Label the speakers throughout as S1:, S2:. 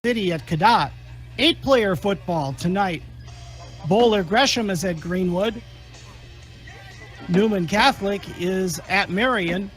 S1: City at Cadott. 8-player football tonight. Bowler Gresham is at Greenwood. Newman Catholic is at Marion.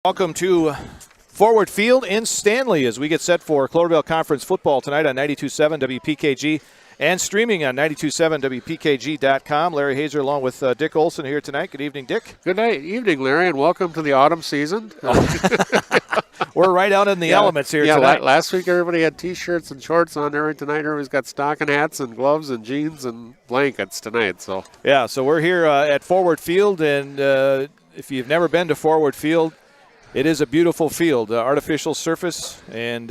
S2: Welcome to Forward Field in Stanley as we get set for Cloverbelt Conference football tonight on 92.7 WPKG and streaming on 92.7 WPKG.com. Larry Hazer along with Dick Olson here tonight. Good evening, Dick.
S3: Good night, evening, Larry, and welcome to the autumn season.
S2: We're right out in the elements here tonight.
S3: Last week everybody had T-shirts and shorts on there. Tonight everybody's got stocking hats and gloves and jeans and blankets tonight. So
S2: we're here at Forward Field, and if you've never been to Forward Field, it is a beautiful field, artificial surface, and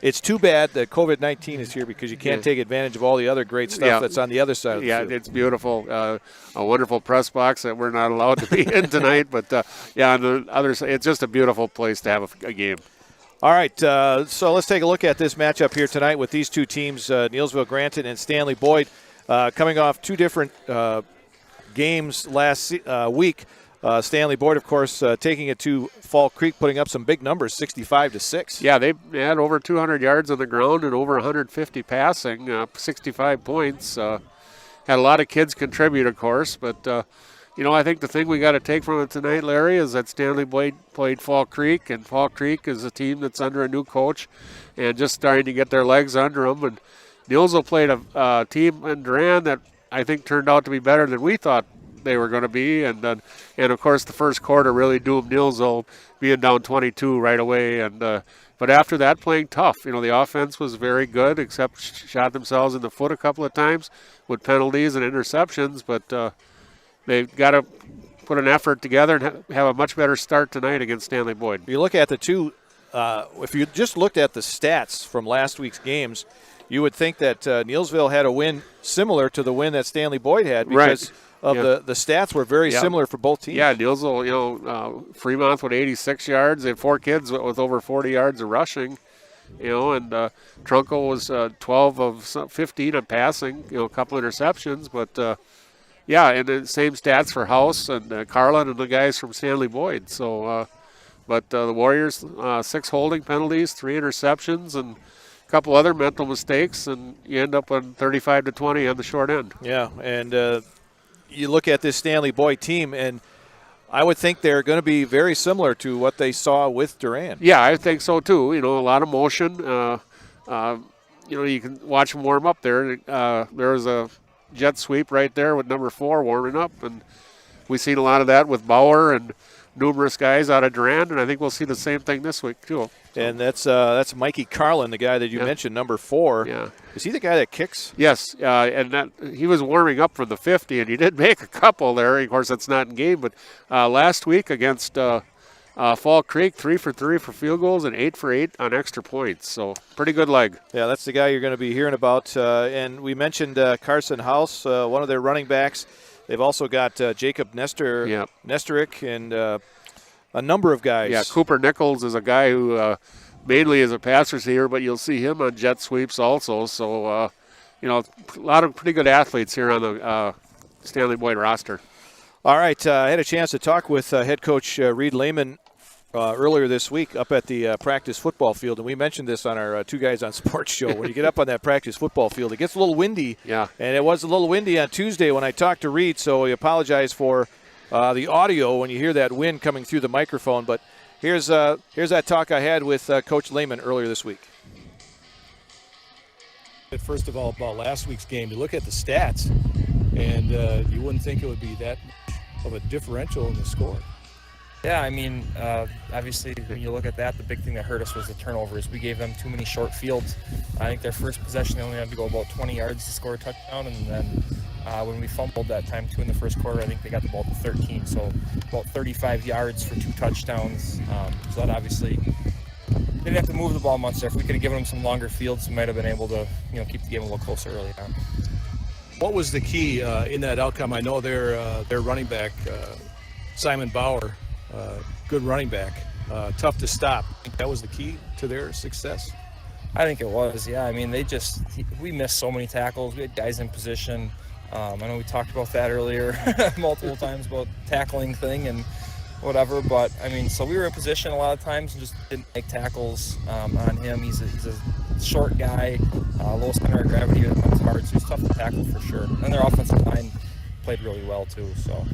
S2: it's too bad that COVID-19 is here because you can't take advantage of all the other great stuff that's on the other side of the field.
S3: Yeah, it's beautiful. A wonderful press box that we're not allowed to be in tonight, but on the other side, it's just a beautiful place to have a game.
S2: All right, so let's take a look at this matchup here tonight with these two teams, Neillsville, Granton, and Stanley-Boyd, coming off two different games last week. Stanley-Boyd, of course, taking it to Fall Creek, putting up some big numbers, 65-6.
S3: Yeah, they had over 200 yards on the ground and over 150 passing, 65 points. Had a lot of kids contribute, of course, but I think the thing we got to take from it tonight, Larry, is that Stanley-Boyd played Fall Creek, and Fall Creek is a team that's under a new coach and just starting to get their legs under them. And Neillsville played a team in Durand that I think turned out to be better than we thought they were going to be, and of course the first quarter really doomed Neillsville, being down 22 right away, and but after that playing tough. The offense was very good, except shot themselves in the foot a couple of times with penalties and interceptions, but they've got to put an effort together and have a much better start tonight against Stanley-Boyd.
S2: You look at the two, if you just looked at the stats from last week's games, you would think that Neillsville had a win similar to the win that Stanley-Boyd had because of the stats were very similar for both teams.
S3: Yeah, Neillsville, Fremont with 86 yards. They had 4 kids with over 40 yards of rushing, and Trunkel was 12 of 15 of passing, a couple interceptions. But, and the same stats for House and Carlin and the guys from Stanley-Boyd. So, but the Warriors, 6 holding penalties, 3 interceptions, and a couple other mental mistakes, and you end up on 35-20 on the short end.
S2: Yeah, and you look at this Stanley-Boyd team, and I would think they're going to be very similar to what they saw with Durand.
S3: Yeah, I think so too. A lot of motion. You can watch them warm up there. There was a jet sweep right there with number 4 warming up, and we've seen a lot of that with Bauer and numerous guys out of Durand, and I think we'll see the same thing this week too.
S2: And that's Mikey Carlin, the guy that you mentioned, number 4.
S3: Yeah.
S2: Is he the guy that kicks?
S3: Yes, and he was warming up from the 50, and he did make a couple there. Of course, that's not in game, but last week against Fall Creek, 3 for 3 for field goals and 8 for 8 on extra points. So pretty good leg.
S2: Yeah, that's the guy you're going to be hearing about. And we mentioned Carson House, one of their running backs. They've also got Jacob Nesterick and a number of guys.
S3: Yeah, Cooper Nichols is a guy who mainly as a pass receiver, but you'll see him on jet sweeps also. So, a lot of pretty good athletes here on the Stanley-Boyd roster.
S2: All right, I had a chance to talk with head coach Reed Lehman earlier this week up at the practice football field, and we mentioned this on our Two Guys on Sports show. When you get up on that practice football field, it gets a little windy.
S3: Yeah. And
S2: it was a little windy on Tuesday when I talked to Reed, so we apologize for the audio when you hear that wind coming through the microphone. But here's that talk I had with Coach Lehman earlier this week.
S4: First of all, about last week's game, you look at the stats, and you wouldn't think it would be that much of a differential in the score.
S5: Yeah, I mean, obviously, when you look at that, the big thing that hurt us was the turnovers. We gave them too many short fields. I think their first possession, they only had to go about 20 yards to score a touchdown, and then when we fumbled that time, too, in the first quarter, I think they got the ball to 13, so about 35 yards for 2 touchdowns. So that obviously they didn't have to move the ball much there. If we could have given them some longer fields, we might have been able to, keep the game a little closer early on.
S4: What was the key in that outcome? I know their running back, Simon Bauer, good running back, tough to stop. I think that was the key to their success.
S5: I think it was, yeah. I mean, we missed so many tackles. We had guys in position. I know we talked about that earlier multiple times about tackling thing and whatever, but I mean, so we were in position a lot of times and just didn't make tackles on him. He's a short guy, low center of gravity that comes hard, so he's tough to tackle for sure. And their offensive line played really well too. So.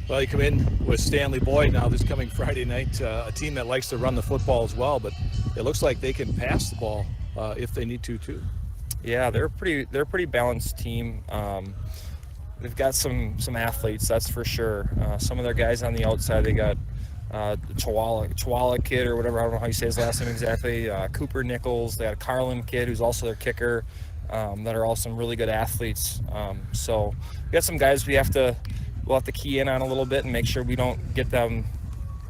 S4: Well, you come in with Stanley-Boyd now this coming Friday night, a team that likes to run the football as well, but it looks like they can pass the ball if they need to too.
S5: Yeah, they're a pretty balanced team. They've got some athletes, that's for sure. Some of their guys on the outside, they got the Chihuahua kid or whatever, I don't know how you say his last name exactly, Cooper Nichols. They got a Carlin kid who's also their kicker, that are all some really good athletes. So we got some guys we'll have to key in on a little bit and make sure we don't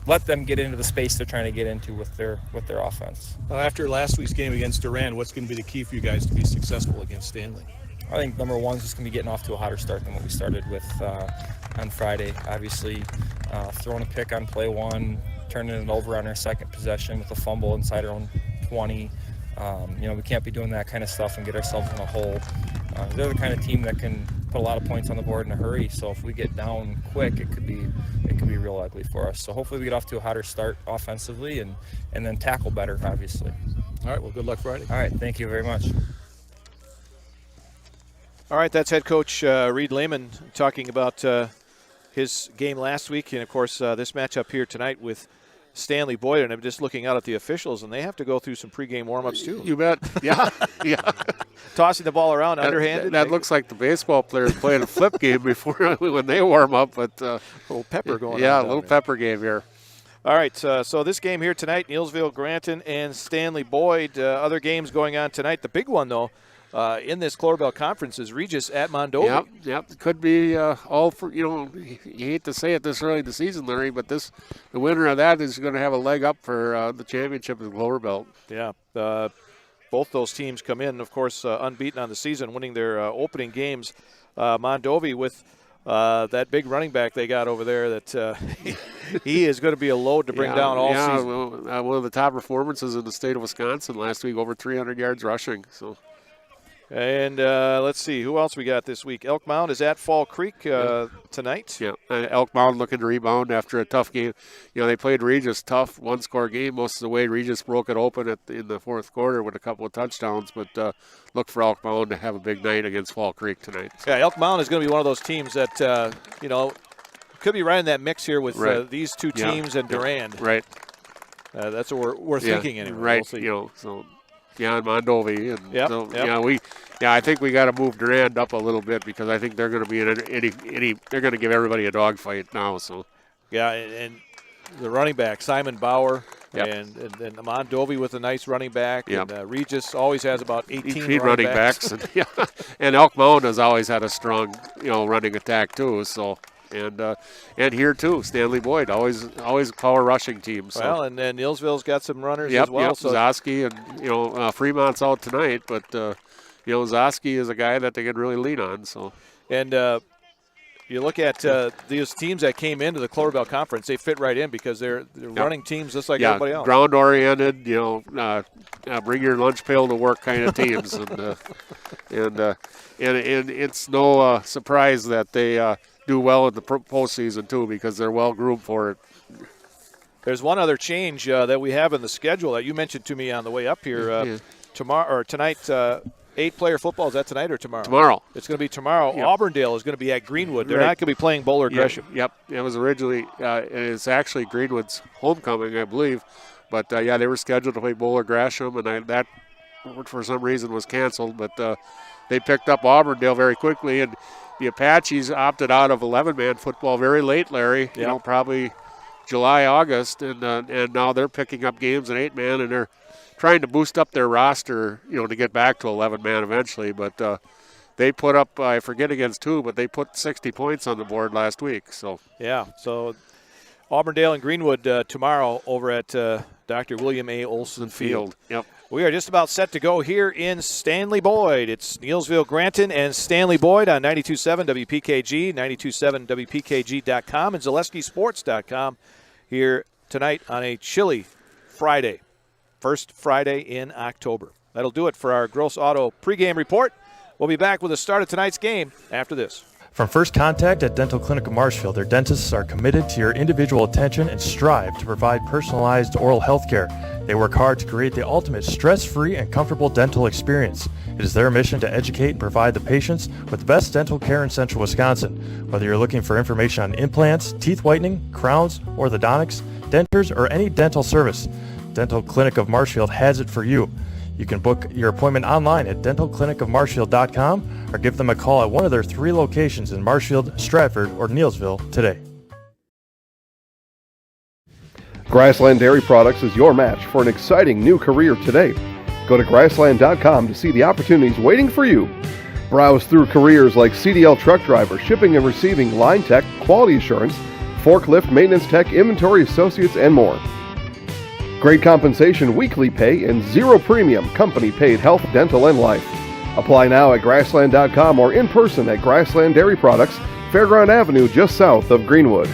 S5: let them get into the space they're trying to get into with their offense.
S4: After last week's game against Durand, what's going to be the key for you guys to be successful against Stanley?
S5: I think number one is just going to be getting off to a hotter start than what we started with on Friday. Obviously, throwing a pick on play one, turning it over on our second possession with a fumble inside our own 20. We can't be doing that kind of stuff and get ourselves in a hole. They're the kind of team that can put a lot of points on the board in a hurry. So if we get down quick, it could be real ugly for us. So hopefully we get off to a hotter start offensively and then tackle better, obviously.
S4: All right. Well, good luck Friday.
S5: All right. Thank you very much.
S2: All right, that's head coach Reed Lehman talking about his game last week, and of course this matchup here tonight with Stanley-Boyd. And I'm just looking out at the officials, and they have to go through some pregame warm-ups too.
S3: You bet. Yeah, yeah.
S2: Tossing the ball around underhanded.
S3: That looks like the baseball players playing a flip game before when they warm up. But
S2: a little pepper going on.
S3: Yeah, a little pepper game here.
S2: All right, so this game here tonight, Neillsville, Granton, and Stanley-Boyd. Other games going on tonight. The big one, though, in this Cloverbelt Conference is Regis at Mondovi.
S3: Yep. Could be all for, you hate to say it this early in the season, Larry, but the winner of that is going to have a leg up for the championship in Cloverbelt.
S2: Yeah. Both those teams come in, of course, unbeaten on the season, winning their opening games. Mondovi with that big running back they got over there that he is going to be a load to bring down all season.
S3: Well, one of the top performances in the state of Wisconsin last week, over 300 yards rushing. So.
S2: And let's see, who else we got this week? Elk Mound is at Fall Creek tonight.
S3: Yeah, Elk Mound looking to rebound after a tough game. They played Regis tough, one-score game most of the way. Regis broke it open in the fourth quarter with a couple of touchdowns, but look for Elk Mound to have a big night against Fall Creek tonight.
S2: Yeah, Elk Mound is going to be one of those teams that, could be right in that mix here with these two teams and Durand.
S3: Right.
S2: That's what we're thinking anyway.
S3: Right,
S2: we'll see.
S3: so... Yeah, and Mondovi, and I think we got to move Durand up a little bit because I think they're going to be they're going to give everybody a dogfight now. So,
S2: yeah, and the running back Simon Bauer,
S3: yep.
S2: and Mondovi with a nice running back,
S3: yep.
S2: and Regis always has about 18
S3: running backs, and Elk Mound has always had a strong running attack too. So. And here too, Stanley-Boyd, always a power rushing team. So.
S2: Well, and then Neillsville's got some runners as well.
S3: Yep, so. Zosky and Fremont's out tonight, but Zosky is a guy that they can really lean on. So.
S2: And You look at these teams that came into the Cloverbelt Conference; they fit right in because they're running teams just like everybody else.
S3: Ground-oriented. Bring your lunch pail to work kind of teams, and it's no surprise that they do well in the postseason too because they're well groomed for it.
S2: There's one other change that we have in the schedule that you mentioned to me on the way up here. Tomorrow or tonight, 8-player football. Is that tonight or tomorrow?
S3: Tomorrow.
S2: It's going to be tomorrow.
S3: Yep.
S2: Auburndale is going to be at Greenwood. They're not going to be playing Bowler Gresham.
S3: Yep. It was originally, it's actually Greenwood's homecoming, I believe. But, they were scheduled to play Bowler Gresham, and that, for some reason, was canceled. But they picked up Auburndale very quickly, and the Apaches opted out of 11-man football very late, Larry.
S2: Yep.
S3: Probably July, August, and now they're picking up games in 8-man, and they're trying to boost up their roster, to get back to 11-man eventually. But they put up, I forget against who, but they put 60 points on the board last week. So Auburndale and Greenwood tomorrow over at Dr. William A. Olson Field. Yep.
S2: We are just about set to go here in Stanley-Boyd. It's Neillsville, Granton, and Stanley-Boyd on 92.7 WPKG, 92.7 WPKG.com, and ZaleskiSports.com here tonight on a chilly Friday. First Friday in October. That'll do it for our Gross Auto pregame report. We'll be back with the start of tonight's game after this.
S6: From first contact at Dental Clinic of Marshfield, their dentists are committed to your individual attention and strive to provide personalized oral health care. They work hard to create the ultimate stress-free and comfortable dental experience. It is their mission to educate and provide the patients with the best dental care in Central Wisconsin. Whether you're looking for information on implants, teeth whitening, crowns, orthodontics, dentures, or any dental service, Dental Clinic of Marshfield has it for you. You can book your appointment online at dentalclinicofmarshfield.com or give them a call at one of their 3 locations in Marshfield, Stratford, or Neillsville today.
S7: Grassland Dairy Products is your match for an exciting new career today. Go to grassland.com to see the opportunities waiting for you. Browse through careers like CDL truck driver, shipping and receiving, line tech, quality assurance, forklift, maintenance tech, inventory associates, and more. Great compensation, weekly pay, and 0 premium company-paid health, dental, and life. Apply now at grassland.com or in person at Grassland Dairy Products, Fairground Avenue, just south of Greenwood.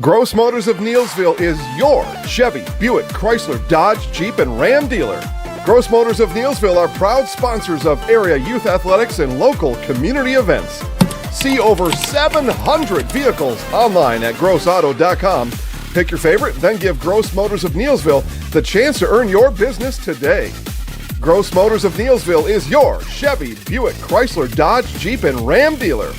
S7: Gross Motors of Neillsville is your Chevy, Buick, Chrysler, Dodge, Jeep, and Ram dealer. Gross Motors of Neillsville are proud sponsors of area youth athletics and local community events. See over 700 vehicles online at grossauto.com. Pick your favorite, then give Gross Motors of Neillsville the chance to earn your business today. Gross Motors of Neillsville is your Chevy, Buick, Chrysler, Dodge, Jeep, and Ram dealer.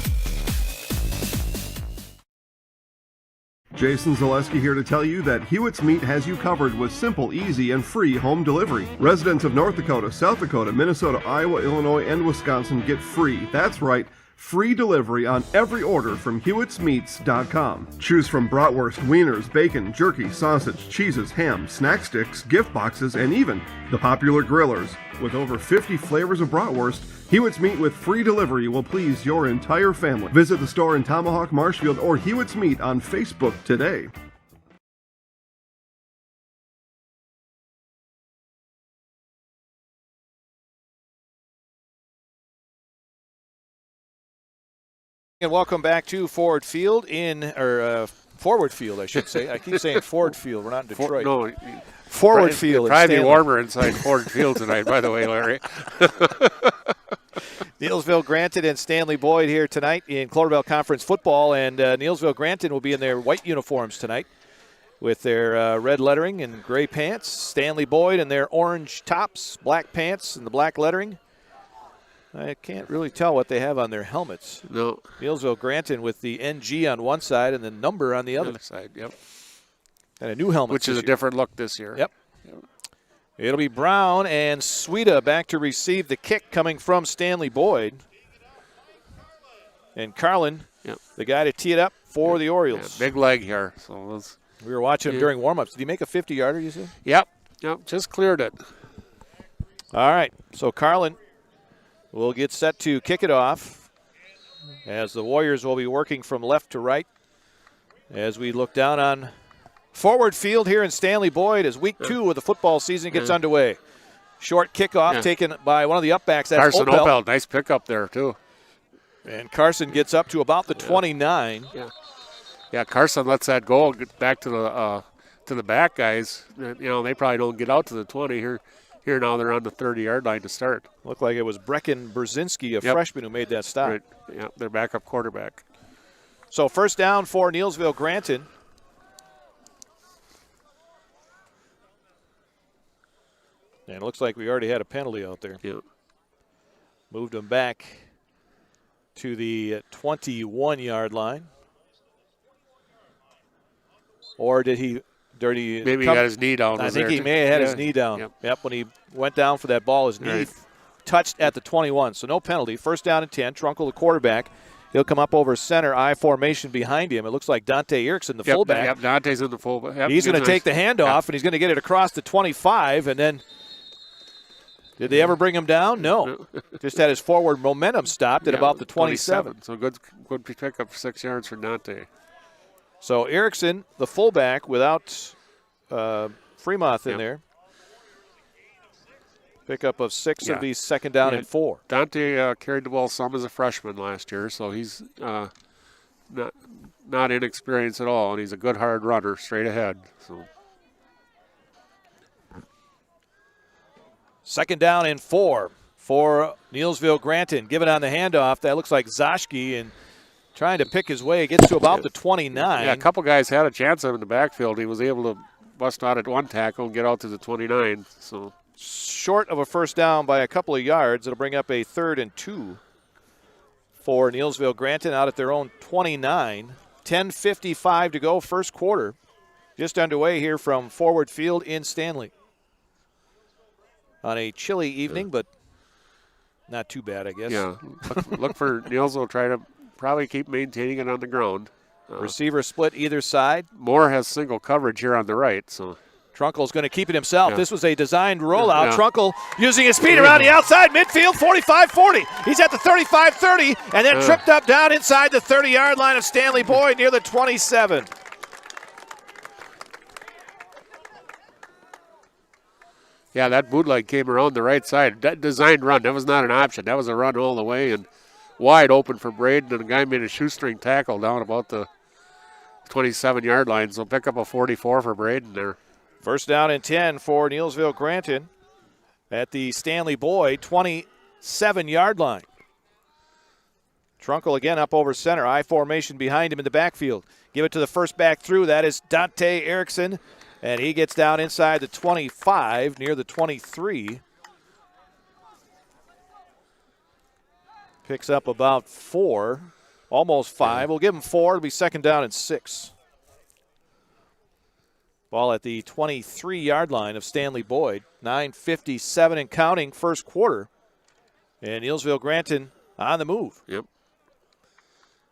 S7: Jason Zaleski here to tell you that Hewitt's Meat has you covered with simple, easy, and free home delivery. Residents of North Dakota, South Dakota, Minnesota, Iowa, Illinois, and Wisconsin get free. That's right. Free delivery on every order from Hewitt'sMeats.com. Choose from bratwurst, wieners, bacon, jerky, sausage, cheeses, ham, snack sticks, gift boxes, and even the popular grillers. With over 50 flavors of bratwurst, Hewitt's Meat with free delivery will please your entire family. Visit the store in Tomahawk, Marshfield, or Hewitt's Meat on Facebook today.
S2: And welcome back to Forward Field Forward Field, I should say. I keep saying Ford Field. We're not in Detroit. Forward Field.
S3: It'd probably be warmer inside Ford Field tonight, by the way, Larry.
S2: Neillsville, Granton, and Stanley-Boyd here tonight in Cloverbelt Conference football. And Neillsville, Granton will be in their white uniforms tonight with their red lettering and gray pants. Stanley-Boyd in their orange tops, black pants, and the black lettering. I can't really tell what they have on their helmets.
S3: No.
S2: Neillsville, Granton with the NG on one side and the number on the other
S3: side. Yep.
S2: And a new helmet.
S3: Which is a different look this year.
S2: Yep. It'll be Brown and Sweda back to receive the kick coming from Stanley-Boyd. And Carlin, the guy to tee it up for the Orioles.
S3: Big leg here. So
S2: we were watching him during warm-ups. Did he make a 50-yarder, you said?
S3: Yep. Just cleared it.
S2: All right. So Carlin will get set to kick it off as the Warriors will be working from left to right as we look down on Forward Field here in Stanley-Boyd as week 2 of the football season gets underway. Short kickoff taken by one of the upbacks. That's
S3: Carson
S2: Opel.
S3: Opel. Nice pickup there, too.
S2: And Carson gets up to about the 29.
S3: Yeah, Carson lets that go, get back to the back guys. You know, they probably don't get out to the 20 here. Here now they're on the 30-yard line to start.
S2: Looked like it was Brecken Brzezinski, a freshman, who made that stop.
S3: Right. Yeah, their backup quarterback.
S2: So first down for Neillsville Granton. And it looks like we already had a penalty out there.
S3: Yeah.
S2: Moved him back to the 21-yard line. Or did he
S3: maybe he got his knee down.
S2: I think he may have had his knee down. Yep, when he went down for that ball, his knee touched at the 21. So no penalty. First down and 10. Trunkle, the quarterback. He'll come up over center, I formation behind him. It looks like Dante Erickson, the fullback.
S3: Yep, Dante's in the fullback. Yep,
S2: he's going to take the handoff, and he's going to get it across the 25, and then did they ever bring him down? No. Just had his forward momentum stopped at about the 27.
S3: So good pickup, 6 yards for Dante.
S2: So Erickson, the fullback, without Fremont in there. Pickup of 6 of these second down and 4.
S3: Dante carried the ball some as a freshman last year, so he's not inexperienced at all, and he's a good hard runner straight ahead. So.
S2: Second down and 4 for Neillsville Granton. Given on the handoff, that looks like Zashki, and trying to pick his way, gets to about the 29.
S3: Yeah, a couple guys had a chance of him in the backfield. He was able to bust out at one tackle and get out to the 29. So
S2: short of a first down by a couple of yards. It'll bring up a 3rd and 2 for Neillsville Granton out at their own 29. 10:55 to go, first quarter. Just underway here from Forward Field in Stanley. On a chilly evening, but not too bad, I guess.
S3: Yeah, look for Neillsville, try to probably keep maintaining it on the ground.
S2: Receiver split either side.
S3: Moore has single coverage here on the right, so
S2: Trunkle's going to keep it himself.
S3: Yeah.
S2: This was a designed rollout. Trunkle using his speed around the outside, midfield, 45-40. He's at the 35-30, and then tripped up down inside the 30-yard line of Stanley-Boyd near the 27.
S3: Yeah, that bootleg came around the right side. That designed run, that was not an option. That was a run all the way and wide open for Braden, and the guy made a shoestring tackle down about the 27-yard line, so pick up a 44 for Braden there.
S2: First down and 10 for Neillsville Granton at the Stanley-Boyd 27-yard line. Trunkle again up over center. I formation behind him in the backfield. Give it to the first back through. That is Dante Erickson, and he gets down inside the 25 near the 23. Picks up about 4, almost 5. We'll give him 4. It'll be second down and 6. Ball at the 23-yard line of Stanley-Boyd. 9:57 and counting, first quarter. And Neillsville Granton on the move.
S3: Yep.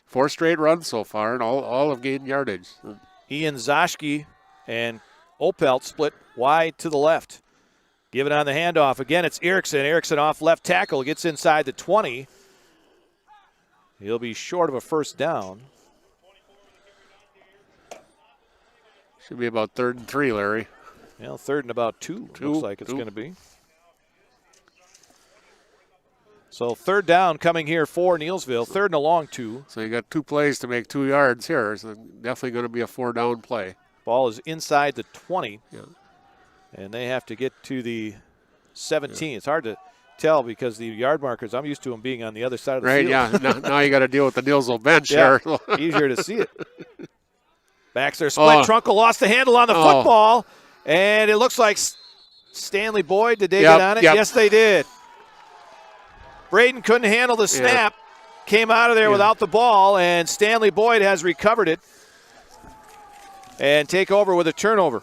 S3: 4 straight runs so far, and all have gained yardage.
S2: Ian Zashki and Opelt split wide to the left. Give it on the handoff. Again, it's Erickson. Erickson off left tackle, gets inside the 20. He'll be short of a first down.
S3: Should be about 3rd and 3, Larry.
S2: Well, 3rd and about 2 looks like it's going to be. So 3rd down coming here for Neillsville. 3rd and a long 2.
S3: So you got 2 plays to make 2 yards here. So definitely going to be a 4-down play.
S2: Ball is inside the 20.
S3: Yeah.
S2: And they have to get to the 17. Yeah. It's hard to tell because the yard markers, I'm used to them being on the other side of the field.
S3: Right, yeah. now you got to deal with the Neillsville bench here.
S2: Easier to see it. Backs their split. Trunkle lost the handle on the football. And it looks like Stanley-Boyd, did they get on it?
S3: Yep.
S2: Yes, they did. Braden couldn't handle the snap. Came out of there without the ball, and Stanley-Boyd has recovered it and take over with a turnover.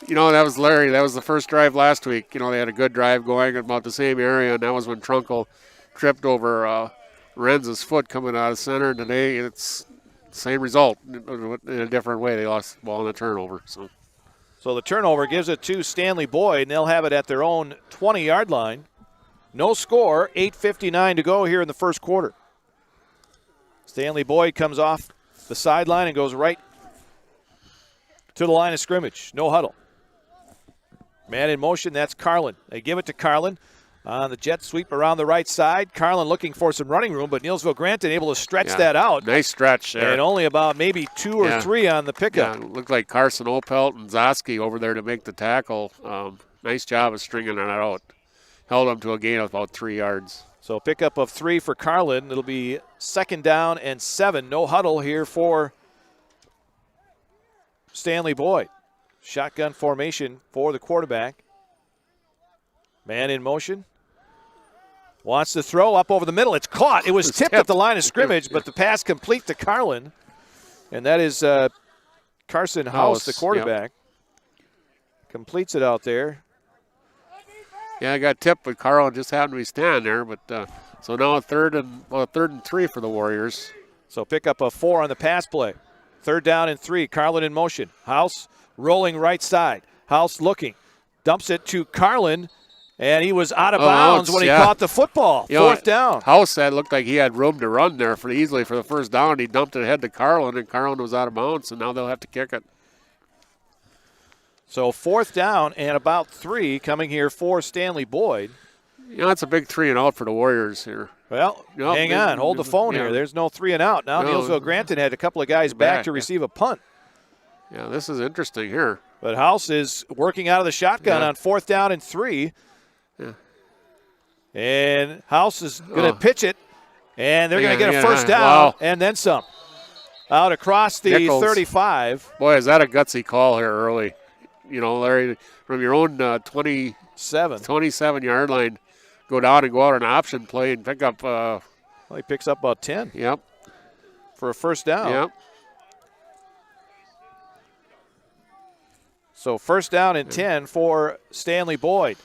S3: You know, that was Larry. That was the first drive last week. You know, they had a good drive going about the same area, and that was when Trunkle tripped over Renz's foot coming out of center. And today it's same result in a different way. They lost the ball in a turnover.
S2: So the turnover gives it to Stanley-Boyd, and they'll have it at their own 20-yard line. No score, 8:59 to go here in the first quarter. Stanley-Boyd comes off the sideline and goes right to the line of scrimmage. No huddle. Man in motion, that's Carlin. They give it to Carlin on the jet sweep around the right side. Carlin looking for some running room, but Neillsville Granton able to stretch that out.
S3: Nice stretch there.
S2: And only about maybe 2 or 3 on the pickup.
S3: Yeah, it looked like Carson Opelt and Zoski over there to make the tackle. Nice job of stringing it out. Held them to a gain of about 3 yards.
S2: So pickup of 3 for Carlin. It'll be 2nd down and 7. No huddle here for Stanley-Boyd. Shotgun formation for the quarterback. Man in motion. Wants to throw up over the middle. It's caught. It was tipped at the line of scrimmage, but the pass complete to Carlin. And that is Carson House, the quarterback. Yep. Completes it out there.
S3: Yeah, I got tipped, but Carlin just happened to be standing there. But so now a third and 3 for the Warriors.
S2: So pickup of 4 on the pass play. 3rd down and 3. Carlin in motion. House rolling right side. House looking. Dumps it to Carlin. And he was out of bounds when he caught the football. 4th down.
S3: House said looked like he had room to run there easily for the first down. He dumped it ahead to Carlin, and Carlin was out of bounds, and now they'll have to kick it.
S2: So 4th down and about 3 coming here for Stanley-Boyd.
S3: It's a big 3 and out for the Warriors here.
S2: Well, hang on. Hold the phone here. There's no 3 and out. Now Neillsville Granton had a couple of guys back to receive a punt.
S3: Yeah, this is interesting here.
S2: But House is working out of the shotgun on 4th down and 3.
S3: Yeah.
S2: And House is going to pitch it, and they're going to get a first down and then some. Out across the
S3: Nichols.
S2: 35.
S3: Boy, is that a gutsy call here early. Larry, from your own 27-yard line, go down and go out an option play and pick up.
S2: He picks up about 10.
S3: Yep.
S2: For a first down.
S3: Yep.
S2: So 1st down and 10 for Stanley-Boyd.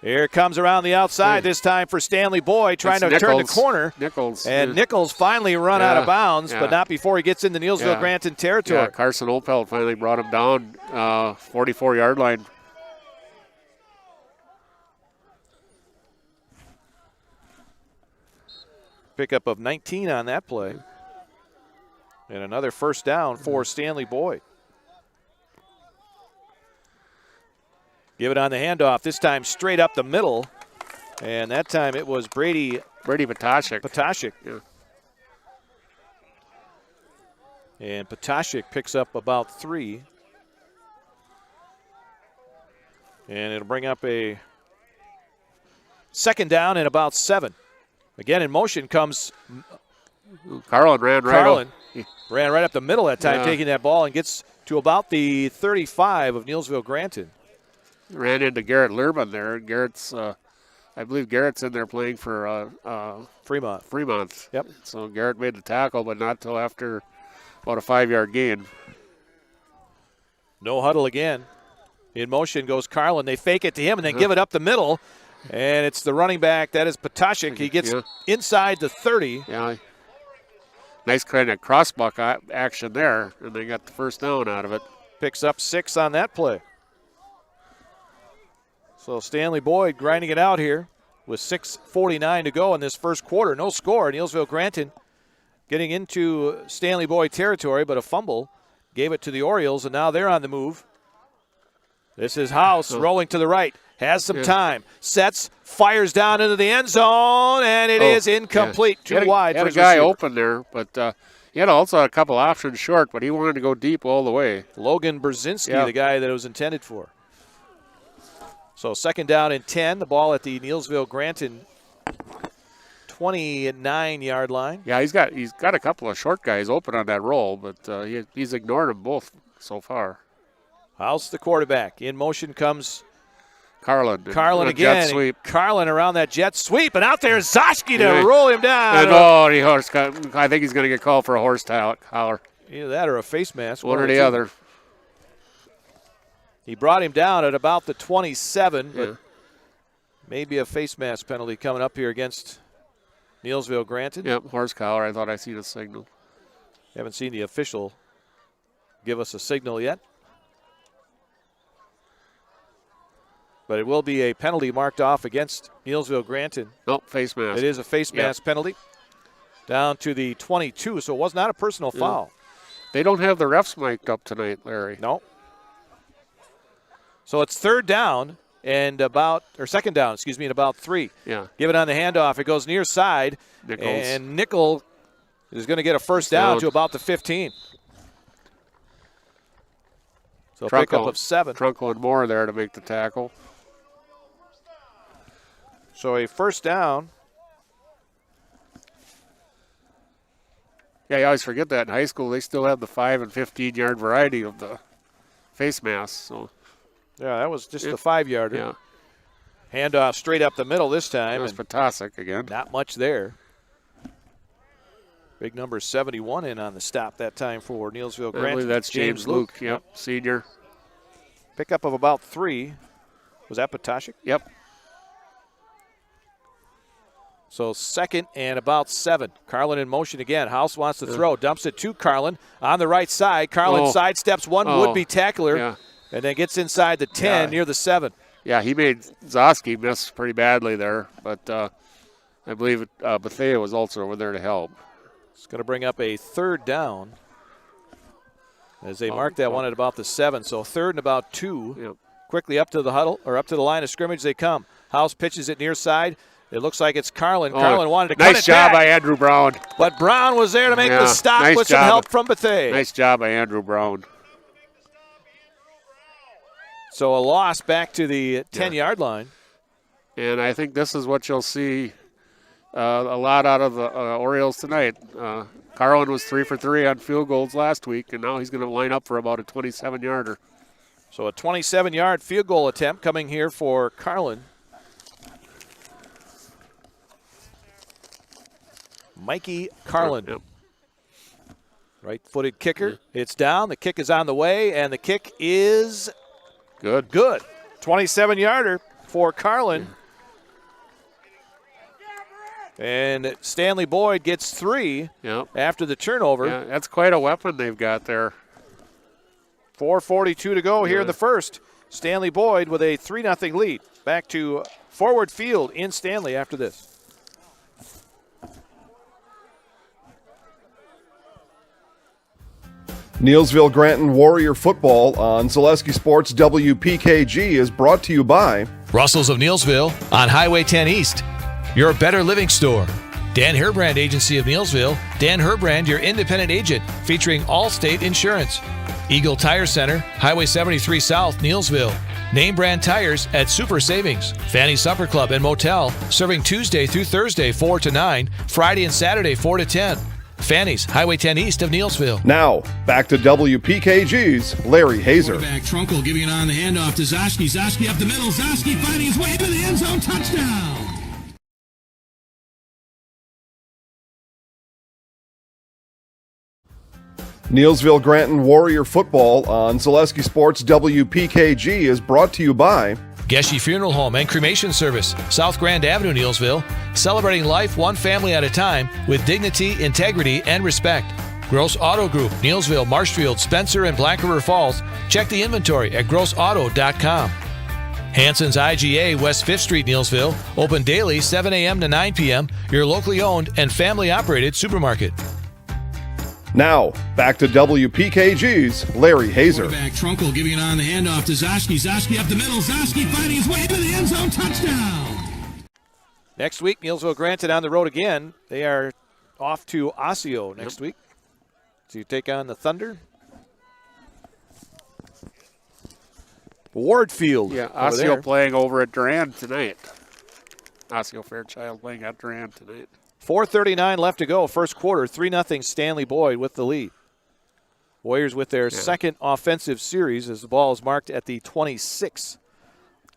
S2: Here it comes around the outside this time for Stanley-Boyd, trying to turn the corner.
S3: Nichols.
S2: And Nichols finally run out of bounds, but not before he gets into Neillsville Granton territory.
S3: Yeah, Carson Opelt finally brought him down 44-yard line.
S2: Pickup of 19 on that play. And another first down for Stanley-Boyd. Give it on the handoff, this time straight up the middle. And that time it was Brady Potashik.
S3: Yeah.
S2: And Potashik picks up about 3. And it'll bring up a 2nd down and about 7. Again, in motion comes
S3: Carlin ran
S2: right up the middle that time, taking that ball, and gets to about the 35 of Neillsville Granton.
S3: Ran into Garrett Lurban there. I believe Garrett's in there playing for Fremont.
S2: Yep.
S3: So Garrett made the tackle, but not till after about a 5-yard gain.
S2: No huddle again. In motion goes Carlin. They fake it to him and then give it up the middle. And it's the running back. That is Potashik. He gets inside the 30.
S3: Yeah. Nice kind of crossbuck action there, and they got the first down out of it.
S2: Picks up 6 on that play. So Stanley-Boyd grinding it out here with 6:49 to go in this first quarter. No score. Neillsville Granton getting into Stanley-Boyd territory, but a fumble gave it to the Orioles, and now they're on the move. This is House rolling to the right. Has some time. Sets, fires down into the end zone, and it is incomplete. Too wide.
S3: Had a guy open there, but he had also a couple options short, but he wanted to go deep all the way.
S2: Logan Brzezinski, the guy that it was intended for. So 2nd down and 10. The ball at the Neillsville Granton 29-yard line.
S3: Yeah, he's got a couple of short guys open on that roll, but he's ignored them both so far.
S2: House, the quarterback. In motion comes
S3: Carlin
S2: again.
S3: Jet sweep.
S2: Carlin around that jet sweep, and out there is Zoski to roll him down.
S3: And I think he's going to get called for a horse collar.
S2: Either that or a face mask.
S3: One or the other.
S2: He brought him down at about the 27, but maybe a face mask penalty coming up here against Neillsville Granton.
S3: Yep, horse collar. I thought I seen a signal.
S2: Haven't seen the official give us a signal yet. But it will be a penalty marked off against Neillsville Granton.
S3: Nope, face mask.
S2: It is a face mask penalty. Down to the 22, so it was not a personal foul.
S3: They don't have the refs mic'd up tonight, Larry.
S2: No. So it's third down and second down, and about 3.
S3: Yeah.
S2: Give it on the handoff. It goes near side.
S3: Nichols.
S2: And Nickel is going to get a first down to about the 15. So pickup of 7.
S3: Trunkle and Moore there to make the tackle.
S2: So a first down.
S3: Yeah, you always forget that in high school they still have the 5 and 15-yard variety of the face mask. So
S2: yeah, that was just the 5-yarder.
S3: Yeah.
S2: Handoff straight up the middle this time.
S3: It was Patasic again.
S2: Not much there. Big number 71 in on the stop that time for Neillsville Granton.
S3: I believe that's James Luke. Yep, senior.
S2: Pickup of about 3. Was that Patasic?
S3: Yep.
S2: So second and about 7. Carlin in motion again. House wants to throw. Dumps it to Carlin on the right side. Carlin sidesteps one would-be tackler and then gets inside the 10 near the 7.
S3: Yeah, he made Zoski miss pretty badly there, but I believe Bethea was also over there to help.
S2: It's going to bring up a third down as they mark that one at about the 7. So third and about 2.
S3: Yep.
S2: Quickly up to the huddle, or up to the line of scrimmage they come. House pitches it near side. It looks like it's Carlin. Carlin wanted to cut it back.
S3: Nice job by Andrew Brown.
S2: But Brown was there to make the stop with some help from Bethea.
S3: Nice job by Andrew Brown.
S2: So a loss back to the 10-yard line.
S3: And I think this is what you'll see a lot out of the Orioles tonight. Carlin was 3 for 3 on field goals last week, and now he's going to line up for about a 27-yarder.
S2: So a 27-yard field goal attempt coming here for Carlin. Mikey Carlin.
S3: Yep.
S2: Right-footed kicker. It's down. The kick is on the way, and the kick is
S3: good.
S2: 27-yarder for Carlin. And Stanley-Boyd gets 3 after the turnover.
S3: Yeah, that's quite a weapon they've got there.
S2: 4:42 to go here in the first. Stanley-Boyd with a 3-0 lead. Back to Forward Field in Stanley after this.
S7: Neillsville Granton Warrior Football on Zaleski Sports WPKG is brought to you by
S8: Russell's of Neillsville on Highway 10 East, your better living store. Dan Herbrand Agency of Neillsville, Dan Herbrand, your independent agent, featuring Allstate Insurance. Eagle Tire Center, Highway 73 South, Neillsville. Name brand tires at Super Savings. Fanny Supper Club and Motel, serving Tuesday through Thursday 4 to 9, Friday and Saturday 4 to 10. Fanny's, Highway 10 East of Neillsville.
S7: Now, back to WPKG's Larry Hazer.
S9: Quarterback Trunkle giving it on the handoff to Zoski. Zoski up the middle. Zoski finding his way into the end zone. Touchdown.
S7: Neillsville Granton Warrior Football on Zaleski Sports WPKG is brought to you by
S8: Geshe Funeral Home and Cremation Service, South Grand Avenue, Neillsville. Celebrating life one family at a time with dignity, integrity, and respect. Gross Auto Group, Neillsville, Marshfield, Spencer, and Black River Falls. Check the inventory at grossauto.com. Hanson's IGA, West 5th Street, Neillsville. Open daily 7 a.m. to 9 p.m. Your locally owned and family-operated supermarket.
S7: Now, back to WPKG's Larry Hazer.
S9: Quarterback Trunkle giving it on the handoff to Zoski. Zoski up the middle. Zoski finding his way into the end zone. Touchdown.
S2: Next week, Neillsville Granton on the road again. They are off to Osseo next week to take on the Thunder. Ward Field.
S3: Yeah, Osseo playing over at Durand tonight. Osseo Fairchild playing at Durand tonight.
S2: 4:39 left to go. First quarter, 3-0 Stanley-Boyd with the lead. Warriors with their second offensive series as the ball is marked at the 26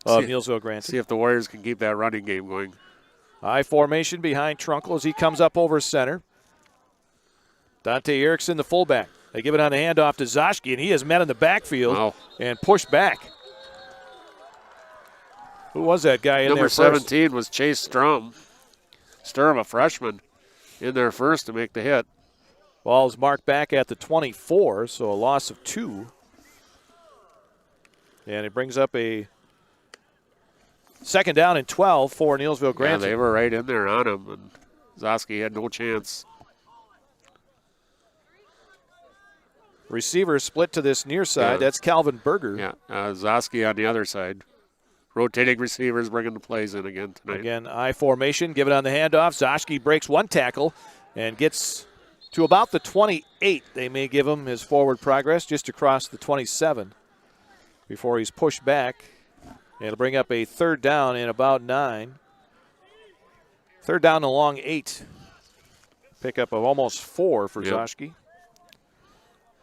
S2: of Neillsville Granton.
S3: See if the Warriors can keep that running game going.
S2: High formation behind Trunkle as he comes up over center. Dante Erickson, the fullback. They give it on the handoff to Zoski, and he is met in the backfield and pushed back. Who was that guy in there first?
S3: Number 17 was Chase Sturm, a freshman, in there first to make the hit.
S2: Ball is marked back at the 24, so a loss of 2. And it brings up a second down and 12 for Neillsville Granton.
S3: Yeah, they were right in there on him, and Zoski had no chance.
S2: Receiver split to this near side.
S3: Yeah.
S2: That's Calvin Berger.
S3: Yeah, Zosky on the other side. Rotating receivers bringing the plays in again tonight.
S2: Again, I formation. Give it on the handoff. Zoschke breaks one tackle and gets to about the 28. They may give him his forward progress just across the 27 before he's pushed back. It'll bring up a third down in about 9. Third down along 8. Pickup of almost 4 for Zoschke.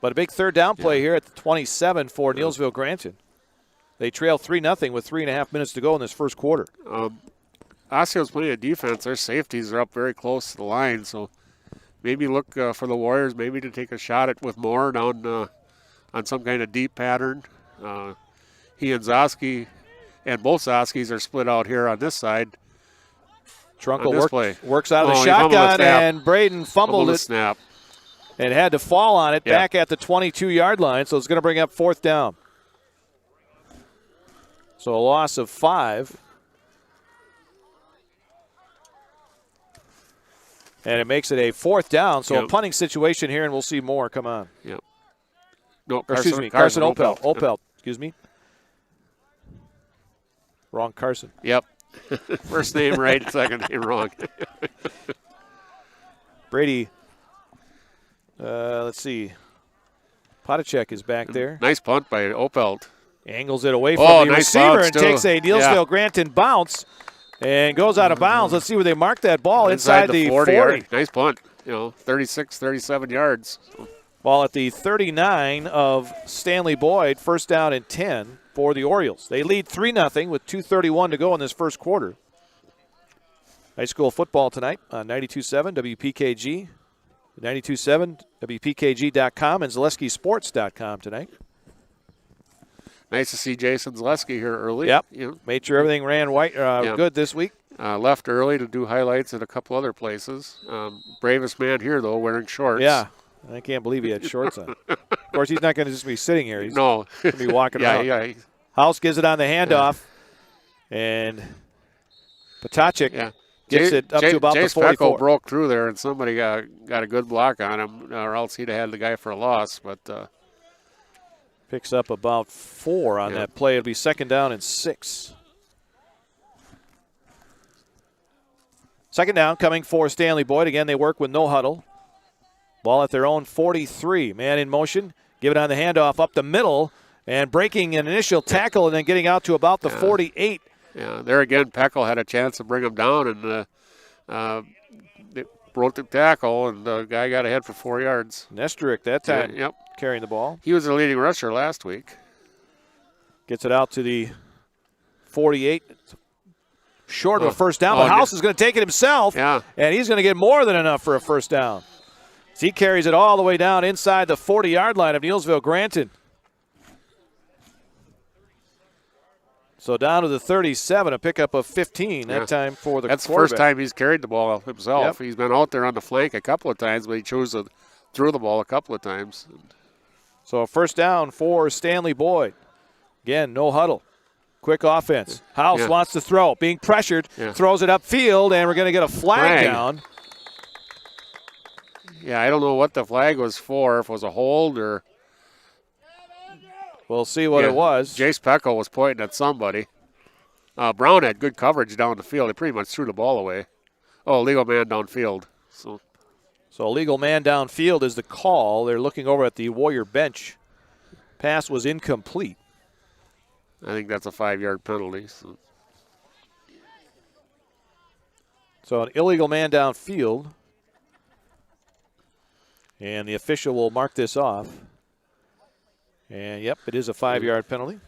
S2: But a big third down play here at the 27 for Neillsville Granton. They trail 3-0 with 3.5 minutes to go in this first quarter.
S3: Osceola's playing a defense. Their safeties are up very close to the line, so maybe look for the Warriors maybe to take a shot at with Moore down on some kind of deep pattern. He and Zoschke, and both Zoskis are split out here on this side.
S2: Trunkel works out of the shotgun, and Braden fumbled it.
S3: Snap.
S2: And had to fall on it back at the 22-yard line, so it's going to bring up fourth down. So a loss of 5. And it makes it a fourth down. So a punting situation here, and we'll see more. Come on.
S3: Yep. No,
S2: Carson Opelt. Opelt, excuse me. Wrong Carson.
S3: Yep. First name right, second name wrong.
S2: Brady, let's see. Potacek is back there.
S3: Nice punt by Opelt.
S2: Angles it away from the receiver and
S3: too.
S2: takes a Neillsville Granton bounce and goes out of bounds. Let's see where they mark that ball inside the 40.
S3: Nice punt. 36, 37 yards.
S2: Ball at the 39 of Stanley-Boyd. First down and 10 for the Orioles. They lead 3-0 with 2:31 to go in this first quarter. High school football tonight on 92.7 WPKG, 92.7 WPKG.com, and ZaleskiSports.com tonight.
S3: Nice to see Jason Zaleski here early.
S2: Yep. Made sure everything ran good this week.
S3: Left early to do highlights at a couple other places. Bravest man here, though, wearing shorts.
S2: Yeah. I can't believe he had shorts on. Of course, he's not going to just be sitting here. He's going to be walking around.
S3: Yeah.
S2: House gives it on the handoff, and Potacek gets it up to about the 44.
S3: Pecco broke through there, and somebody got a good block on him, or else he'd have had the guy for a loss. But
S2: picks up about 4 on that play. It'll be second down and 6. Second down coming for Stanley-Boyd. Again, they work with no huddle. Ball at their own 43. Man in motion. Give it on the handoff up the middle and breaking an initial tackle and then getting out to about the 48.
S3: Yeah, there again, Peckel had a chance to bring him down, and they broke the tackle, and the guy got ahead for 4 yards.
S2: Nestorick that time carrying the ball.
S3: He was the leading rusher last week.
S2: Gets it out to the 48. Short of a first down, but House is going to take it himself, and he's going to get more than enough for a first down. He carries it all the way down inside the 40-yard line of Neillsville Granton. So down to the 37, a pickup of 15 that time for the
S3: That's
S2: quarterback.
S3: the first time he's carried the ball himself. He's been out there on the flank a couple of times, but he chose to throw the ball a couple of times.
S2: So a first down for Stanley-Boyd. Again, no huddle. Quick offense. House wants to throw. Being pressured, throws it upfield, and we're going to get a flag down.
S3: Yeah, I don't know what the flag was for, if it was a hold or...
S2: We'll see what it was.
S3: Jace Peckel was pointing at somebody. Brown had good coverage down the field. He pretty much threw the ball away. Oh, legal man downfield. So
S2: a legal man downfield is the call. They're looking over at the Warrior bench. Pass was incomplete.
S3: I think that's a 5-yard penalty.
S2: So an illegal man downfield. And the official will mark this off. And, yep, it is a 5-yard penalty.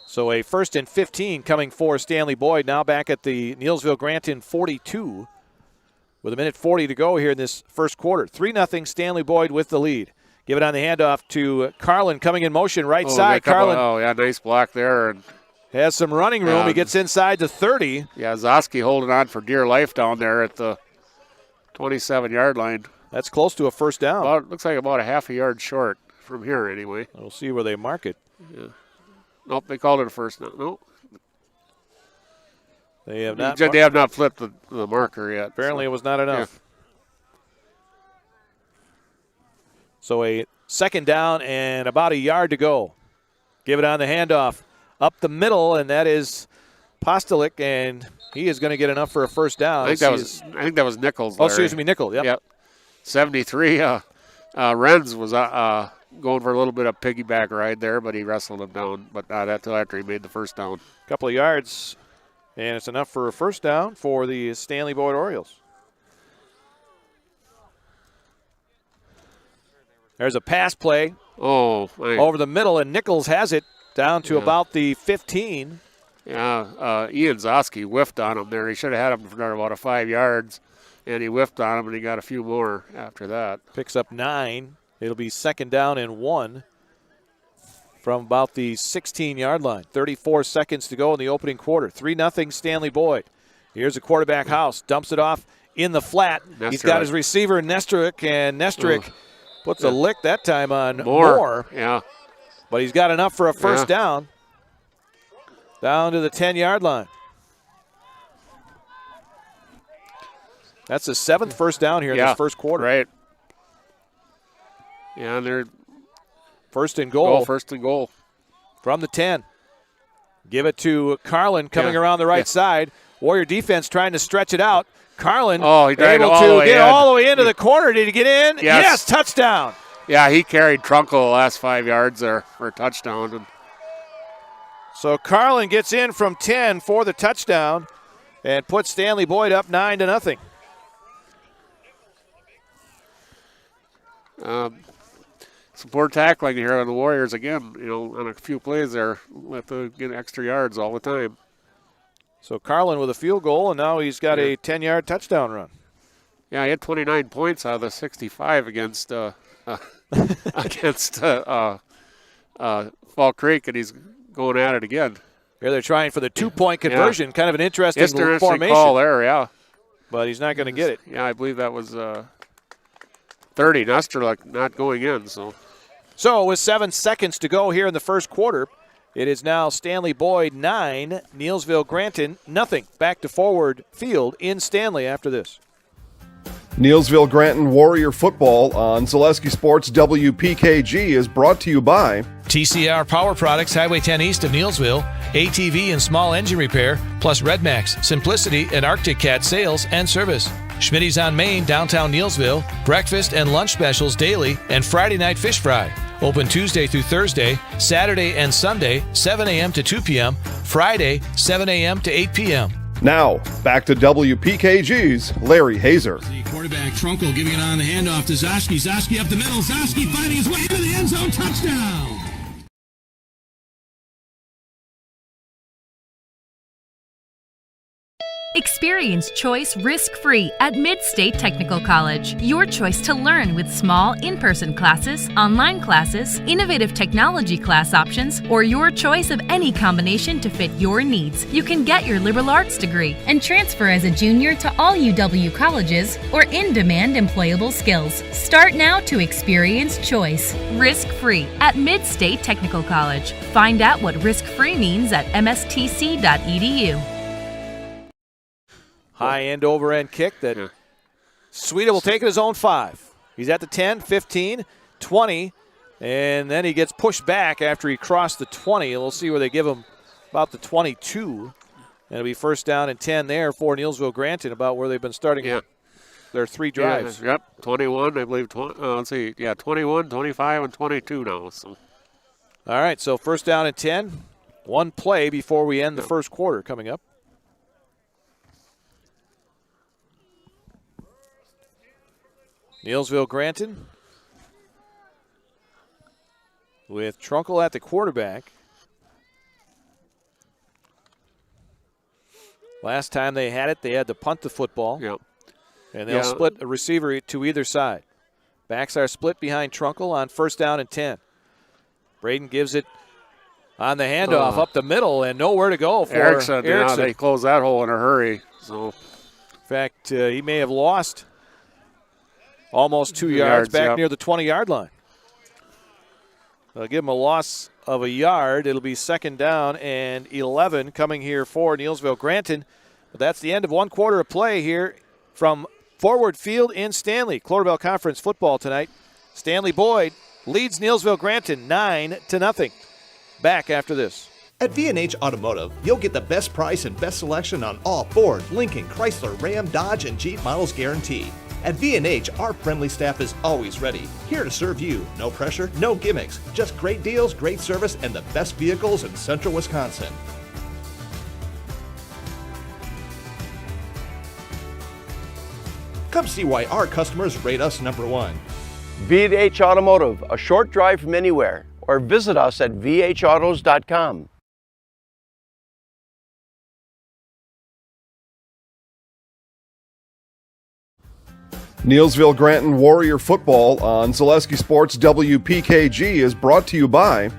S2: So a 1st and 15 coming for Stanley-Boyd. Now back at the Neillsville Granton 42 with 1:40 to go here in this first quarter. 3-0 Stanley-Boyd with the lead. Give it on the handoff to Carlin coming in motion right side. Carlin
S3: nice block there. And
S2: has some running room. He gets inside the 30.
S3: Yeah, Zoschke holding on for dear life down there at the 27-yard line.
S2: That's close to a first down.
S3: Looks like about a half a yard short from here anyway.
S2: We'll see where they mark it.
S3: Yeah. Nope, they called it a first down. Nope.
S2: They have not.
S3: They have not flipped the marker yet.
S2: Apparently it was not enough. So a second down and about a yard to go. Give it on the handoff up the middle, and that is Postelic, and he is going to get enough for a first down.
S3: I think that was Nichols.
S2: Oh, excuse me, Nichols. Yep.
S3: 73. Renz was going for a little bit of piggyback ride there, but he wrestled him down. But not until after he made the first down.
S2: Couple of yards, and it's enough for a first down for the Stanley-Boyd Orioles. There's a pass play over the middle, and Nichols has it down to about the 15.
S3: Yeah, Ian Zoski whiffed on him there. He should have had him for about 5 yards, and he whiffed on him, and he got a few more after that.
S2: Picks up 9. It'll be second down and 1 from about the 16-yard line. 34 seconds to go in the opening quarter. 3-0 Stanley-Boyd. Here's a quarterback house. Dumps it off in the flat. He's got his receiver, Nestoric, and Nestoric puts a lick that time on Moore.
S3: Yeah.
S2: But he's got enough for a first down. Down to the 10-yard line. That's the 7th first down here in this first quarter.
S3: Right. Yeah, and they're
S2: first and goal.
S3: First and goal.
S2: From the 10. Give it to Carlin coming around the right side. Warrior defense trying to stretch it out. Carlin
S3: he tried
S2: able
S3: to
S2: get all the way into the corner. Did he get in? Yes, touchdown.
S3: Yeah, he carried Trunkel the last 5 yards there for a touchdown.
S2: So Carlin gets in from 10 for the touchdown and puts Stanley-Boyd up 9-0.
S3: Some poor tackling here on the Warriors again. On a few plays there, have to get extra yards all the time.
S2: So Carlin with a field goal, and now he's got a 10-yard touchdown run.
S3: Yeah, he had 29 points out of the 65 against Fall Creek, and he's going at it again.
S2: Here they're trying for the 2-point conversion. Kind of an interesting formation.
S3: Call there, yeah.
S2: But he's not going to get it.
S3: Yeah, I believe that was 30. Nesterlik not going in.
S2: So with 7 seconds to go here in the first quarter, it is now Stanley-Boyd 9, Neillsville Granton nothing. Back to Forward Field in Stanley after this.
S7: Neillsville Granton Warrior Football on Zaleski Sports WPKG is brought to you by
S8: TCR Power Products, Highway 10 east of Neillsville, ATV and small engine repair, plus Redmax, Simplicity, and Arctic Cat sales and service. Schmitty's on Main, downtown Neillsville, breakfast and lunch specials daily, and Friday night fish fry. Open Tuesday through Thursday, Saturday and Sunday, 7 a.m. to 2 p.m., Friday, 7 a.m. to 8 p.m.
S7: Now, back to WPKG's Larry Hazer.
S9: The quarterback, Trunkel, giving it on the handoff to Zoski. Zoski up the middle. Zoski finding his way into the end zone. Touchdown.
S10: Experience choice risk-free at Mid-State Technical College. Your choice to learn with small in-person classes, online classes, innovative technology class options, or your choice of any combination to fit your needs. You can get your liberal arts degree and transfer as a junior to all UW colleges or in-demand employable skills. Start now to experience choice risk-free at Mid-State Technical College. Find out what risk-free means at mstc.edu.
S2: High end over end kick that Sweden will take it his own 5. He's at the 10, 15, 20, and then he gets pushed back after he crossed the 20. We'll see where they give him about the 22. And it'll be first down and 10 there for Neillsville Granton, about where they've been starting their 3 drives.
S3: Yep, 21, I believe. 21, 25, and 22 now. So.
S2: All right, so first down and 10. One play before we end the first quarter coming up. Neillsville Granton with Trunkel at the quarterback. Last time they had it, they had to punt the football.
S3: Yep.
S2: And they'll split a receiver to either side. Backs are split behind Trunkel on first down and 10. Braden gives it on the handoff up the middle and nowhere to go for Erickson.
S3: Yeah, they closed that hole in a hurry. So,
S2: in fact, he may have lost almost 2 yards back near the 20-yard line. They'll give him a loss of a yard. It'll be second down and 11 coming here for Neillsville Granton. But that's the end of one quarter of play here from Forward Field in Stanley. Cloverbelt Conference football tonight. Stanley-Boyd leads Neillsville Granton 9-0. Back after this.
S11: At V&H Automotive, you'll get the best price and best selection on all Ford, Lincoln, Chrysler, Ram, Dodge, and Jeep models guaranteed. At V&H, our friendly staff is always ready, here to serve you. No pressure, no gimmicks, just great deals, great service, and the best vehicles in central Wisconsin. Come see why our customers rate us #1.
S12: V&H Automotive, a short drive from anywhere, or visit us at vhautos.com.
S7: Neillsville Granton Warrior Football on Zaleski Sports WPKG is brought to you by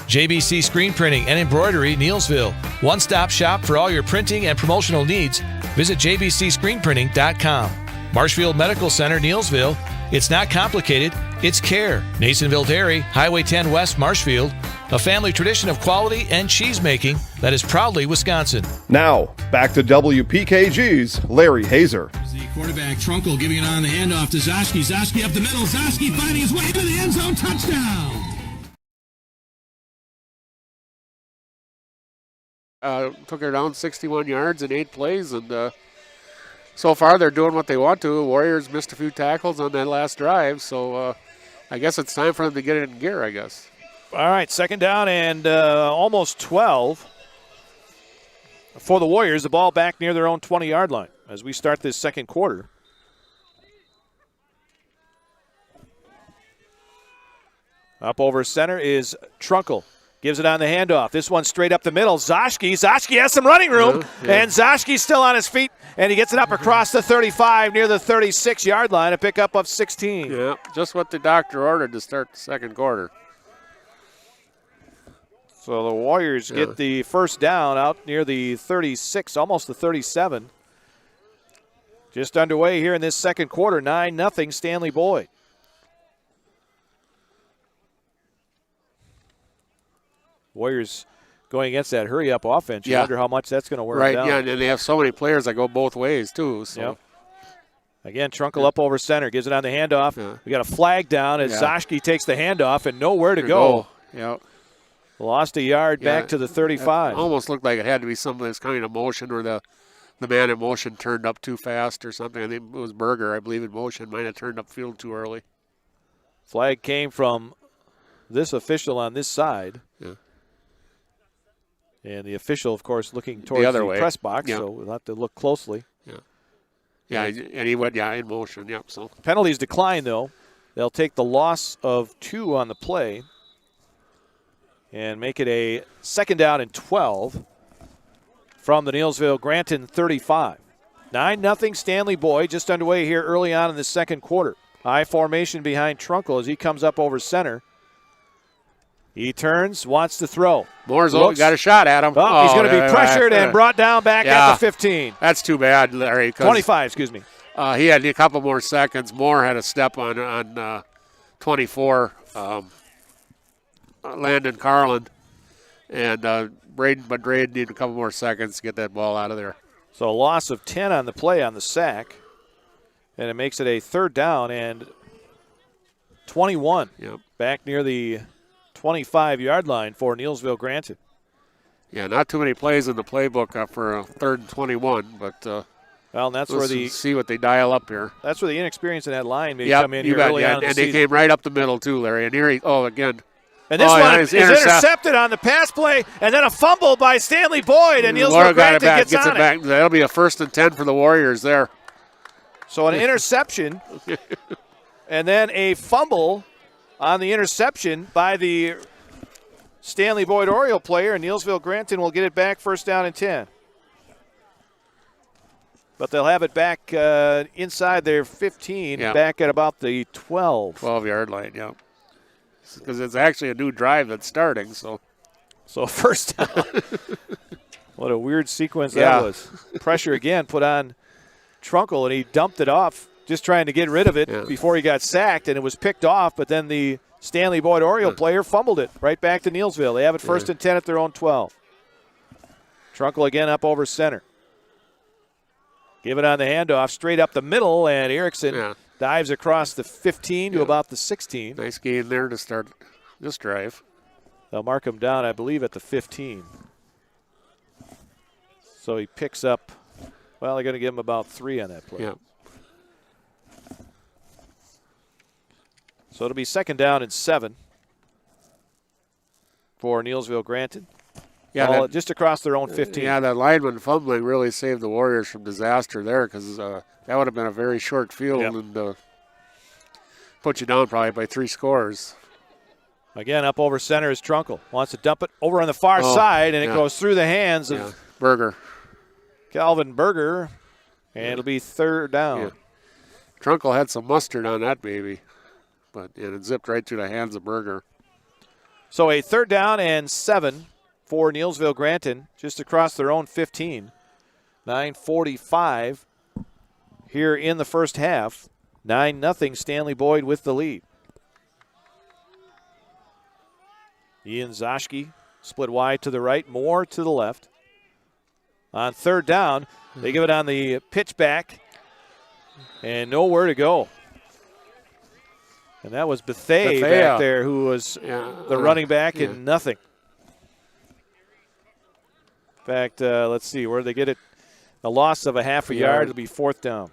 S8: JBC Screen Printing and Embroidery, Neillsville. One-stop shop for all your printing and promotional needs. Visit jbcscreenprinting.com. Marshfield Medical Center, Neillsville. It's not complicated, it's care. Nasonville Dairy, Highway 10 West, Marshfield. A family tradition of quality and cheese making that is proudly Wisconsin.
S7: Now, back to WPKG's Larry Hazer.
S9: The quarterback, Trunkle, giving it on the handoff to Zoschke. Zoschke up the middle. Zoschke finding his way into the end zone. Touchdown!
S3: Took her down 61 yards in 8 plays, and so far they're doing what they want to. Warriors missed a few tackles on that last drive, so I guess it's time for them to get it in gear, I guess.
S2: All right, second down and almost 12 for the Warriors. The ball back near their own 20-yard line as we start this second quarter. Up over center is Trunkle. Gives it on the handoff. This one straight up the middle. Zoschke. Zoschke has some running room, and Zoschke's still on his feet, and he gets it up across the 35 near the 36-yard line, a pickup of 16.
S3: Yeah, just what the doctor ordered to start the second quarter.
S2: So the Warriors get the first down out near the 36, almost the 37. Just underway here in this second quarter, 9-0 Stanley-Boyd. Warriors going against that hurry-up offense. You wonder how much that's going to wear them down.
S3: Right, yeah, and they have so many players that go both ways, too. So.
S2: Again, Trunkle up over center, gives it on the handoff. We got a flag down as Zoschke takes the handoff and nowhere to go.
S3: Yeah.
S2: Lost a yard back to the 35.
S3: Almost looked like it had to be some of this kind of motion where the man in motion turned up too fast or something. I think it was Berger, I believe, in motion. Might have turned up field too early.
S2: Flag came from this official on this side.
S3: Yeah.
S2: And the official, of course, looking towards the press box, so we'll have to look closely.
S3: Yeah, and he went, in motion, so.
S2: Penalties decline, though. They'll take the loss of 2 on the play and make it a second down and 12 from the Neillsville Granton 35. 9-0 Stanley-Boyd, just underway here early on in the second quarter. High formation behind Trunkle as he comes up over center. He turns, wants to throw.
S3: Moore's got a shot at him.
S2: He's going to be pressured and brought down back at the 15.
S3: That's too bad, Larry.
S2: 25, excuse me.
S3: He had a couple more seconds. Moore had a step on 24, Landon Carlin. And Braden needed a couple more seconds to get that ball out of there.
S2: So a loss of 10 on the play on the sack. And it makes it a third down and 21. Back near the 25-yard line for Neillsville Granton.
S3: Yeah, not too many plays in the playbook for a 3rd and 21, but
S2: well, that's where
S3: see what they dial up here.
S2: That's where the inexperience in that line may come in here early on.
S3: And they came right up the middle too, Larry. And here again.
S2: And this one is intercepted on the pass play, and then a fumble by Stanley-Boyd, and Neillsville Granton gets it back.
S3: That'll be a 1st and 10 for the Warriors there.
S2: So an interception, and then a fumble on the interception by the Stanley-Boyd Oriole player, and Neillsville Granton will get it back 1st down and 10. But they'll have it back inside their 15, back at about the
S3: 12-yard line, because it's actually a new drive that's starting. So
S2: 1st down. What a weird sequence that was. Pressure again put on Trunkle, and he dumped it off, just trying to get rid of it before he got sacked, and it was picked off, but then the Stanley-Boyd Oriole player fumbled it right back to Neillsville. They have it 1st and 10 at their own 12. Trunkle again up over center. Give it on the handoff, straight up the middle, and Erickson Dives across the 15 to about the 16.
S3: Nice gain there to start this drive.
S2: They'll mark him down, I believe, at the 15. So he picks up, well, they're going to give him about 3 on that play.
S3: Yeah.
S2: So it'll be 2nd down and 7 for Neillsville Granton.
S3: Yeah,
S2: just across their own 15.
S3: Yeah, that lineman fumbling really saved the Warriors from disaster there, because that would have been a very short field and put you down probably by 3 scores.
S2: Again, up over center is Trunkle. Wants to dump it over on the far side, and it goes through the hands of
S3: Berger.
S2: Calvin Berger, and it'll be 3rd down.
S3: Yeah. Trunkle had some mustard on that baby, but it zipped right through the hands of Berger.
S2: So a 3rd down and 7 for Neillsville Granton, just across their own 15. 9:45 here in the first half. 9-0 Stanley-Boyd with the lead. Ian Zoschke split wide to the right, Moore to the left. On 3rd down, they give it on the pitch back, and nowhere to go. And that was Bethea back there, who was the running back, and nothing. In fact, let's see, where did they get it? A loss of a half a yard. It'll be 4th down.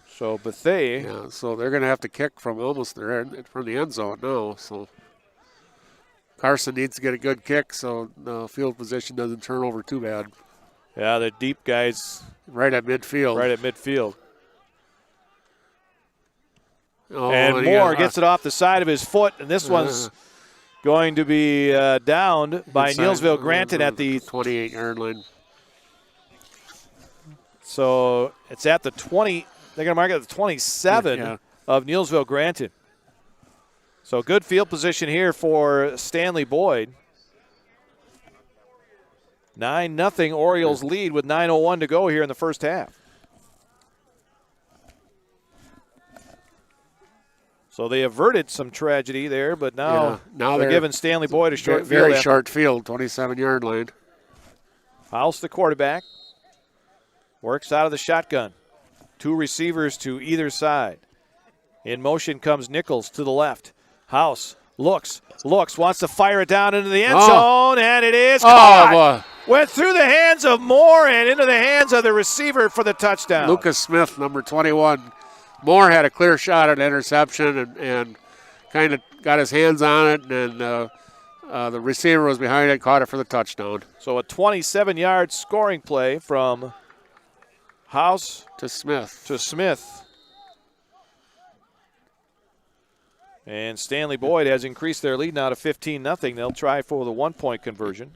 S2: So Bethea.
S3: Yeah, so they're going to have to kick from almost from the end zone now. So Carson needs to get a good kick so the field position doesn't turn over too bad.
S2: Yeah, the deep guys.
S3: Right at midfield.
S2: Right at midfield.
S3: Oh,
S2: and Moore gets it off the side of his foot, and this one's going to be downed by Neillsville Granton at the
S3: 28-yard line.
S2: So it's at the 20. They're going to mark it at the 27 of Neillsville Granton. So good field position here for Stanley-Boyd. 9-0 Orioles lead with 9:01 to go here in the first half. So they averted some tragedy there, but now they're giving Stanley-Boyd a short field.
S3: Very short field, 27-yard line.
S2: House, the quarterback, works out of the shotgun. 2 receivers to either side. In motion comes Nichols to the left. House looks, wants to fire it down into the end zone, and it is caught. Went through the hands of Moore and into the hands of the receiver for the touchdown.
S3: Lucas Smith, number 21. Moore had a clear shot at interception and kind of got his hands on it, and the receiver was behind it, caught it for the touchdown.
S2: So a 27-yard scoring play from House
S3: to Smith.
S2: And Stanley-Boyd has increased their lead now to 15-0. They'll try for the 1-point conversion.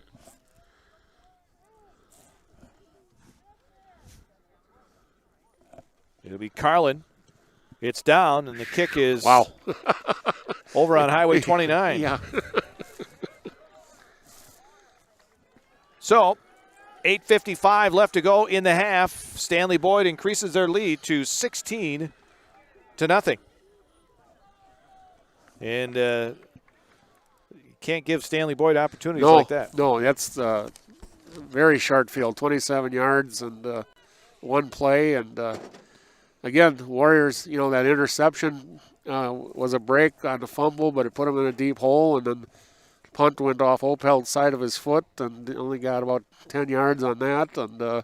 S2: It'll be Carlin. It's down, and the kick is over on Highway 29.
S3: Yeah.
S2: So, 8:55 left to go in the half. Stanley-Boyd increases their lead to 16-0. And you can't give Stanley-Boyd opportunities like that.
S3: No, that's very short field, 27 yards and 1 play. And, again, Warriors, that interception was a break on the fumble, but it put him in a deep hole, and then punt went off Opel's side of his foot and only got about 10 yards on that. And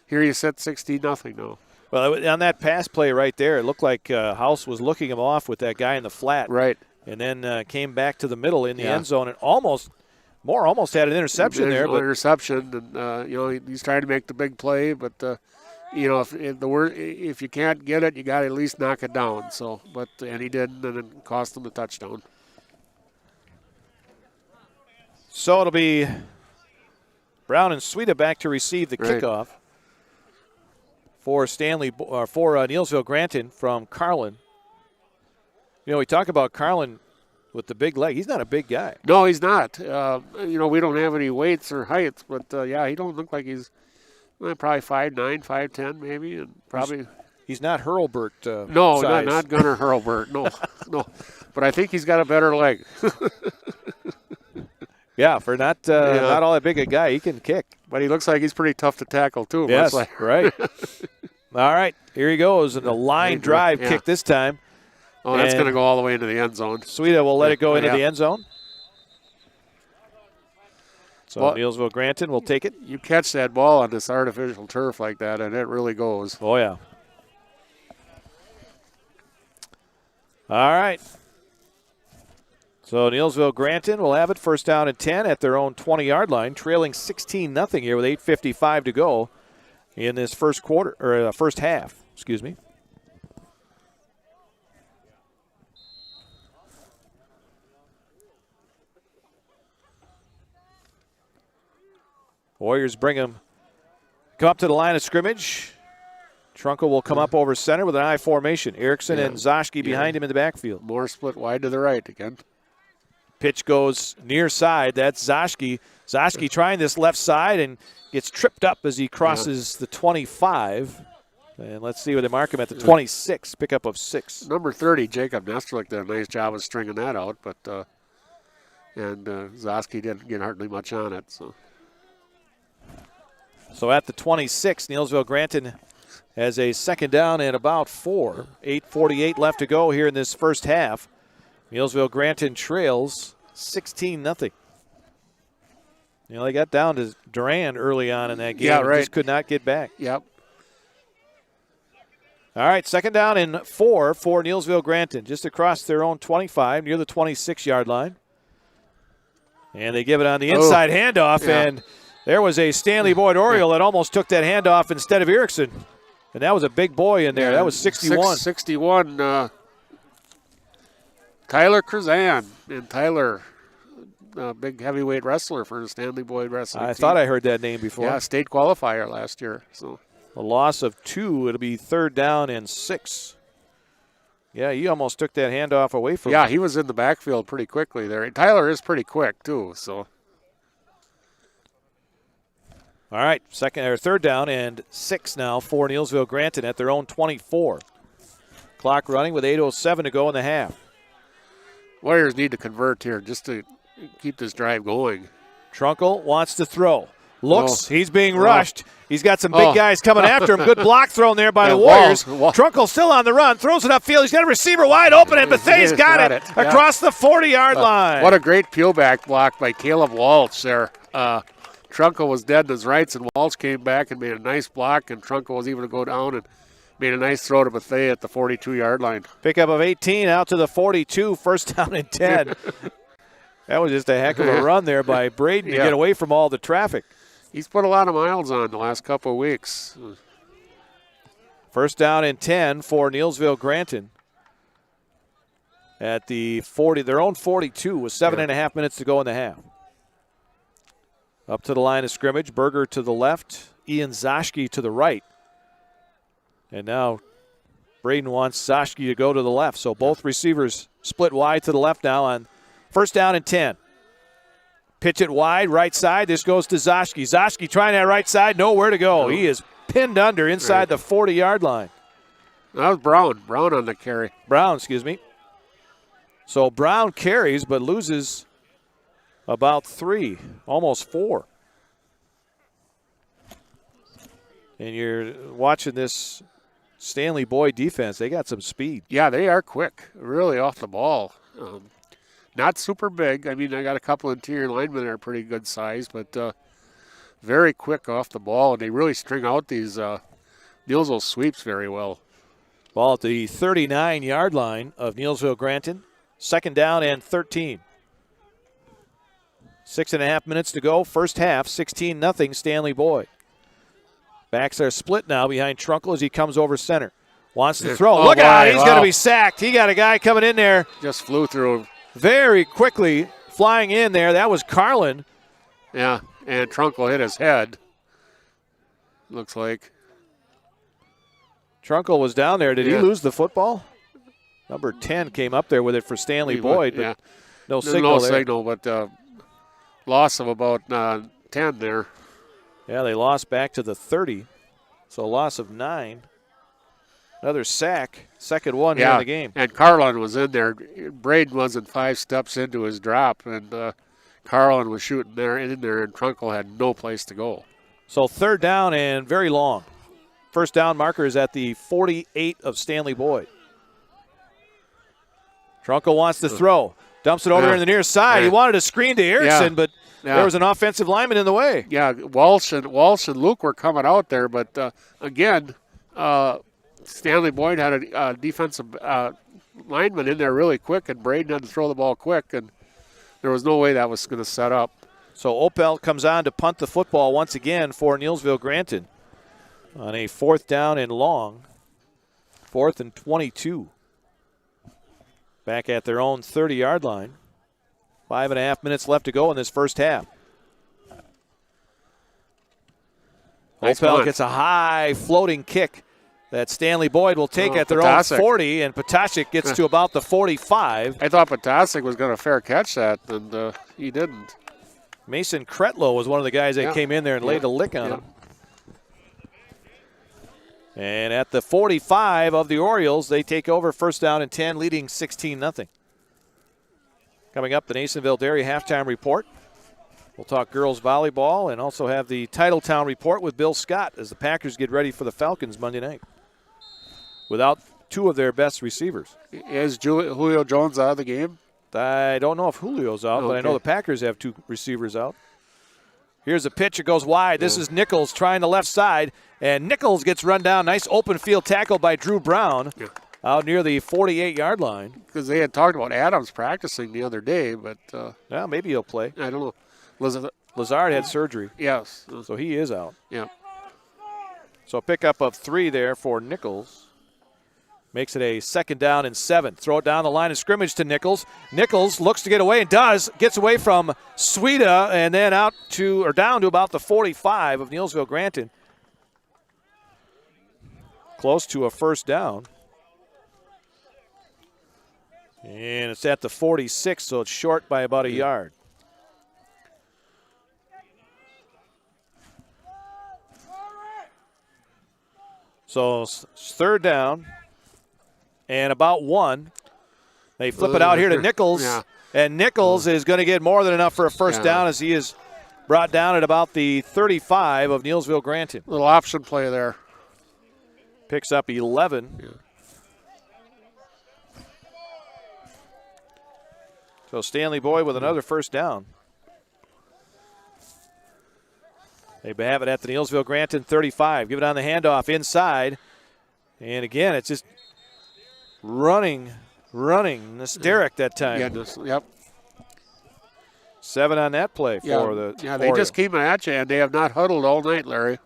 S3: here you sit 16-0 now.
S2: Well, on that pass play right there, it looked like House was looking him off with that guy in the flat.
S3: Right.
S2: And then came back to the middle in the end zone and Moore almost had an interception there. But
S3: interception, and he's trying to make the big play, but if you can't get it, you got to at least knock it down. So, and he didn't, and it cost him the touchdown.
S2: So it'll be Brown and Suida back to receive the kickoff for Neillsville Granton from Carlin. We talk about Carlin with the big leg. He's not a big guy.
S3: No, he's not. We don't have any weights or heights, but he don't look like he's probably 5'9", 5'10", maybe, and probably.
S2: He's not Hurlburt.
S3: No,
S2: size.
S3: not Gunnar Hurlburt. No, no, but I think he's got a better leg.
S2: Yeah, for not all that big a guy, he can kick.
S3: But he looks like he's pretty tough to tackle too.
S2: Yes, right. All right, Here he goes, and a line drive kick this time.
S3: Oh, that's going to go all the way into the end zone.
S2: Suida will let it go into the end zone. So Neillsville Granton will take it.
S3: You catch that ball on this artificial turf like that, and it really goes.
S2: Oh, yeah. All right. So Neillsville Granton will have it first down and 10 at their own 20-yard line, trailing 16-0 here with 8:55 to go in this first quarter, or first half, excuse me. Warriors come up to the line of scrimmage. Trunkel will come up over center with an I formation. Erickson and Zoschke behind him in the backfield.
S3: More split wide to the right again.
S2: Pitch goes near side. That's Zoschke. Zoschke trying this left side and gets tripped up as he crosses the 25. And let's see where they mark him at the 26, pickup of 6.
S3: Number 30, Jacob Nesterlik, did a nice job of stringing that out, but Zoschke didn't get hardly much on it.
S2: So at the 26, Neillsville Granton has a second down and about 4. 8:48 left to go here in this first half. Neillsville Granton trails 16-0. You know, they got down to Durand early on in that game.
S3: Yeah, right.
S2: Just could not get back.
S3: Yep.
S2: All right, second down and 4 for Neillsville Granton, just across their own 25, near the 26-yard line. And they give it on the inside handoff, and there was a Stanley-Boyd Oriole that almost took that handoff instead of Erickson. And that was a big boy in there. That was 61.
S3: 61, Tyler Krzan. And Tyler, big heavyweight wrestler for the Stanley-Boyd wrestling team.
S2: I thought I heard that name before.
S3: Yeah, state qualifier last year. So
S2: a loss of 2. It'll be third down and 6. Yeah, he almost took that handoff away from him.
S3: Yeah, he was in the backfield pretty quickly there. Tyler is pretty quick, too. So.
S2: All right, third down and 6 now for Neillsville Granton at their own 24. Clock running with 8:07 to go in the half.
S3: Warriors need to convert here just to keep this drive going.
S2: Trunkel wants to throw. Looks, he's being rushed. He's got some big guys coming after him. Good block thrown there by the Warriors. Trunkel still on the run, throws it upfield. He's got a receiver wide open, and Bethea's got it across the 40-yard line.
S3: What a great peel-back block by Caleb Walsh there. Trunkel was dead in his rights, and Walsh came back and made a nice block, and Trunkel was able to go down and made a nice throw to Bethea at the 42-yard line.
S2: Pickup of 18 out to the 42, first down and 10. That was just a heck of a run there by Braden to get away from all the traffic.
S3: He's put a lot of miles on the last couple of weeks.
S2: First down and 10 for Neillsville Granton at the 40, their own 42 with 7.5 minutes to go in the half. Up to the line of scrimmage, Berger to the left, Ian Zoschke to the right. And now Braden wants Zoschke to go to the left. So both receivers split wide to the left now on first down and 10. Pitch it wide, right side. This goes to Zoschke. Zoschke trying that right side, nowhere to go. He is pinned under inside the 40-yard line.
S3: That was Brown. Brown on the carry.
S2: Brown, excuse me. So Brown carries but loses about 3, almost 4. And you're watching this Stanley-Boyd defense. They got some speed.
S3: Yeah, they are quick, really off the ball. Not super big. I mean, I got a couple interior linemen that are pretty good size, but very quick off the ball, and they really string out these Neillsville sweeps very well.
S2: Ball at the 39-yard line of Neillsville Granton. Second down and 13. 6.5 minutes to go. First half, 16-0 Stanley-Boyd. Backs are split now behind Trunkel as he comes over center. Wants to throw. Look out, he's going to be sacked. He got a guy coming in there.
S3: Just flew through.
S2: Very quickly flying in there. That was Carlin.
S3: Yeah, and Trunkel hit his head. Looks like.
S2: Trunkel was down there. Did he lose the football? Number 10 came up there with it for Stanley-Boyd, but no signal there.
S3: No signal, but loss of about 10 there.
S2: Yeah, they lost back to the 30, so a loss of 9. Another sack, second one here in the game.
S3: And Carlin was in there. Braden wasn't 5 steps into his drop, and Carlin was shooting in there, and Trunkel had no place to go.
S2: So third down and very long. first down marker is at the 48 of Stanley-Boyd. Trunkel wants to throw. Dumps it over in the near side. He wanted a screen to Erickson, but there was an offensive lineman in the way.
S3: Yeah, Walsh and Luke were coming out there, but again, Stanley-Boyd had a defensive lineman in there really quick, and Braden had to throw the ball quick, and there was no way that was going to set up.
S2: So Opel comes on to punt the football once again for Neillsville Granton on a 4th down and long, 4th and 22. Back at their own 30-yard line. 5.5 minutes left to go in this first half.
S3: Nice
S2: Opel
S3: punt.
S2: gets a high floating kick that Stanley-Boyd will take at their own 40, and Potashik gets to about the 45.
S3: I thought Potashik was going to fair catch that, and he didn't.
S2: Mason Kretlow was one of the guys that came in there and laid a lick on him. And at the 45 of the Orioles, they take over, first down and 10, leading 16-0. Coming up, the Neillsville Dairy halftime report. We'll talk girls volleyball and also have the Titletown report with Bill Scott as the Packers get ready for the Falcons Monday night without 2 of their best receivers.
S3: Is Julio Jones out of the game?
S2: I don't know if Julio's out, but I know the Packers have 2 receivers out. Here's a pitch. It goes wide. This is Nichols trying the left side, and Nichols gets run down. Nice open field tackle by Drew Brown out near the 48-yard line.
S3: Because they had talked about Adams practicing the other day, but
S2: well, maybe he'll play.
S3: I don't know.
S2: Lazard had surgery.
S3: Yes.
S2: So he is out.
S3: Yeah.
S2: So a pickup of 3 there for Nichols. Makes it a 2nd down and 7. Throw it down the line of scrimmage to Nichols. Nichols looks to get away and does. Gets away from Sweda and then down to about the 45 of Neillsville Granton. Close to a first down. And it's at the 46, so it's short by about a yard. So 3rd down. And about 1. They flip it out here to Nichols. And Nichols is going to get more than enough for a first down as he is brought down at about the 35 of Neillsville Granton.
S3: Little option play there.
S2: Picks up 11. So Stanley-Boyd with another first down. They have it at the Neillsville Granton 35. Give it on the handoff inside. And again, it's just running Nesteric that time.
S3: Yep.
S2: 7 on that play for the
S3: they just came at you, and they have not huddled all night, Larry.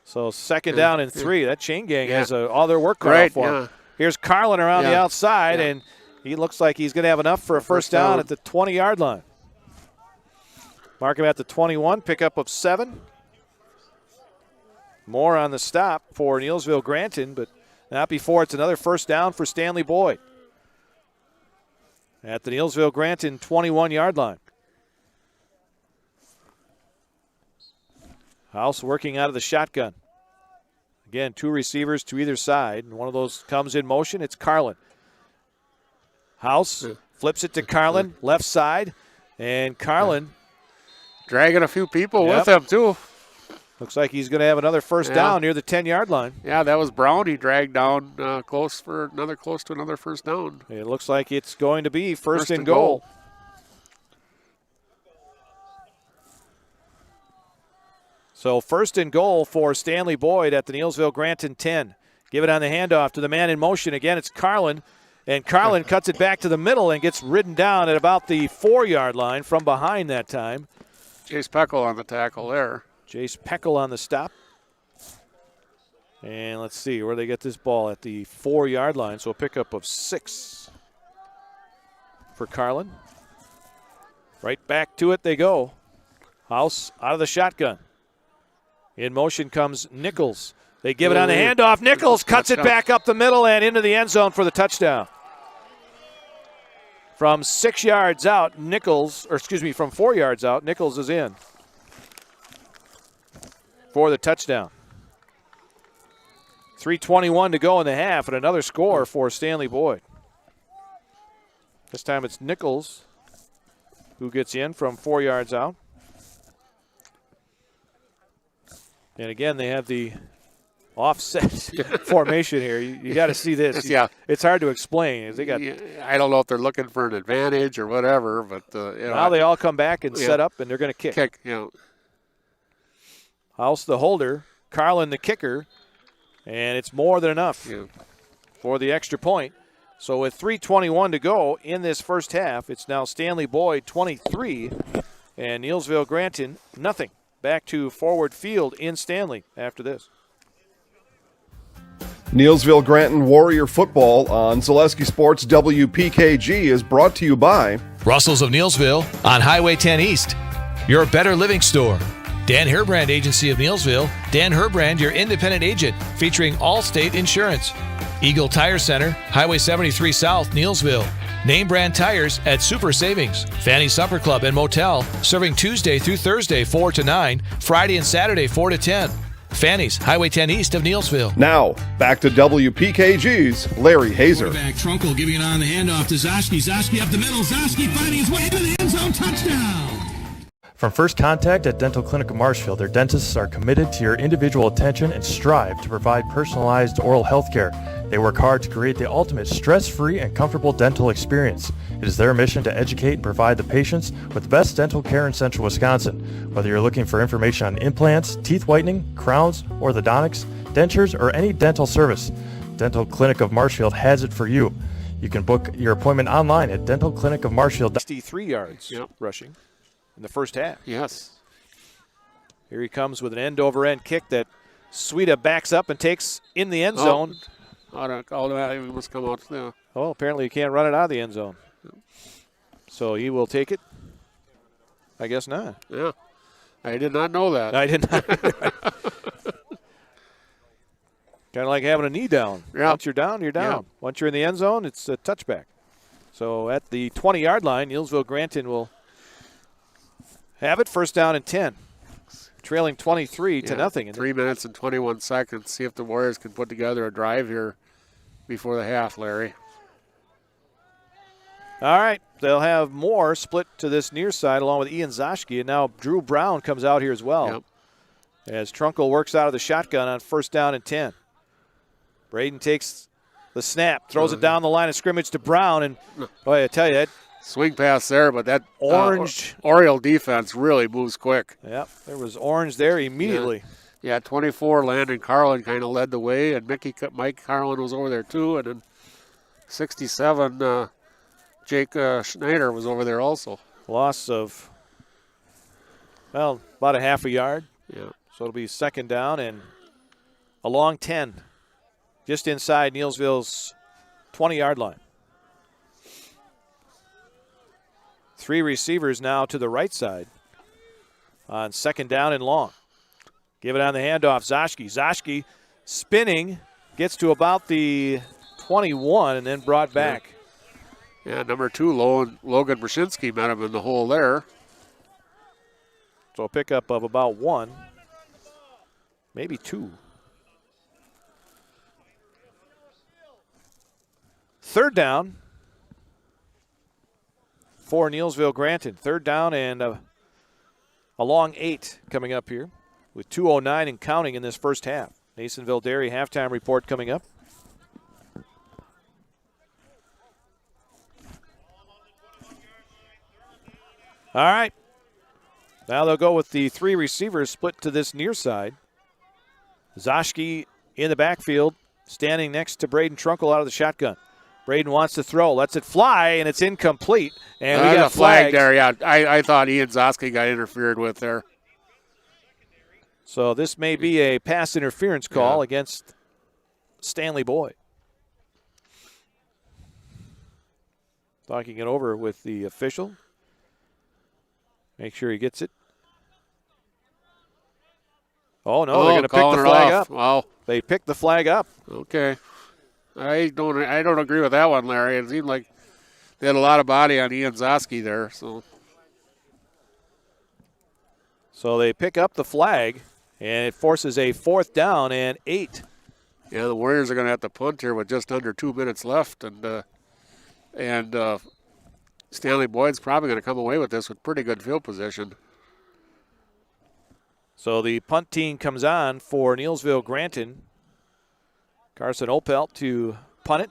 S2: So 2nd down and 3. That chain gang has all their work cut out for them. Here's Carlin around the outside, and he looks like he's going to have enough for a first down at the 20-yard line. Mark him at the 21, pickup of 7. More on the stop for Neillsville Granton, but not before it's another first down for Stanley-Boyd at the Neillsville Granton 21-yard line. House working out of the shotgun. Again, 2 receivers to either side, and one of those comes in motion. It's Carlin. House flips it to Carlin, left side, and Carlin
S3: dragging a few people with him, too.
S2: Looks like he's going to have another first down near the 10-yard line.
S3: Yeah, that was Brown. He dragged down close to another first down.
S2: It looks like it's going to be first and goal. So 1st and goal for Stanley-Boyd at the Neillsville Granton 10. Give it on the handoff to the man in motion. Again, it's Carlin. And Carlin cuts it back to the middle and gets ridden down at about the 4-yard line from behind that time.
S3: Jace Peckel on the tackle there.
S2: Jace Peckel on the stop. And let's see where they get this ball at the 4-yard line. So a pickup of 6 for Carlin. Right back to it they go. House out of the shotgun. In motion comes Nichols. They give it on the handoff. Nichols cuts it back up the middle and into the end zone for the touchdown. From 6 yards out, from 4 yards out, Nichols is in for the touchdown. 3:21 to go in the half, and another score for Stanley-Boyd. This time it's Nichols who gets in from 4 yards out. And again, they have the offset formation here. You got to see this.
S3: Yeah.
S2: It's hard to explain. They got.
S3: I don't know if they're looking for an advantage or whatever, but
S2: now they all come back and set up, and they're going to kick. House the holder, Carlin the kicker, and it's more than enough for the extra point. So with 3:21 to go in this first half, it's now Stanley-Boyd 23 and Neillsville Granton nothing. Back to Forward Field in Stanley after this.
S7: Neillsville Granton Warrior Football on Zaleski Sports WPKG is brought to you by
S8: Russell's of Neillsville on Highway 10 East, your better living store. Dan Herbrand Agency of Neillsville. Dan Herbrand, your independent agent, featuring Allstate Insurance. Eagle Tire Center, Highway 73 South, Neillsville. Name brand tires at Super Savings. Fanny Supper Club and Motel, serving Tuesday through Thursday 4 to 9, Friday and Saturday 4 to 10. Fanny's, Highway 10 East of Neillsville.
S7: Now, back to WPKG's Larry Hazer.
S9: Quarterback Trunkle giving it on the handoff to Zoschke. Zoschke up the middle. Zoschke finding his way into the end zone. Touchdown.
S6: From first contact at Dental Clinic of Marshfield, their dentists are committed to your individual attention and strive to provide personalized oral health care. They work hard to create the ultimate stress-free and comfortable dental experience. It is their mission to educate and provide the patients with the best dental care in central Wisconsin. Whether you're looking for information on implants, teeth whitening, crowns, orthodontics, dentures, or any dental service, Dental Clinic of Marshfield has it for you. You can book your appointment online at dentalclinicofmarshfield.com.
S2: 63 yards rushing in the first half.
S3: Yes.
S2: Here he comes with an end-over-end kick that Suida backs up and takes in the end zone.
S3: That must come out. Yeah.
S2: Oh, apparently you can't run it out of the end zone. So he will take it? I guess not.
S3: Yeah. I did not know that.
S2: I did not. Kind of like having a knee down.
S3: Yeah.
S2: Once you're down, you're down.
S3: Yeah.
S2: Once you're in the end zone, it's a touchback. So at the 20-yard line, Neillsville Granton will have it, first down and 10. Trailing 23 to nothing.
S3: 3 minutes and 21 seconds. See if the Warriors can put together a drive here before the half, Larry.
S2: All right. They'll have more split to this near side along with Ian Zoschke. And now Drew Brown comes out here as well. As Trunkle works out of the shotgun on first down and 10. Braden takes the snap, throws it down the line of scrimmage to Brown. And, boy, I tell you, that
S3: swing pass there, but that
S2: orange
S3: Oriole defense really moves quick.
S2: Yep, there was orange there immediately.
S3: Yeah, 24, Landon Carlin kind of led the way, and Mike Carlin was over there too, and then 67, Jake Schneider was over there also.
S2: Loss of, well, about a half a yard.
S3: Yeah.
S2: So it'll be second down and a long 10 just inside Neillsville's 20-yard line. 3 receivers now to the right side on second down and long. Give it on the handoff. Zoschke. Zoschke spinning, gets to about the 21 and then brought back.
S3: Yeah, number 2, Logan Brzezinski met him in the hole there.
S2: So a pickup of about 1, maybe 2. Third down for Neillsville Granton. Third down and a long 8 coming up here with 2:09 and counting in this first half. Nasonville Dairy halftime report coming up. All right. Now they'll go with the 3 receivers split to this near side. Zoschke in the backfield, standing next to Braden Trunkle out of the shotgun. Braden wants to throw, lets it fly, and it's incomplete. And we got
S3: a flag
S2: flags.
S3: there. Yeah, I thought Ian Zoschke got interfered with there.
S2: So this may be a pass interference call against Stanley-Boyd. Talking it over with the official. Make sure he gets it. Oh, no, they're going to pick the flag up.
S3: Wow.
S2: They picked the flag up.
S3: Okay. I don't agree with that one, Larry. It seemed like they had a lot of body on Ian Zoschke there.
S2: So they pick up the flag, and it forces a 4th down and 8.
S3: Yeah, the Warriors are going to have to punt here with just under 2 minutes left, and Stanley-Boyd's probably going to come away with this with pretty good field position.
S2: So the punt team comes on for Neillsville Granton. Carson Opelt to punt it.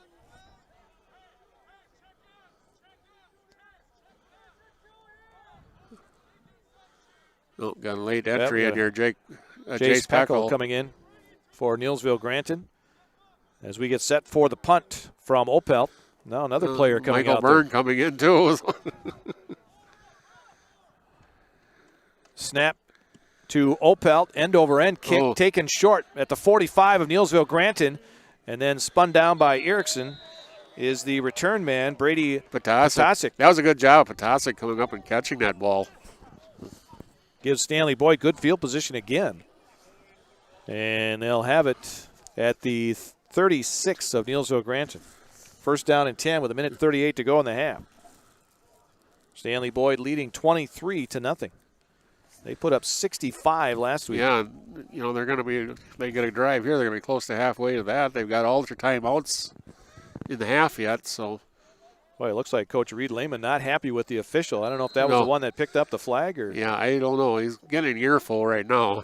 S3: Oh, got a late entry in here.
S2: Jace Peckel coming in for Neillsville Granton as we get set for the punt from Opelt. Now another player coming
S3: Michael
S2: out
S3: Byrne
S2: there.
S3: coming in too.
S2: Snap to Opelt, end over end kick taken short at the 45 of Neillsville Granton, and then spun down by Erickson is the return man, Brady Potasic.
S3: That was a good job, Potasic coming up and catching that ball.
S2: Gives Stanley-Boyd good field position again. And they'll have it at the 36 of Neillsville Granton. First down and 10 with 1:38 to go in the half. Stanley-Boyd leading 23-0. They put up 65 last week.
S3: Yeah, you know, they get a drive here, they're going to be close to halfway to that. They've got all their timeouts in the half yet, so.
S2: Boy, it looks like Coach Reed Lehman not happy with the official. I don't know if that was the one that picked up the flag or.
S3: Yeah, I don't know. He's getting an earful right now.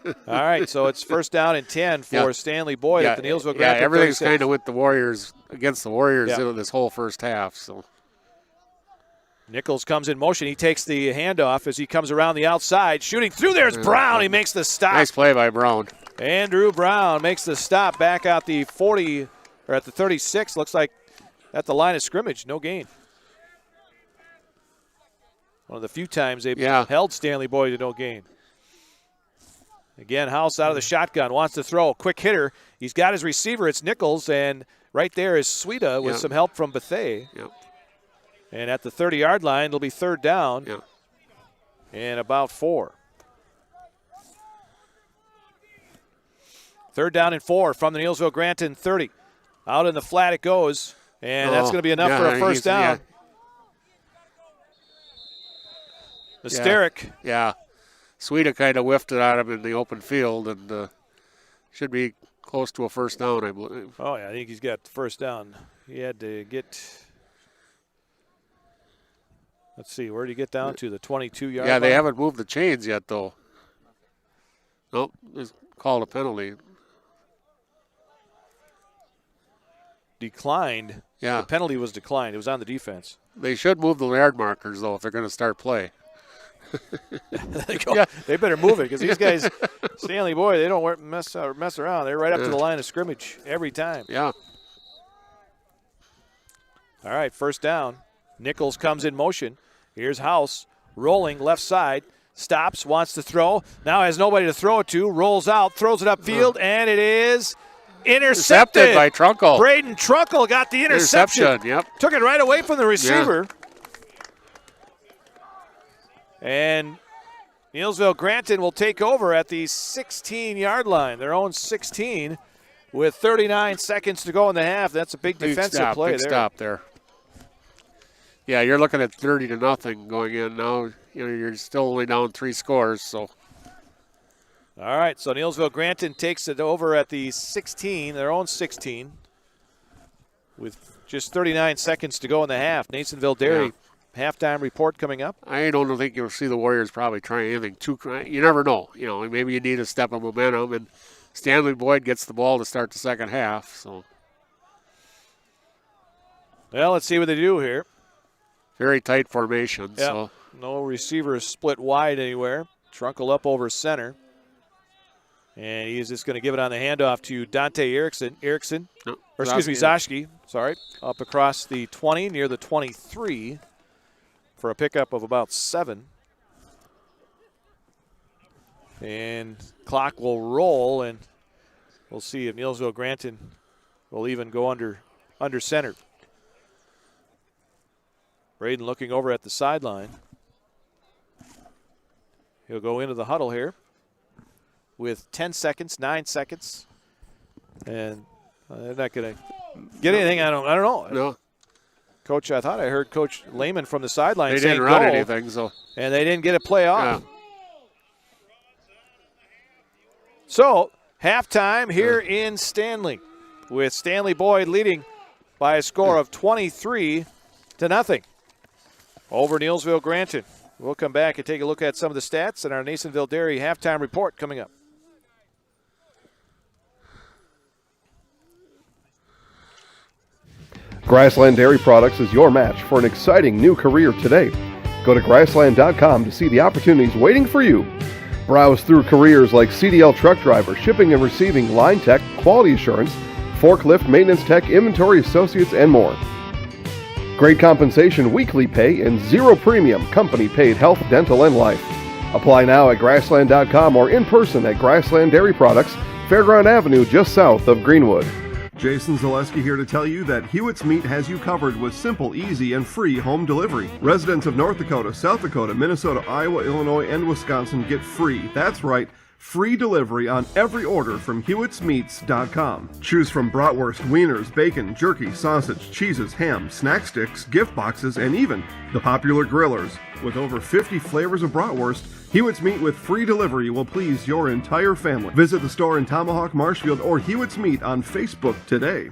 S2: All right, so it's first down and 10 for Stanley-Boyd at the Neillsville Granton.
S3: Yeah, everything's
S2: 36.
S3: kind of with the Warriors, against the Warriors this whole first half. So
S2: Nichols comes in motion. He takes the handoff as he comes around the outside. Shooting through, there's Brown. He makes the stop.
S3: Nice play by Brown.
S2: Andrew Brown makes the stop back at the 40, or at the 36. Looks like at the line of scrimmage, no gain. One of the few times they've held Stanley-Boyd to no gain. Again, House out of the shotgun, wants to throw. Quick hitter. He's got his receiver. It's Nichols, and right there is Suida with some help from Bethea.
S3: Yep.
S2: And at the 30-yard line, it'll be third down and about 4. Third down and 4 from the Neillsville Granton 30. Out in the flat it goes, and that's going to be enough for a first down. Mysteric.
S3: Yeah. Suida kind of whiffed it at him in the open field, and should be close to a first down, I believe.
S2: Oh, yeah, I think he's got the first down. He had to get, let's see, where did he get down to? The 22-yard line?
S3: Yeah, they haven't moved the chains yet, though. Nope, it's called a penalty.
S2: Declined.
S3: Yeah.
S2: The penalty was declined. It was on the defense.
S3: They should move the yard markers, though, if they're going to start play.
S2: They better move it because these guys, Stanley-Boyd, they don't mess around. They're right up to the line of scrimmage every time.
S3: Yeah.
S2: All right, first down. Nichols comes in motion. Here's House rolling left side. Stops, wants to throw. Now has nobody to throw it to. Rolls out, throws it upfield, and it is intercepted
S3: by Trunkle.
S2: Braden Trunkle got the interception.
S3: Yep.
S2: Took it right away from the receiver. Yeah. And Neillsville Granton will take over at the 16-yard line, their own 16, with 39 seconds to go in the half. That's a big defensive play there.
S3: Big stop there. Yeah, you're looking at 30-0 going in now. You know, you're still only down 3 scores. So.
S2: All right, so Neillsville Granton takes it over at the 16, their own 16, with just 39 seconds to go in the half. Nasonville Dairy halftime report coming up.
S3: I don't think you'll see the Warriors probably try anything too. You never know. You know, maybe you need a step of momentum, and Stanley-Boyd gets the ball to start the second half. So,
S2: well, let's see what they do here.
S3: Very tight formation.
S2: Yep.
S3: So
S2: no receivers split wide anywhere. Trunkle up over center. And he's just going to give it on the handoff to Dante Erickson. Zoschke. Sorry. Up across the 20, near the 23, for a pickup of about 7. And clock will roll, and we'll see if Neillsville Granton will even go under center. Braden looking over at the sideline. He'll go into the huddle here with 10 seconds, 9 seconds. And they're not going to get anything. I don't know.
S3: No.
S2: Coach, I thought I heard Coach Lehman from the sideline
S3: they
S2: saying
S3: didn't run
S2: go,
S3: anything, so.
S2: And they didn't get a play off.
S3: Yeah.
S2: So, halftime here in Stanley, with Stanley-Boyd leading by a score of 23-0 over Neillsville Granton. We'll come back and take a look at some of the stats in our Nasonville Dairy halftime report coming up.
S7: Grassland Dairy Products is your match for an exciting new career today. Go to grassland.com to see the opportunities waiting for you. Browse through careers like CDL truck driver, shipping and receiving, line tech, quality assurance, forklift, maintenance tech, inventory associates, and more. Great compensation, weekly pay, and zero premium company-paid health, dental, and life. Apply now at grassland.com or in person at Grassland Dairy Products, Fairground Avenue, just south of Greenwood.
S13: Jason Zaleski here to tell you that Hewitt's Meat has you covered with simple, easy, and free home delivery. Residents of North Dakota, South Dakota, Minnesota, Iowa, Illinois, and Wisconsin get free, that's right, free delivery on every order from Hewitt'sMeats.com. Choose from bratwurst, wieners, bacon, jerky, sausage, cheeses, ham, snack sticks, gift boxes, and even the popular grillers. With over 50 flavors of bratwurst, Hewitt's Meat with free delivery will please your entire family. Visit the store in Tomahawk, Marshfield, or Hewitt's Meat on Facebook today.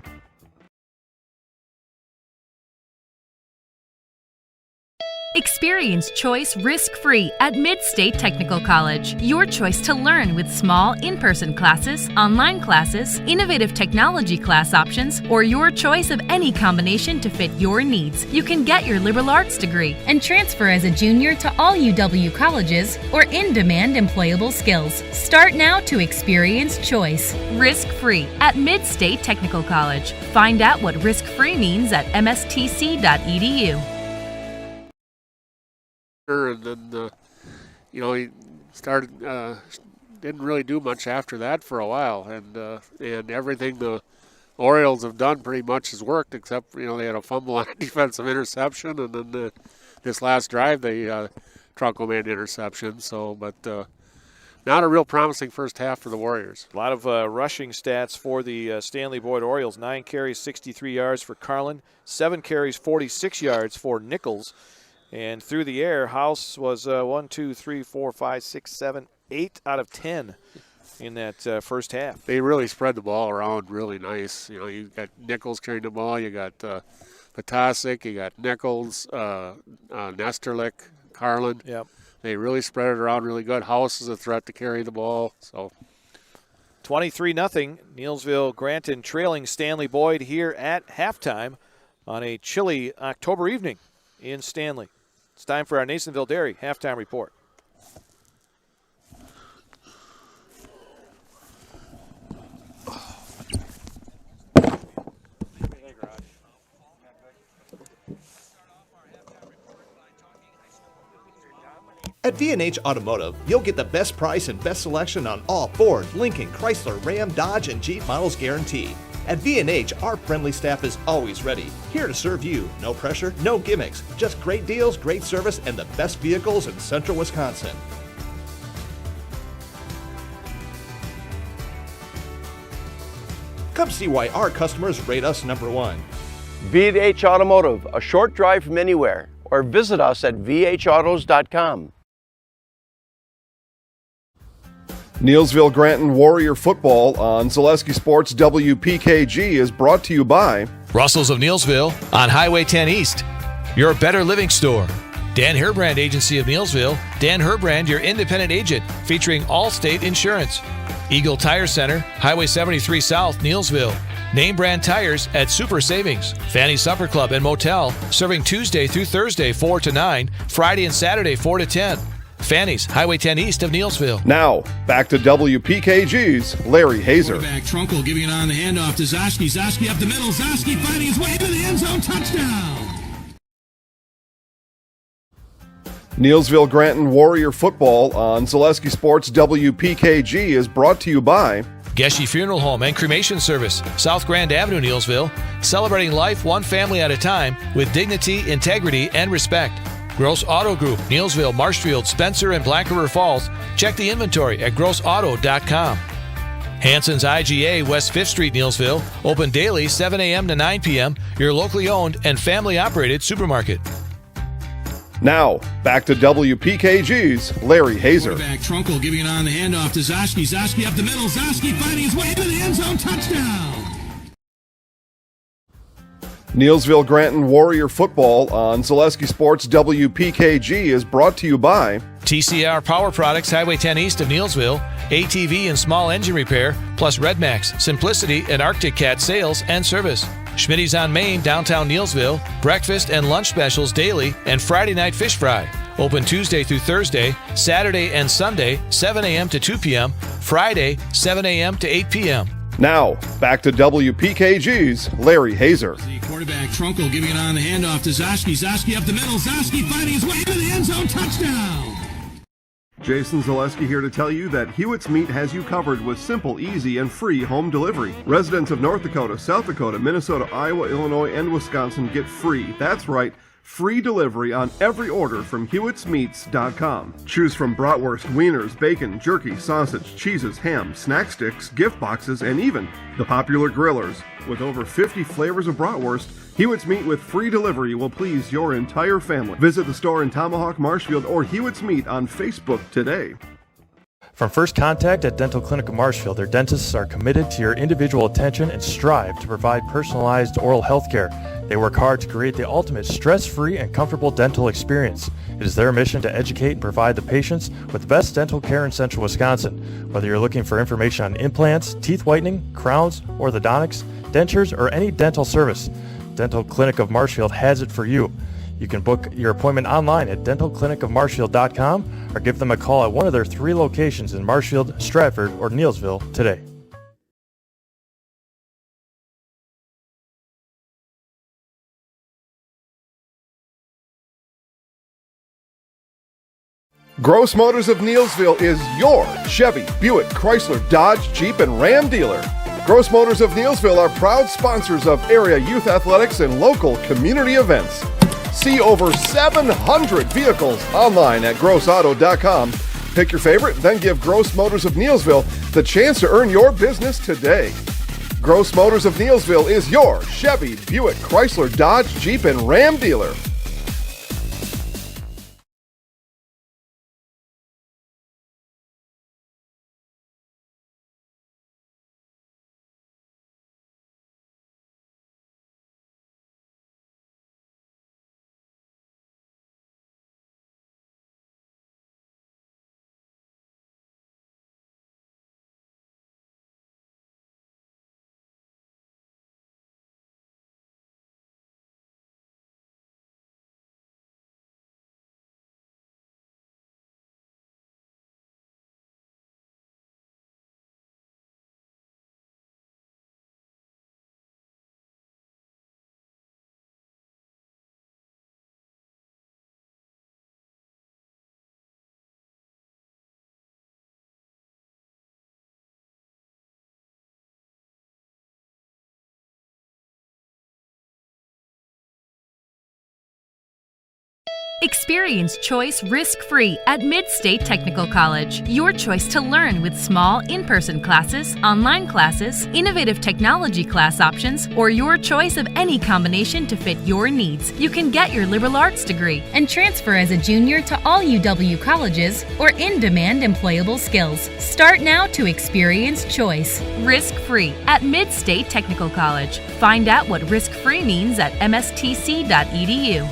S10: Experience choice risk-free at Mid-State Technical College. Your choice to learn with small in-person classes, online classes, innovative technology class options, or your choice of any combination to fit your needs. You can get your liberal arts degree and transfer as a junior to all UW colleges or in-demand employable skills. Start now to experience choice risk-free at Mid-State Technical College. Find out what risk-free means at mstc.edu.
S3: And then, he started, didn't really do much after that for a while. And everything the Orioles have done pretty much has worked, except, they had a fumble on a defensive interception. And then this last drive, they truck home an interception. But not a real promising first half for the Warriors.
S2: A lot of rushing stats for the Stanley-Boyd Orioles. 9 carries, 63 yards for Carlin. 7 carries, 46 yards for Nichols. And through the air, House was 1, 2, 3, 4, 5, 6, 7, 8 out of 10 in that first half.
S3: They really spread the ball around really nice. You got Nichols carrying the ball. You got Potasic. You got Nichols, Nesterlik, Carlin.
S2: Yep.
S3: They really spread it around really good. House is a threat to carry the ball. So
S2: 23-0. Neillsville Granton trailing Stanley-Boyd here at halftime on a chilly October evening in Stanley. It's time for our Neillsville Dairy halftime report.
S11: At V&H Automotive, you'll get the best price and best selection on all Ford, Lincoln, Chrysler, Ram, Dodge, and Jeep models guaranteed. At V&H, our friendly staff is always ready, here to serve you. No pressure, no gimmicks, just great deals, great service, and the best vehicles in central Wisconsin. Come see why our customers rate us #1.
S12: V&H Automotive, a short drive from anywhere, or visit us at vhautos.com.
S7: Neillsville Granton Warrior Football on Zaleski Sports WPKG is brought to you by
S8: Russell's of Neillsville on Highway 10 East, your better living store. Dan Herbrand Agency of Neillsville, Dan Herbrand, your independent agent, featuring Allstate Insurance. Eagle Tire Center, Highway 73 South, Neillsville. Name brand tires at Super Savings. Fanny Supper Club and Motel, serving Tuesday through Thursday 4 to 9, Friday and Saturday 4 to 10. Fanny's, Highway 10 East of Neillsville.
S7: Now, back to WPKG's Larry Hazer.
S9: Quarterback Trunkle giving it on the handoff to Zoski. Zoski up the middle. Zoski finding his way into the end zone. Touchdown.
S7: Neillsville Granton Warrior Football on Zaleski Sports WPKG is brought to you by
S8: Geshe Funeral Home and Cremation Service, South Grand Avenue, Neillsville. Celebrating life one family at a time with dignity, integrity, and respect. Gross Auto Group, Neillsville, Marshfield, Spencer, and Black River Falls. Check the inventory at grossauto.com. Hanson's IGA, West 5th Street, Neillsville. Open daily 7 a.m. to 9 p.m. Your locally owned and family-operated supermarket.
S7: Now, back to WPKG's Larry Hazer.
S9: Quarterback Trunkle giving it on the handoff to Zoski. Zoski up the middle. Zoski finding his way into the end zone. Touchdown.
S7: Neillsville Granton Warrior Football on Zaleski Sports WPKG is brought to you by
S8: TCR Power Products, Highway 10 East of Neillsville. ATV and small engine repair, plus Redmax, Simplicity, and Arctic Cat sales and service. Schmitty's on Main, downtown Neillsville. Breakfast and lunch specials daily, and Friday night fish fry. Open Tuesday through Thursday, Saturday and Sunday, 7 a.m. to 2 p.m., Friday, 7 a.m. to 8 p.m.
S7: Now, back to WPKG's Larry Hazer.
S9: The quarterback, Trunkel, giving it on the handoff to Zoschke. Zoschke up the middle. Zoschke finding his way into the end zone. Touchdown!
S7: Jason Zaleski here to tell you that Hewitt's Meat has you covered with simple, easy, and free home delivery. Residents of North Dakota, South Dakota, Minnesota, Iowa, Illinois, and Wisconsin get free. That's right. Free delivery on every order from Hewitt'sMeats.com. Choose from bratwurst, wieners, bacon, jerky, sausage, cheeses, ham, snack sticks, gift boxes, and even the popular grillers. With over 50 flavors of bratwurst, Hewitt's Meat with free delivery will please your entire family. Visit the store in Tomahawk, Marshfield, or Hewitt's Meat on Facebook today.
S6: From first contact at Dental Clinic of Marshfield, their dentists are committed to your individual attention and strive to provide personalized oral health care. They work hard to create the ultimate stress-free and comfortable dental experience. It is their mission to educate and provide the patients with the best dental care in central Wisconsin. Whether you're looking for information on implants, teeth whitening, crowns, orthodontics, dentures, or any dental service, Dental Clinic of Marshfield has it for you. You can book your appointment online at dentalclinicofmarshfield.com or give them a call at one of their 3 locations in Marshfield, Stratford, or Neillsville today.
S7: Gross Motors of Neillsville is your Chevy, Buick, Chrysler, Dodge, Jeep, and Ram dealer. Gross Motors of Neillsville are proud sponsors of area youth athletics and local community events. See over 700 vehicles online at grossauto.com. Pick your favorite, then give Gross Motors of Neillsville the chance to earn your business today. Gross Motors of Neillsville is your Chevy, Buick, Chrysler, Dodge, Jeep, and Ram dealer.
S10: Experience choice risk-free at Mid-State Technical College. Your choice to learn with small in-person classes, online classes, innovative technology class options, or your choice of any combination to fit your needs. You can get your liberal arts degree and transfer as a junior to all UW colleges or in-demand employable skills. Start now to experience choice risk-free at Mid-State Technical College. Find out what risk-free means at mstc.edu.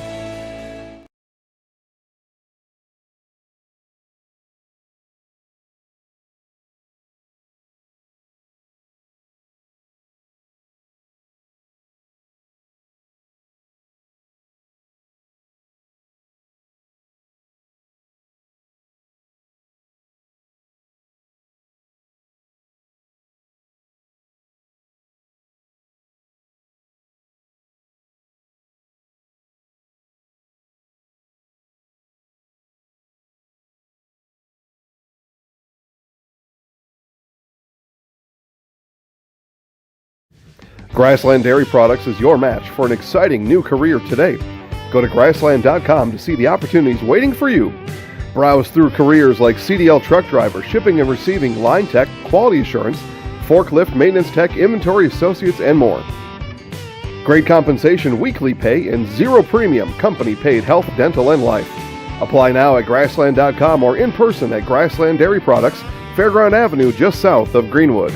S7: Grassland Dairy Products is your match for an exciting new career today. Go to grassland.com to see the opportunities waiting for you. Browse through careers like CDL truck driver, shipping and receiving, line tech, quality assurance, forklift, maintenance tech, inventory associates, and more. Great compensation, weekly pay, and zero premium company-paid health, dental, and life. Apply now at grassland.com or in person at Grassland Dairy Products, Fairground Avenue, just south of Greenwood.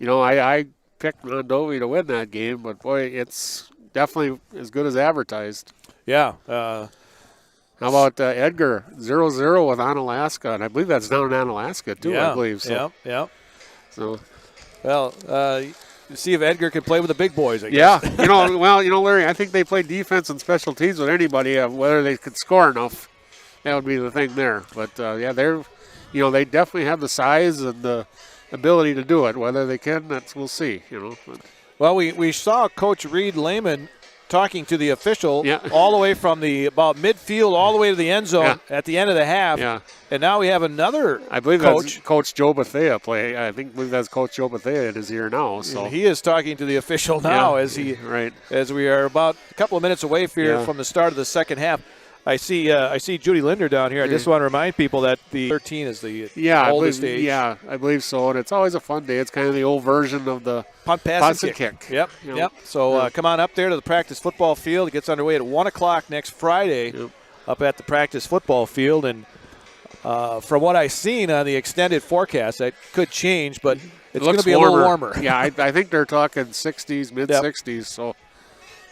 S3: I picked Mondovi to win that game, but boy, it's definitely as good as advertised.
S2: Yeah.
S3: How about Edgar 0-0 with Onalaska, and I believe that's down in Onalaska too.
S2: Yeah.
S3: I believe so.
S2: Yeah.
S3: So,
S2: well, see if Edgar can play with the big boys. I guess.
S3: Yeah. Larry, I think they play defense and special teams with anybody. Whether they could score enough, that would be the thing there. But they definitely have the size and the ability to do it. Whether they can, we'll see. But.
S2: Well, we saw Coach Reed Lehman talking to the official all the way from about midfield all the way to the end zone at the end of the half.
S3: Yeah.
S2: And now we have another
S3: I believe
S2: coach.
S3: That's Coach Joe Bethea play. I believe that's Coach Joe Bethea in his ear now. So
S2: and he is talking to the official now as we are about a couple of minutes away from the start of the second half. I see Judy Linder down here. I just want to remind people that the 13 is the oldest age.
S3: Yeah, I believe so. And it's always a fun day. It's kind of the old version of the
S2: punt, pass, and kick. Yep. So come on up there to the practice football field. It gets underway at 1 o'clock next Friday up at the practice football field. And from what I've seen on the extended forecast, that could change, but it's going to be a little warmer.
S3: Yeah, I think they're talking 60s, mid-60s. So,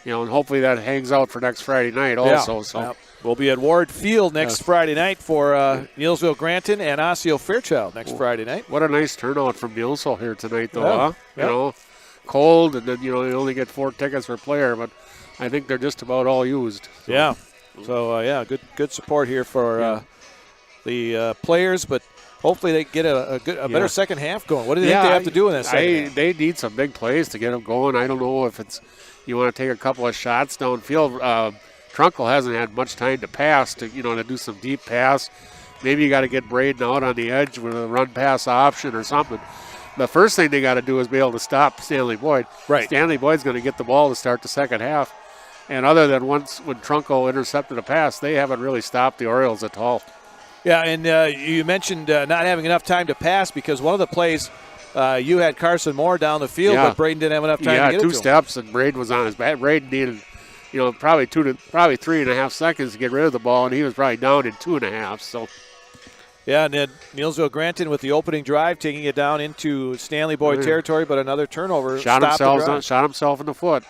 S3: and hopefully that hangs out for next Friday night also. So.
S2: Yep. We'll be at Ward Field next Friday night for Neillsville Granton and Osseo Fairchild next Friday night.
S3: What a nice turnout from Neillsville here tonight, though, huh? Cold, and then, you only get 4 tickets per player, but I think they're just about all used. So.
S2: Yeah. So, good support here for the players, but hopefully they get a better second half going. What do you think they have to do in that second half?
S3: They need some big plays to get them going. I don't know if you want to take a couple of shots downfield. Trunkle hasn't had much time to pass to do some deep pass. Maybe you got to get Braden out on the edge with a run pass option or something. The first thing they got to do is be able to stop Stanley-Boyd.
S2: Right.
S3: Stanley-Boyd's going to get the ball to start the second half. And other than once when Trunkle intercepted a pass, they haven't really stopped the Orioles at all.
S2: Yeah, and you mentioned not having enough time to pass because one of the plays you had Carson Moore down the field, but Braden didn't have enough time to get it to him.
S3: 2 steps, and Braden was on his back. Braden needed probably 3.5 seconds to get rid of the ball, and he was probably down in 2.5. So,
S2: yeah, and then Neillsville Granton with the opening drive, taking it down into Stanley-Boyd territory, but another turnover
S3: shot himself in the foot.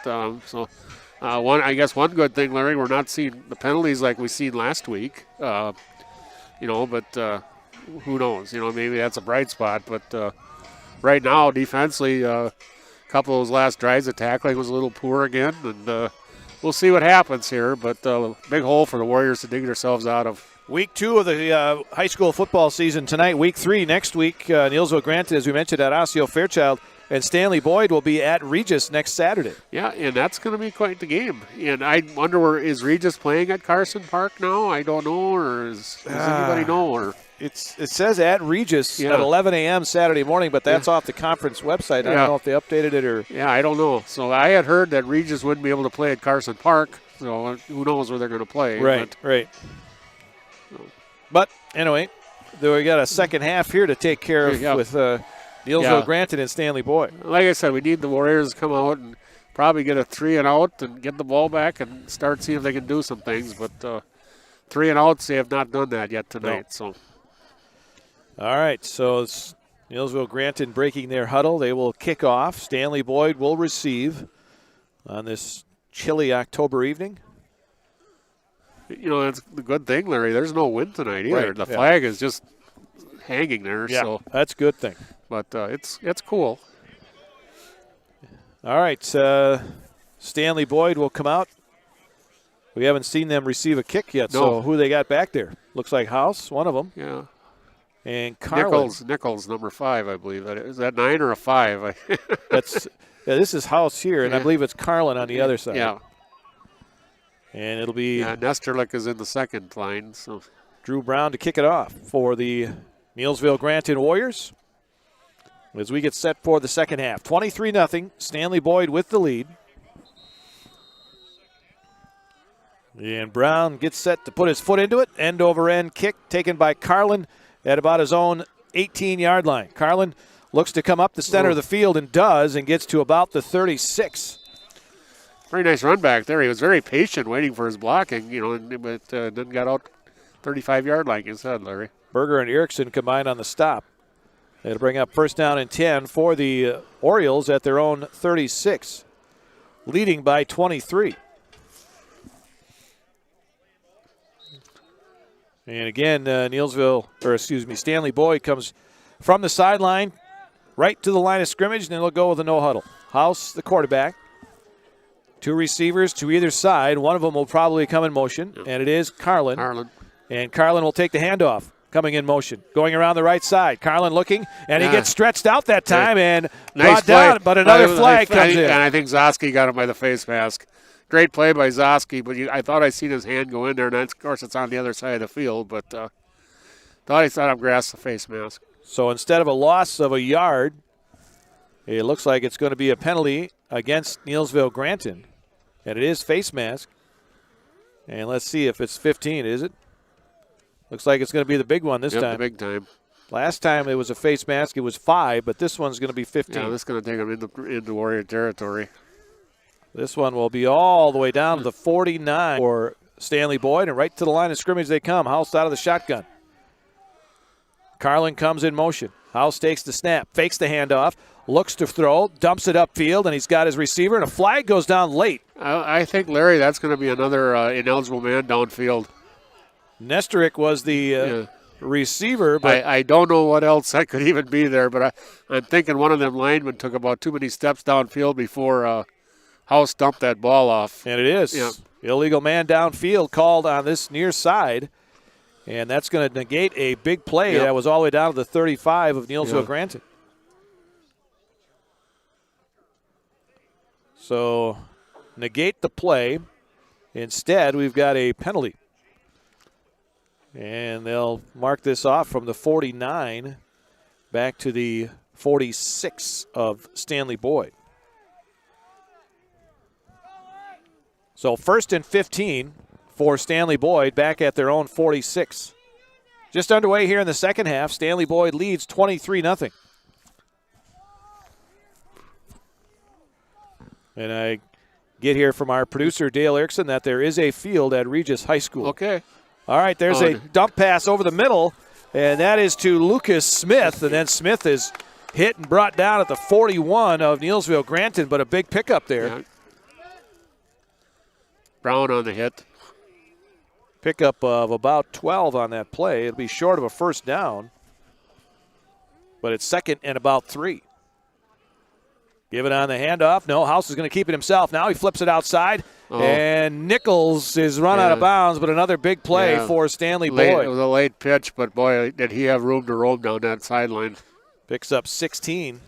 S3: One good thing, Larry, we're not seeing the penalties like we seen last week. But who knows? Maybe that's a bright spot. But right now, defensively, a couple of those last drives of tackling was a little poor again, and. We'll see what happens here, but big hole for the Warriors to dig themselves out of.
S2: Week 2 of the high school football season tonight. Week 3 next week. Neillsville Granton, as we mentioned, at Osseo Fairchild, and Stanley-Boyd will be at Regis next Saturday.
S3: Yeah, and that's going to be quite the game. And I wonder, is Regis playing at Carson Park now? I don't know, or does anybody know? Or
S2: it says at Regis at 11 a.m. Saturday morning, but that's off the conference website. I don't know if they updated it or.
S3: Yeah, I don't know. So I had heard that Regis wouldn't be able to play at Carson Park. So who knows where they're going to play?
S2: Right. But anyway, we got a second half here to take care of with Neillsville Granton and Stanley-Boyd.
S3: Like I said, we need the Warriors to come out and probably get a 3-and-out and get the ball back and start seeing if they can do some things. But 3-and-outs, they have not done that yet tonight. So.
S2: All right, so it's Neillsville Granton breaking their huddle. They will kick off. Stanley-Boyd will receive on this chilly October evening.
S3: That's the good thing, Larry. There's no wind tonight either.
S2: Right,
S3: the flag is just hanging there.
S2: Yeah,
S3: so
S2: that's a good thing.
S3: But it's cool.
S2: All right, Stanley-Boyd will come out. We haven't seen them receive a kick yet, so who they got back there? Looks like House, one of them.
S3: Yeah.
S2: And Carlin.
S3: Nichols, number 5, I believe. Is that 9 or a 5?
S2: This is House here, and I believe it's Carlin on the other side.
S3: Yeah.
S2: And it'll be
S3: Nesterlik is in the second line. So
S2: Drew Brown to kick it off for the Neillsville Granton Warriors as we get set for the second half. 23-0, Stanley-Boyd with the lead. And Brown gets set to put his foot into it. End-over-end kick taken by Carlin at about his own 18-yard line. Carlin looks to come up the center of the field and does, and gets to about the 36.
S3: Very nice run back there. He was very patient waiting for his blocking, but then got out 35-yard line instead, Larry.
S2: Berger and Erickson combined on the stop. It'll bring up first down and 10 for the Orioles at their own 36, leading by 23. And again, Stanley-Boyd comes from the sideline right to the line of scrimmage, and then they'll go with a no huddle. House, the quarterback. 2 receivers to either side. One of them will probably come in motion, and it is Carlin. And Carlin will take the handoff, coming in motion. Going around the right side. Carlin looking, and he gets stretched out that time and brought down, but another flag comes in.
S3: And I think Zosky got him by the face mask. Great play by Zosky, but I thought I seen his hand go in there, and of course it's on the other side of the field, but thought he saw him grasp the face mask.
S2: So instead of a loss of a yard, it looks like it's going to be a penalty against Neillsville Granton, and it is face mask. And let's see if it's 15, is it? Looks like it's going to be the big one this time.
S3: The big time.
S2: Last time it was a face mask, it was 5, but this one's going to be 15.
S3: Yeah, this is going to take him into Warrior territory.
S2: This one will be all the way down to the 49 for Stanley-Boyd, and right to the line of scrimmage they come. House out of the shotgun. Carlin comes in motion. House takes the snap, fakes the handoff, looks to throw, dumps it upfield, and he's got his receiver, and a flag goes down late.
S3: I think, Larry, that's going to be another ineligible man downfield.
S2: Nestoric was the receiver, but
S3: I don't know what else that could even be there, but I'm thinking one of them linemen took about too many steps downfield before House dumped that ball off.
S2: And it is.
S3: Yeah.
S2: Illegal man downfield called on this near side. And that's going to negate a big play that was all the way down to the 35 of Neillsville Granton. So negate the play. Instead, we've got a penalty. And they'll mark this off from the 49 back to the 46 of Stanley-Boyd. So 1st and 15 for Stanley-Boyd back at their own 46. Just underway here in the second half. Stanley-Boyd leads 23-0. And I get here from our producer, Dale Erickson, that there is a field at Regis High School.
S3: Okay.
S2: All right, there's a dump pass over the middle, and that is to Lucas Smith. And then Smith is hit and brought down at the 41 of Neillsville Granton, but a big pickup there.
S3: Yeah. Brown on the hit.
S2: Pickup of about 12 on that play. It'll be short of a first down, but it's 2nd and about 3. Give it on the handoff. No, House is going to keep it himself. Now he flips it outside, and Nichols is run out of bounds, but another big play for Stanley-Boyd.
S3: It was a late pitch, but boy, did he have room to roam down that sideline.
S2: Picks up 16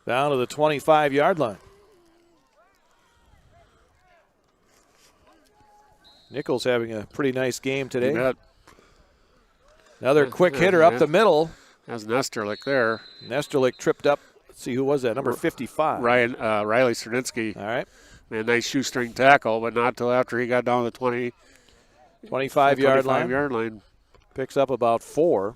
S2: down to the 25-yard line. Nichols having a pretty nice game today. Another quick hitter up the middle.
S3: That's Nesterlik there.
S2: Nesterlik tripped up. Let's see, who was that? Number 55.
S3: Riley Strunitzky.
S2: All right.
S3: Man, nice shoestring tackle, but not till after he got down to the
S2: 25-yard line. Picks up about 4.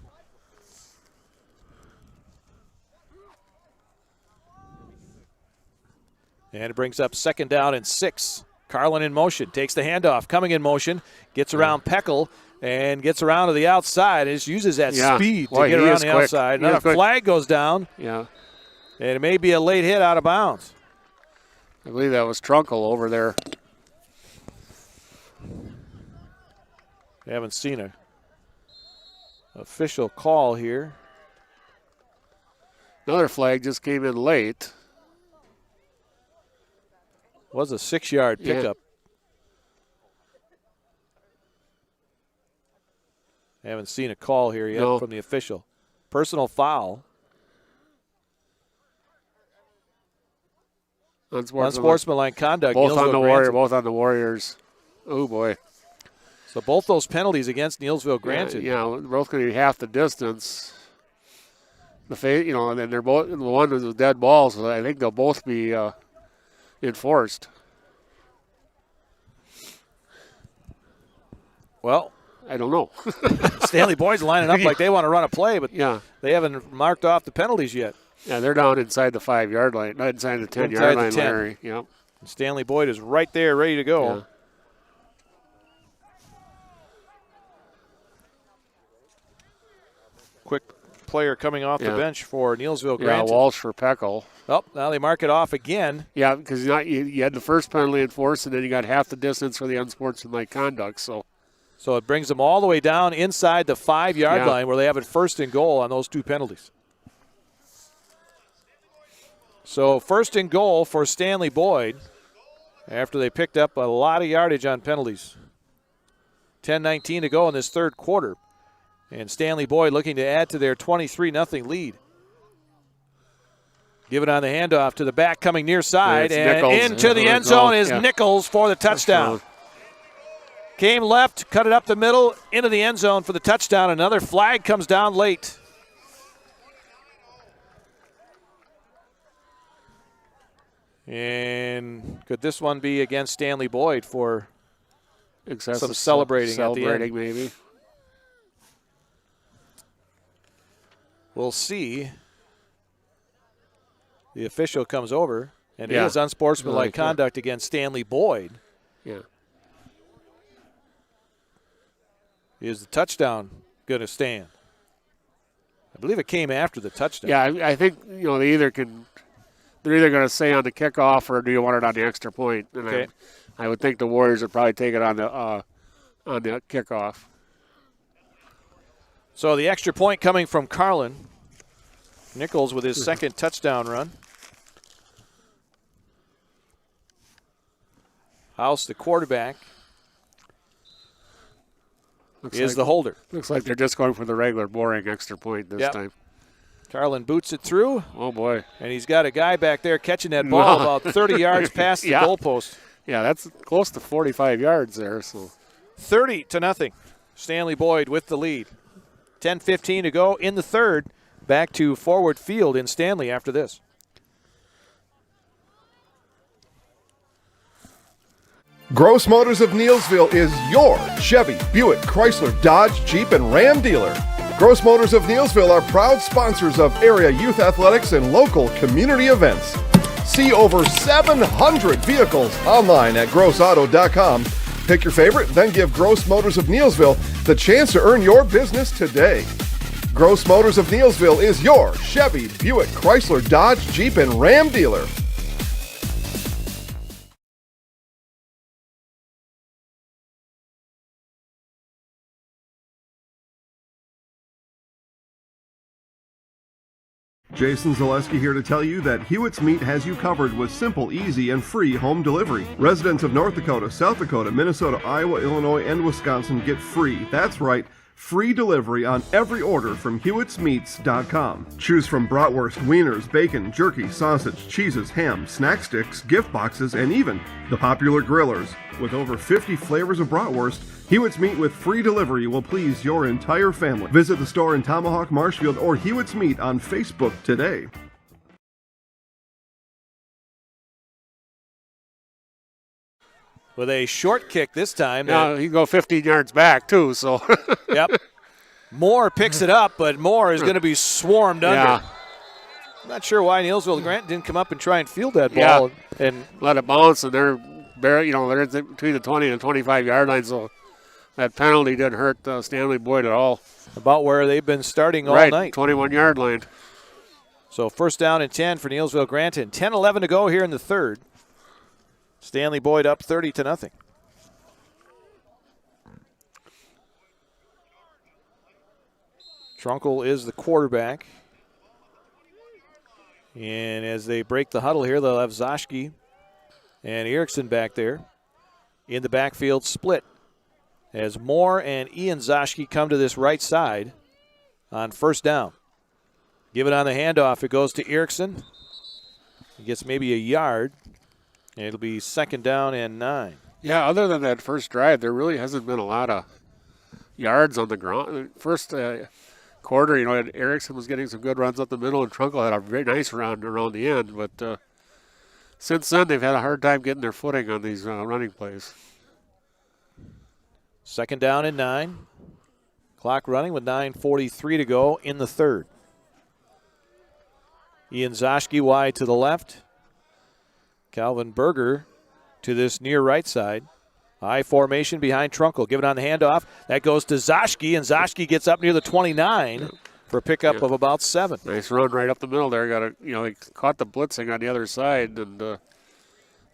S2: And it brings up 2nd down and 6. Carlin in motion, takes the handoff, coming in motion, gets around Peckel, and gets around to the outside. And just uses that speed to get around the outside. Another flag goes down.
S3: Yeah.
S2: And it may be a late hit out of bounds.
S3: I believe that was Trunkel over there.
S2: We haven't seen an official call here.
S3: Another flag just came in late.
S2: Was a 6-yard pickup. Haven't seen a call here yet from the official. Personal foul. Unsportsmanlike conduct.
S3: Both on the Warriors. Oh boy.
S2: So both those penalties against Neillsville Granton.
S3: Yeah, both going to be half the distance. And then they're both the one was a dead ball, so I think they'll both be enforced.
S2: Well,
S3: I don't know.
S2: Stanley-Boyd's lining up like they want to run a play, but they haven't marked off the penalties yet.
S3: Yeah, they're down inside the 5-yard line, not inside the 10-yard line, Larry. Yep.
S2: Stanley-Boyd is right there, ready to go.
S3: Yeah.
S2: Quick player coming off the bench for Neillsville Granton.
S3: Yeah, Walsh for Peckel.
S2: Oh, now they mark it off again.
S3: Yeah, because you had the first penalty enforced, and then you got half the distance for the unsportsmanlike conduct. So
S2: it brings them all the way down inside the 5-yard line where they have it 1st and goal on those 2 penalties. So 1st and goal for Stanley-Boyd after they picked up a lot of yardage on penalties. 10:19 to go in this 3rd quarter. And Stanley-Boyd looking to add to their 23-0 lead. Give it on the handoff to the back coming near side. And Nichols. Into the end zone is Nichols for the touchdown. Came left, cut it up the middle, into the end zone for the touchdown. Another flag comes down late. And could this one be against Stanley-Boyd for some celebrating at the end?
S3: Maybe.
S2: We'll see. The official comes over, and it is unsportsmanlike conduct against Stanley-Boyd.
S3: Yeah.
S2: Is the touchdown going to stand? I believe it came after the touchdown.
S3: Yeah, I think they're either going to say on the kickoff or do you want it on the extra point? And
S2: okay.
S3: I would think the Warriors would probably take it on the kickoff.
S2: So the extra point coming from Carlin. Nichols with his 2nd touchdown run. House, the quarterback, is the holder.
S3: Looks like they're just going for the regular boring extra point this time.
S2: Carlin boots it through.
S3: Oh, boy.
S2: And he's got a guy back there catching that ball about 30 yards past the goalpost.
S3: Yeah, that's close to 45 yards there. So
S2: 30-0. Stanley-Boyd with the lead. 10:15 to go in the 3rd. Back to Forward Field in Stanley after this.
S7: Gross Motors of Neillsville is your Chevy, Buick, Chrysler, Dodge, Jeep, and Ram dealer. Gross Motors of Neillsville are proud sponsors of area youth athletics and local community events. See over 700 vehicles online at grossauto.com. Pick your favorite, then give Gross Motors of Neillsville the chance to earn your business today. Gross Motors of Neillsville is your Chevy, Buick, Chrysler, Dodge, Jeep, and Ram dealer. Jason Zaleski here to tell you that Hewitt's Meat has you covered with simple, easy, and free home delivery. Residents of North Dakota, South Dakota, Minnesota, Iowa, Illinois, and Wisconsin get free. That's right. Free delivery on every order from Hewitt'sMeats.com. Choose from bratwurst, wieners, bacon, jerky, sausage, cheeses, ham, snack sticks, gift boxes, and even the popular grillers. With over 50 flavors of bratwurst, Hewitt's Meat with free delivery will please your entire family. Visit the store in Tomahawk, Marshfield, or Hewitt's Meat on Facebook today.
S2: With a short kick this time.
S3: Now he can go 15 yards back, too. So.
S2: Yep. Moore picks it up, but Moore is going to be swarmed under.
S3: Yeah.
S2: I'm not sure why Neillsville Grant didn't come up and try and field that ball and
S3: let it bounce, and they're between the 20 and 25-yard line, so that penalty didn't hurt Stanley-Boyd at all.
S2: About where they've been starting all night.
S3: 21-yard line.
S2: So 1st down and 10 for Neillsville Granton. 10-11 to go here in the 3rd. Stanley-Boyd up 30-0. Trunkel is the quarterback. And as they break the huddle here, they'll have Zoschke and Erickson back there in the backfield split. As Moore and Ian Zoschke come to this right side on 1st down. Give it on the handoff. It goes to Erickson. He gets maybe a yard. And it'll be 2nd down and 9.
S3: Yeah, other than that first drive, there really hasn't been a lot of yards on the ground. First quarter, Erickson was getting some good runs up the middle, and Trunkel had a very nice run around the end. But since then, they've had a hard time getting their footing on these running plays.
S2: 2nd down and 9. Clock running with 9:43 to go in the 3rd. Ian Zoschke wide to the left. Calvin Berger to this near right side. I formation behind Trunkel. Give it on the handoff. That goes to Zoschke, and Zoschke gets up near the 29 for a pickup of about 7.
S3: Nice run right up the middle there. He caught the blitzing on the other side, and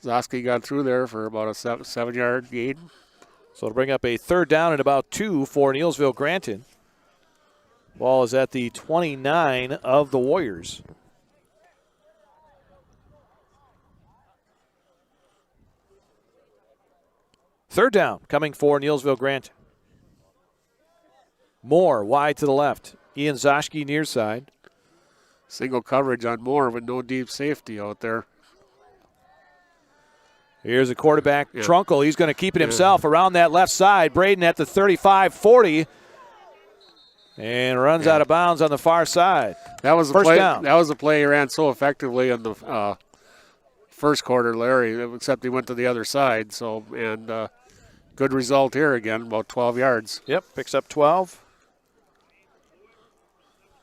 S3: Zosky got through there for about a 7-yard gain.
S2: So it'll bring up a 3rd down and about 2 for Neillsville Granton. Ball is at the 29 of the Warriors. Third down coming for Neillsville Granton. Moore wide to the left. Ian Zoschke near side.
S3: Single coverage on Moore with no deep safety out there.
S2: Here's a quarterback, Trunkle. He's going to keep it himself around that left side. Braden at the 35-40 and runs out of bounds on the far side.
S3: That was
S2: first
S3: play,
S2: down.
S3: That was the play he ran so effectively in the first quarter, Larry, except he went to the other side. So, and good result here again, about 12 yards.
S2: Yep, picks up 12.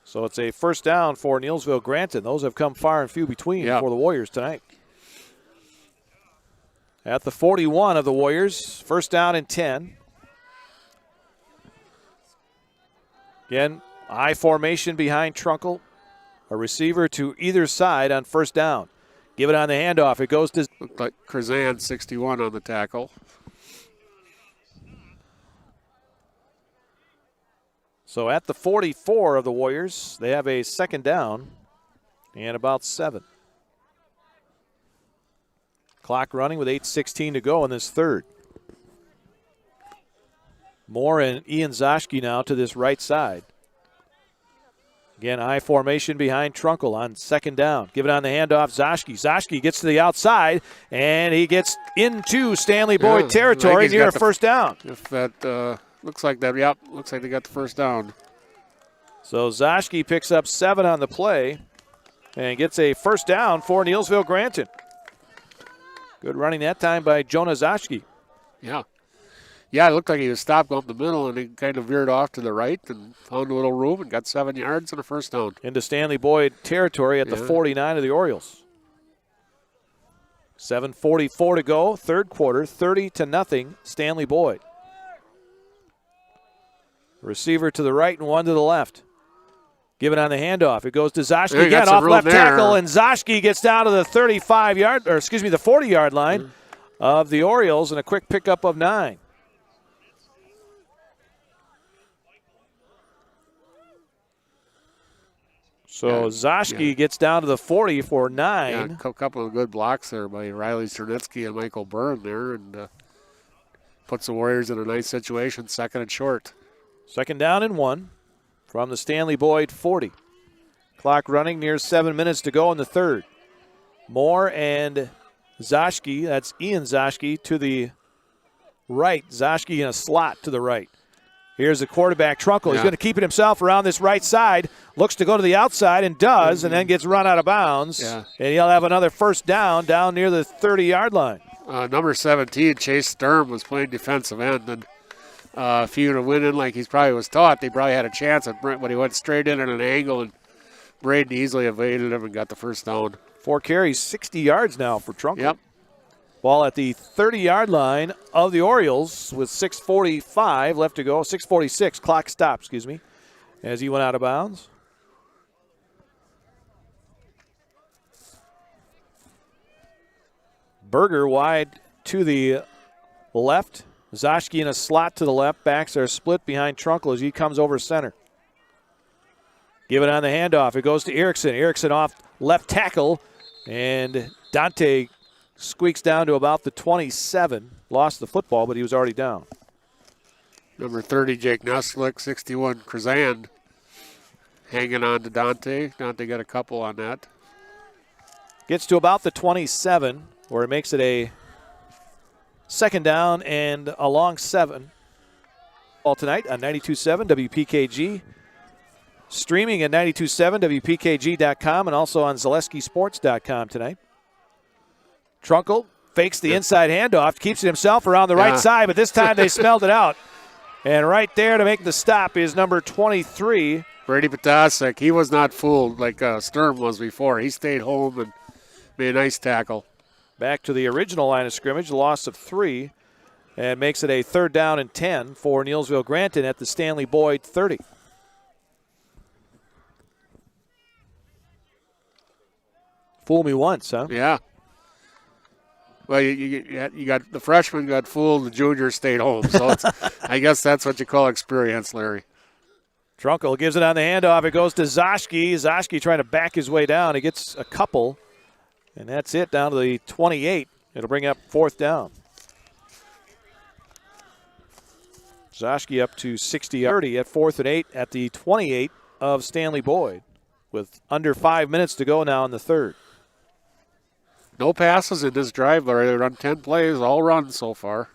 S2: So it's a first down for Neillsville Granton. Those have come far and few between for the Warriors tonight. At the 41 of the Warriors, first down and 10. Again, I formation behind Trunkle. A receiver to either side on first down. Give it on the handoff. It goes to...
S3: Looked like Krazan, 61 on the tackle.
S2: So at the 44 of the Warriors, they have a second down and about 7. Clock running with 8:16 to go in this third. Moore and Ian Zoschke now to this right side. Again, I formation behind Trunkle on second down. Give it on the handoff, Zoschke. Zoschke gets to the outside, and he gets into Stanley-Boyd territory near a first down.
S3: If that looks like that, looks like they got the first down.
S2: So Zoschke picks up 7 on the play and gets a first down for Neillsville Granton. Good running that time by Jonah Zoschke.
S3: Yeah, it looked like he was stopped going up the middle, and he kind of veered off to the right and found a little room and got 7 yards and a first down.
S2: Into Stanley-Boyd territory at the 49 of the Orioles. 7:44 to go, third quarter, 30-0, Stanley-Boyd. Receiver to the right and one to the left. Give it on the handoff. It goes to Zoschke again off left tackle, and Zoschke gets down to the 40-yard line of the Orioles, and a quick pickup of 9. So Zoschke gets down to the 40 for 9.
S3: Yeah, a couple of good blocks there by Riley Cernitsky and Michael Byrne there, and puts the Warriors in a nice situation, second and short.
S2: Second down and 1 from the Stanley-Boyd 40. Clock running near 7 minutes to go in the third. Moore and Zoschke, that's Ian Zoschke to the right. Zoschke in a slot to the right. Here's the quarterback, Trunkle. He's going to keep it himself around this right side. Looks to go to the outside and does, and then gets run out of bounds.
S3: Yeah.
S2: And he'll have another first down near the 30-yard line.
S3: Number 17, Chase Sturm, was playing defensive end, and if he would have went in like he probably was taught, they probably had a chance at Brent, but he went straight in at an angle, and Braden easily evaded him and got the first down.
S2: 4 carries, 60 yards now for Trunkle.
S3: Yep.
S2: Ball at the 30-yard line of the Orioles with 6:45 left to go. 6:46, clock stop, as he went out of bounds. Berger wide to the left. Zoschke in a slot to the left. Backs are split behind Trunkle as he comes over center. Give it on the handoff. It goes to Erickson. Erickson off left tackle, and Dante squeaks down to about the 27. Lost the football, but he was already down.
S3: Number 30, Jake Nestlick. 61, Krazan, hanging on to Dante. Dante got a couple on that.
S2: Gets to about the 27, where it makes it a second down and a long 7. All tonight on 92.7 WPKG. Streaming at 92.7 WPKG.com and also on ZaleskiSports.com tonight. Trunkle fakes the inside handoff, keeps it himself around the right side, but this time they smelled it out. And right there to make the stop is number 23.
S3: Brady Potasek. He was not fooled like Sturm was before. He stayed home and made a nice tackle.
S2: Back to the original line of scrimmage, loss of 3, and makes it a third down and 10 for Neillsville Granton at the Stanley-Boyd 30. Fool me once, huh?
S3: Yeah. Well, you got the freshman got fooled, the junior stayed home. So I guess that's what you call experience, Larry.
S2: Trunkel gives it on the handoff. It goes to Zoschke. Zoschke trying to back his way down. He gets a couple, and that's it down to the 28. It'll bring up 4th down. Zoschke up to 60-30 at 4th and 8 at the 28 of Stanley-Boyd with under 5 minutes to go now in the 3rd.
S3: No passes in this drive, Larry. They run 10 plays, all run so far.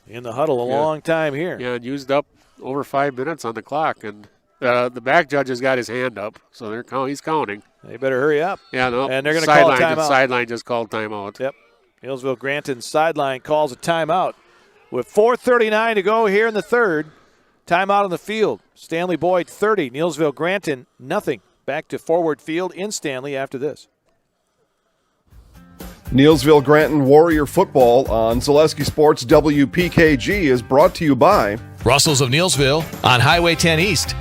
S2: In the huddle a long time here.
S3: Yeah, and used up over 5 minutes on the clock. And the back judge has got his hand up, so he's counting.
S2: They better hurry up.
S3: Yeah, no.
S2: And they're going to call a timeout.
S3: The sideline just called timeout.
S2: Yep. Neillsville Granton sideline calls a timeout. With 4:39 to go here in the 3rd. Timeout on the field. Stanley-Boyd 30. Neillsville Granton nothing. Back to Forward Field in Stanley after this.
S7: Neillsville Granton Warrior Football on Zaleski Sports WPKG is brought to you by
S8: Russell's of Neillsville on Highway 10 East,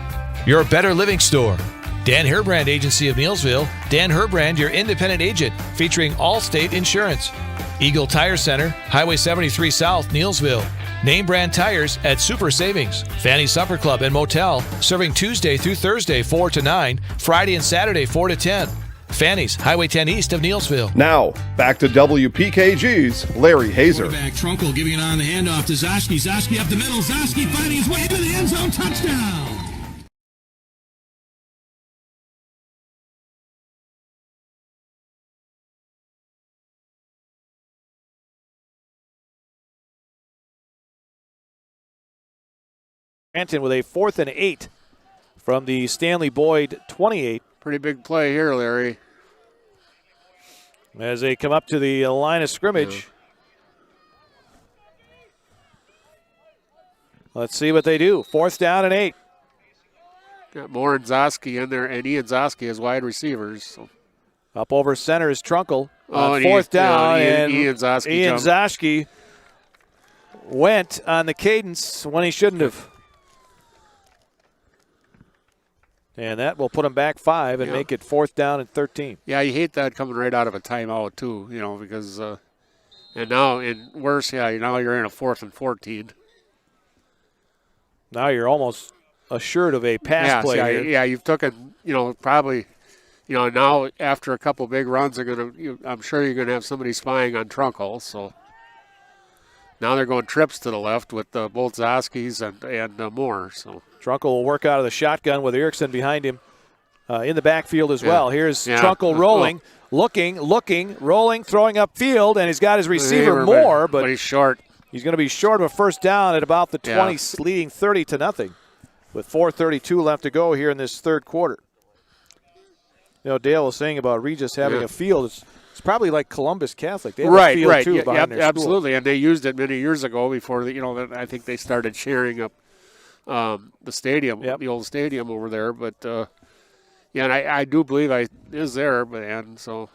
S8: your better living store. Dan Herbrand Agency of Neillsville. Dan Herbrand, your independent agent, featuring Allstate Insurance. Eagle Tire Center, Highway 73 South, Neillsville. Name brand tires at Super Savings. Fanny Supper Club and Motel, serving Tuesday through Thursday 4 to 9, Friday and Saturday 4 to 10. Fanny's, Highway 10 East of Neillsville.
S7: Now, back to WPKG's Larry Hazer.
S9: Quarterback Trunkel giving it on the handoff to Zoschke. Zoschke up the middle. Zoschke finding his way into the end zone. Touchdown.
S2: Granton with a 4th and 8 from the Stanley-Boyd 28.
S3: Pretty big play here, Larry.
S2: As they come up to the line of scrimmage. Yeah. Let's see what they do. 4th down and 8.
S3: Got Moore and Zoschke in there, and Ian Zoschke as wide receivers. So.
S2: Up over center is Trunkel. On 4th down, and Ian Zoschke went on the cadence when he shouldn't have. And that will put him back 5 and make it 4th down and 13.
S3: Yeah, you hate that coming right out of a timeout too, because and now now you're in a 4th and 14.
S2: Now you're almost assured of a pass play here.
S3: Yeah, you've taken, probably, now after a couple big runs, I'm sure you're gonna have somebody spying on Trunkel. So now they're going trips to the left with both Zoschke's and Moore. So
S2: Trunkel will work out of the shotgun with Erickson behind him in the backfield as well. Here's Trunkel rolling, looking, rolling, throwing upfield, and he's got his receiver Moore, but
S3: he's short.
S2: He's going to be short of a 1st down at about the 20, leading 30-0 with 4:32 left to go here in this 3rd quarter. Dale was saying about Regis having a field. It's probably like Columbus Catholic. They have a field too behind their school.
S3: Absolutely, and they used it many years ago before I think they started sharing up the stadium, the old stadium over there. But and I do believe is there, and so.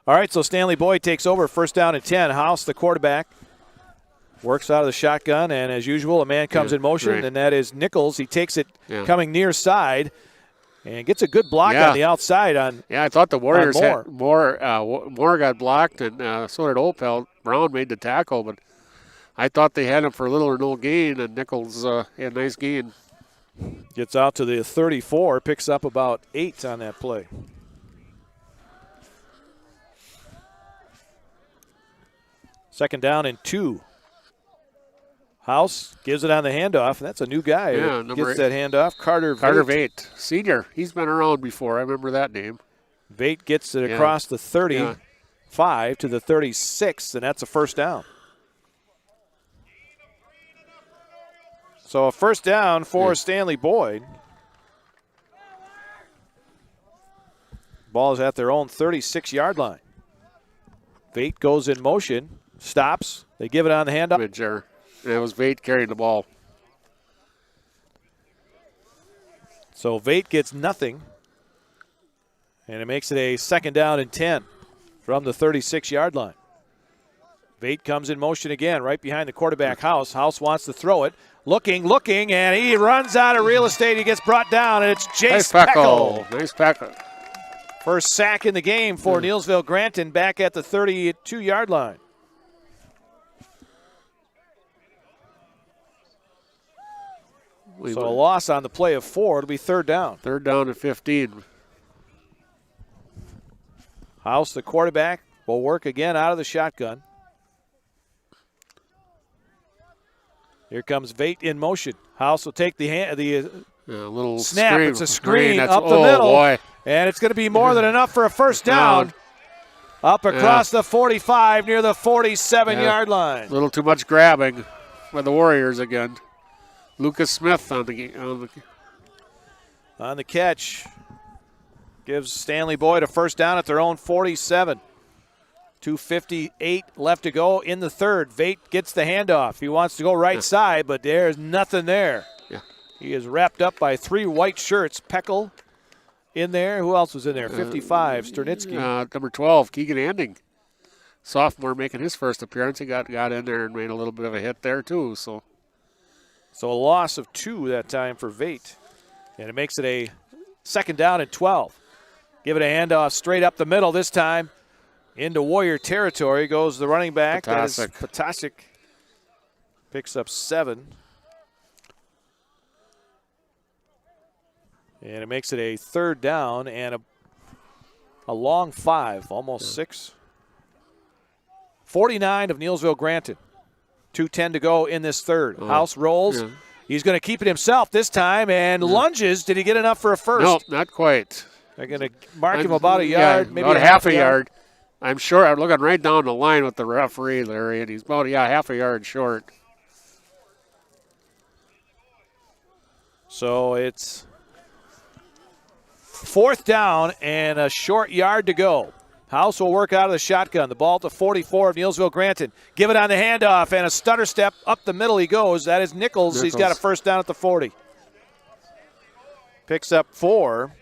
S2: All right, so Stanley-Boyd takes over, 1st down and 10. House, the quarterback, works out of the shotgun, and as usual, a man comes in motion, and that is Nichols. He takes it coming near side and gets a good block on the outside on.
S3: Yeah, I thought the Warriors had Moore got blocked, and so did Opel. Brown made the tackle, but I thought they had him for little or no gain, and Nichols had a nice gain.
S2: Gets out to the 34, picks up about 8 on that play. Second down and 2. House gives it on the handoff. That's a new guy.
S3: Yeah,
S2: gets that handoff. Carter
S3: Vate, senior. He's been around before. I remember that name.
S2: Vate gets it across the 35 to the 36, and that's a 1st down. So a 1st down for Stanley-Boyd. Ball is at their own 36-yard line. Vate goes in motion, stops. They give it on the handoff.
S3: And it was Vate carrying the ball.
S2: So Vate gets nothing. And it makes it a 2nd down and 10 from the 36-yard line. Vate comes in motion again, right behind the quarterback, House. House wants to throw it. Looking, and he runs out of real estate. He gets brought down, and it's Jace Peckel.
S3: Nice Peckel.
S2: First sack in the game for Neillsville Granton, back at the 32-yard line. So a loss on the play of 4. It'll be third down.
S3: Third down and 15.
S2: House, the quarterback, will work again out of the shotgun. Here comes Vate in motion. House will take the
S3: little
S2: snap.
S3: Screen.
S2: It's a screen up the
S3: oh
S2: middle.
S3: Boy.
S2: And it's going to be more than enough for a first down. Up across the 45 near the 47-yard line.
S3: A little too much grabbing by the Warriors again. Lucas Smith on the
S2: catch. Gives Stanley-Boyd a first down at their own 47. 2:58 left to go in the third. Vate gets the handoff. He wants to go right side, but there's nothing there.
S3: Yeah.
S2: He is wrapped up by 3 white shirts. Peckel in there. Who else was in there? 55, Sternitsky.
S3: Number 12, Keegan Anding. Sophomore making his first appearance. He got in there and made a little bit of a hit there too. So
S2: a loss of 2 that time for Vate. And it makes it a second down and 12. Give it a handoff straight up the middle this time. Into Warrior territory goes the running back. That is Potasic. Picks up 7. And it makes it a third down and a long 5, almost 6. 49 of Neillsville Granton. 2:10 to go in this third. House rolls.
S3: Yeah.
S2: He's going to keep it himself this time and lunges. Did he get enough for a first?
S3: No, not quite.
S2: They're going to mark him about a yard, maybe
S3: about half a yard. I'm sure. I'm looking right down the line with the referee, Larry, and he's about half a yard short.
S2: So it's fourth down and a short yard to go. House will work out of the shotgun. The ball to 44 of Neillsville Granton. Give it on the handoff, and a stutter step up the middle he goes. That is Nichols. He's got a first down at the 40. Picks up 4.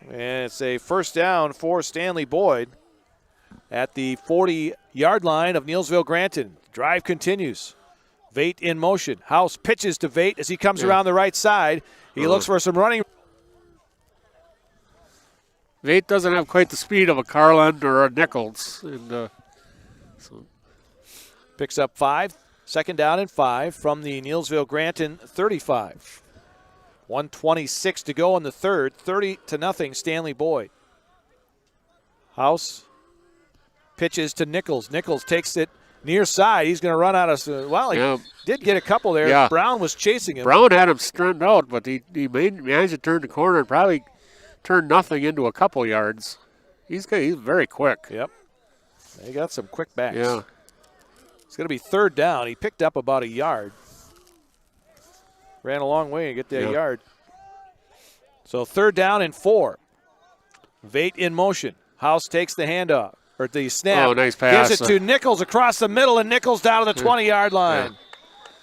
S2: And it's a first down for Stanley-Boyd at the 40-yard line of Neillsville Granton. Drive continues. Vate in motion. House pitches to Vate as he comes around the right side. He looks for some running.
S3: Vate doesn't have quite the speed of a Carlin or a Nichols. And,
S2: picks up 5. Second down and 5 from the Neillsville Granton 35. 1:26 to go in the third. 30-0 Stanley-Boyd. House pitches to Nichols. Nichols takes it near side. He's going to run out of. He did get a couple there.
S3: Yeah.
S2: Brown was chasing him.
S3: Brown had him strung out, but he managed to turn the corner and probably turned nothing into a couple yards. He's very quick.
S2: Yep. They got some quick backs.
S3: Yeah.
S2: It's going to be third down. He picked up about a yard. Ran a long way to get that yard. So third down and 4. Vate in motion. House takes the handoff, or the snap.
S3: Oh, nice pass.
S2: Gives it to Nichols across the middle, and Nichols down to the 20-yard line.
S3: Yeah.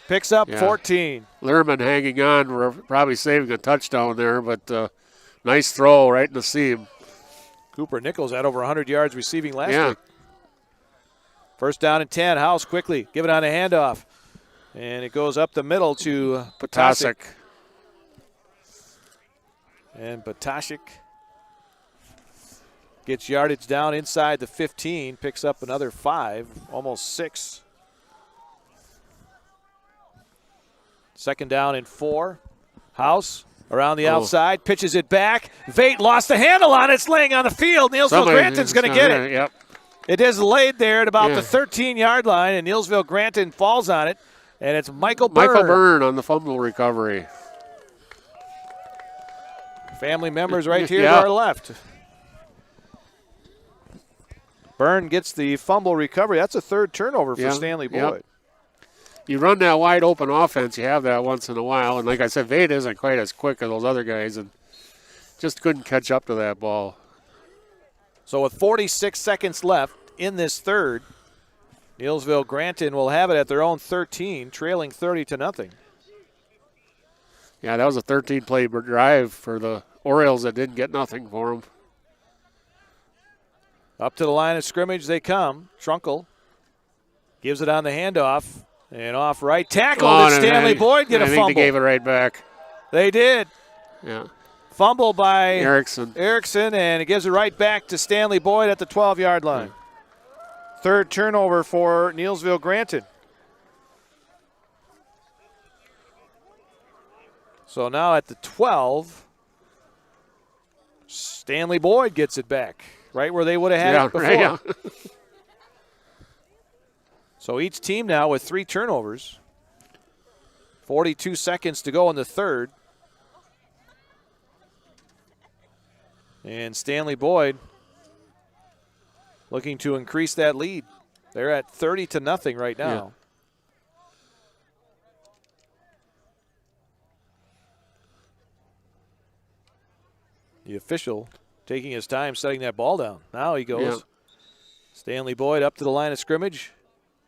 S2: Picks up 14.
S3: Lehrman hanging on. We're probably saving a touchdown there, but nice throw right in the seam.
S2: Cooper Nichols had over 100 yards receiving last week. First down and 10. House quickly. Give it on a handoff. And it goes up the middle to Potasic. And Potasic gets yardage down inside the 15, picks up another 5, almost 6. Second down and 4. House around the outside, pitches it back. Vate lost the handle on it. It's laying on the field. Neillsville Granton's going to get it.
S3: Yep.
S2: It is laid there at about the 13-yard line, and Neillsville Granton falls on it. And it's Michael Byrne
S3: on the fumble recovery.
S2: Family members right here to our left. Byrne gets the fumble recovery. That's a third turnover for Stanley-Boyd.
S3: Yep. You run that wide open offense, you have that once in a while. And like I said, Vate isn't quite as quick as those other guys and just couldn't catch up to that ball.
S2: So with 46 seconds left in this third, Neillsville Granton will have it at their own 13, trailing 30-0.
S3: Yeah, that was a 13-play drive for the Orioles that didn't get nothing for them.
S2: Up to the line of scrimmage they come. Trunkel gives it on the handoff. And off right tackle. Did Stanley-Boyd get a fumble?
S3: I think they gave it right back.
S2: They did.
S3: Yeah.
S2: Fumble by
S3: Erickson,
S2: and it gives it right back to Stanley-Boyd at the 12-yard line. Third turnover for Neillsville Granton. So now at the 12, Stanley-Boyd gets it back, right where they would have had it before.
S3: Right, yeah.
S2: So each team now with 3 turnovers. 42 seconds to go in the third. And Stanley-Boyd looking to increase that lead. They're at 30-0 right now.
S3: Yeah.
S2: The official taking his time setting that ball down. Now he goes.
S3: Yeah.
S2: Stanley-Boyd up to the line of scrimmage.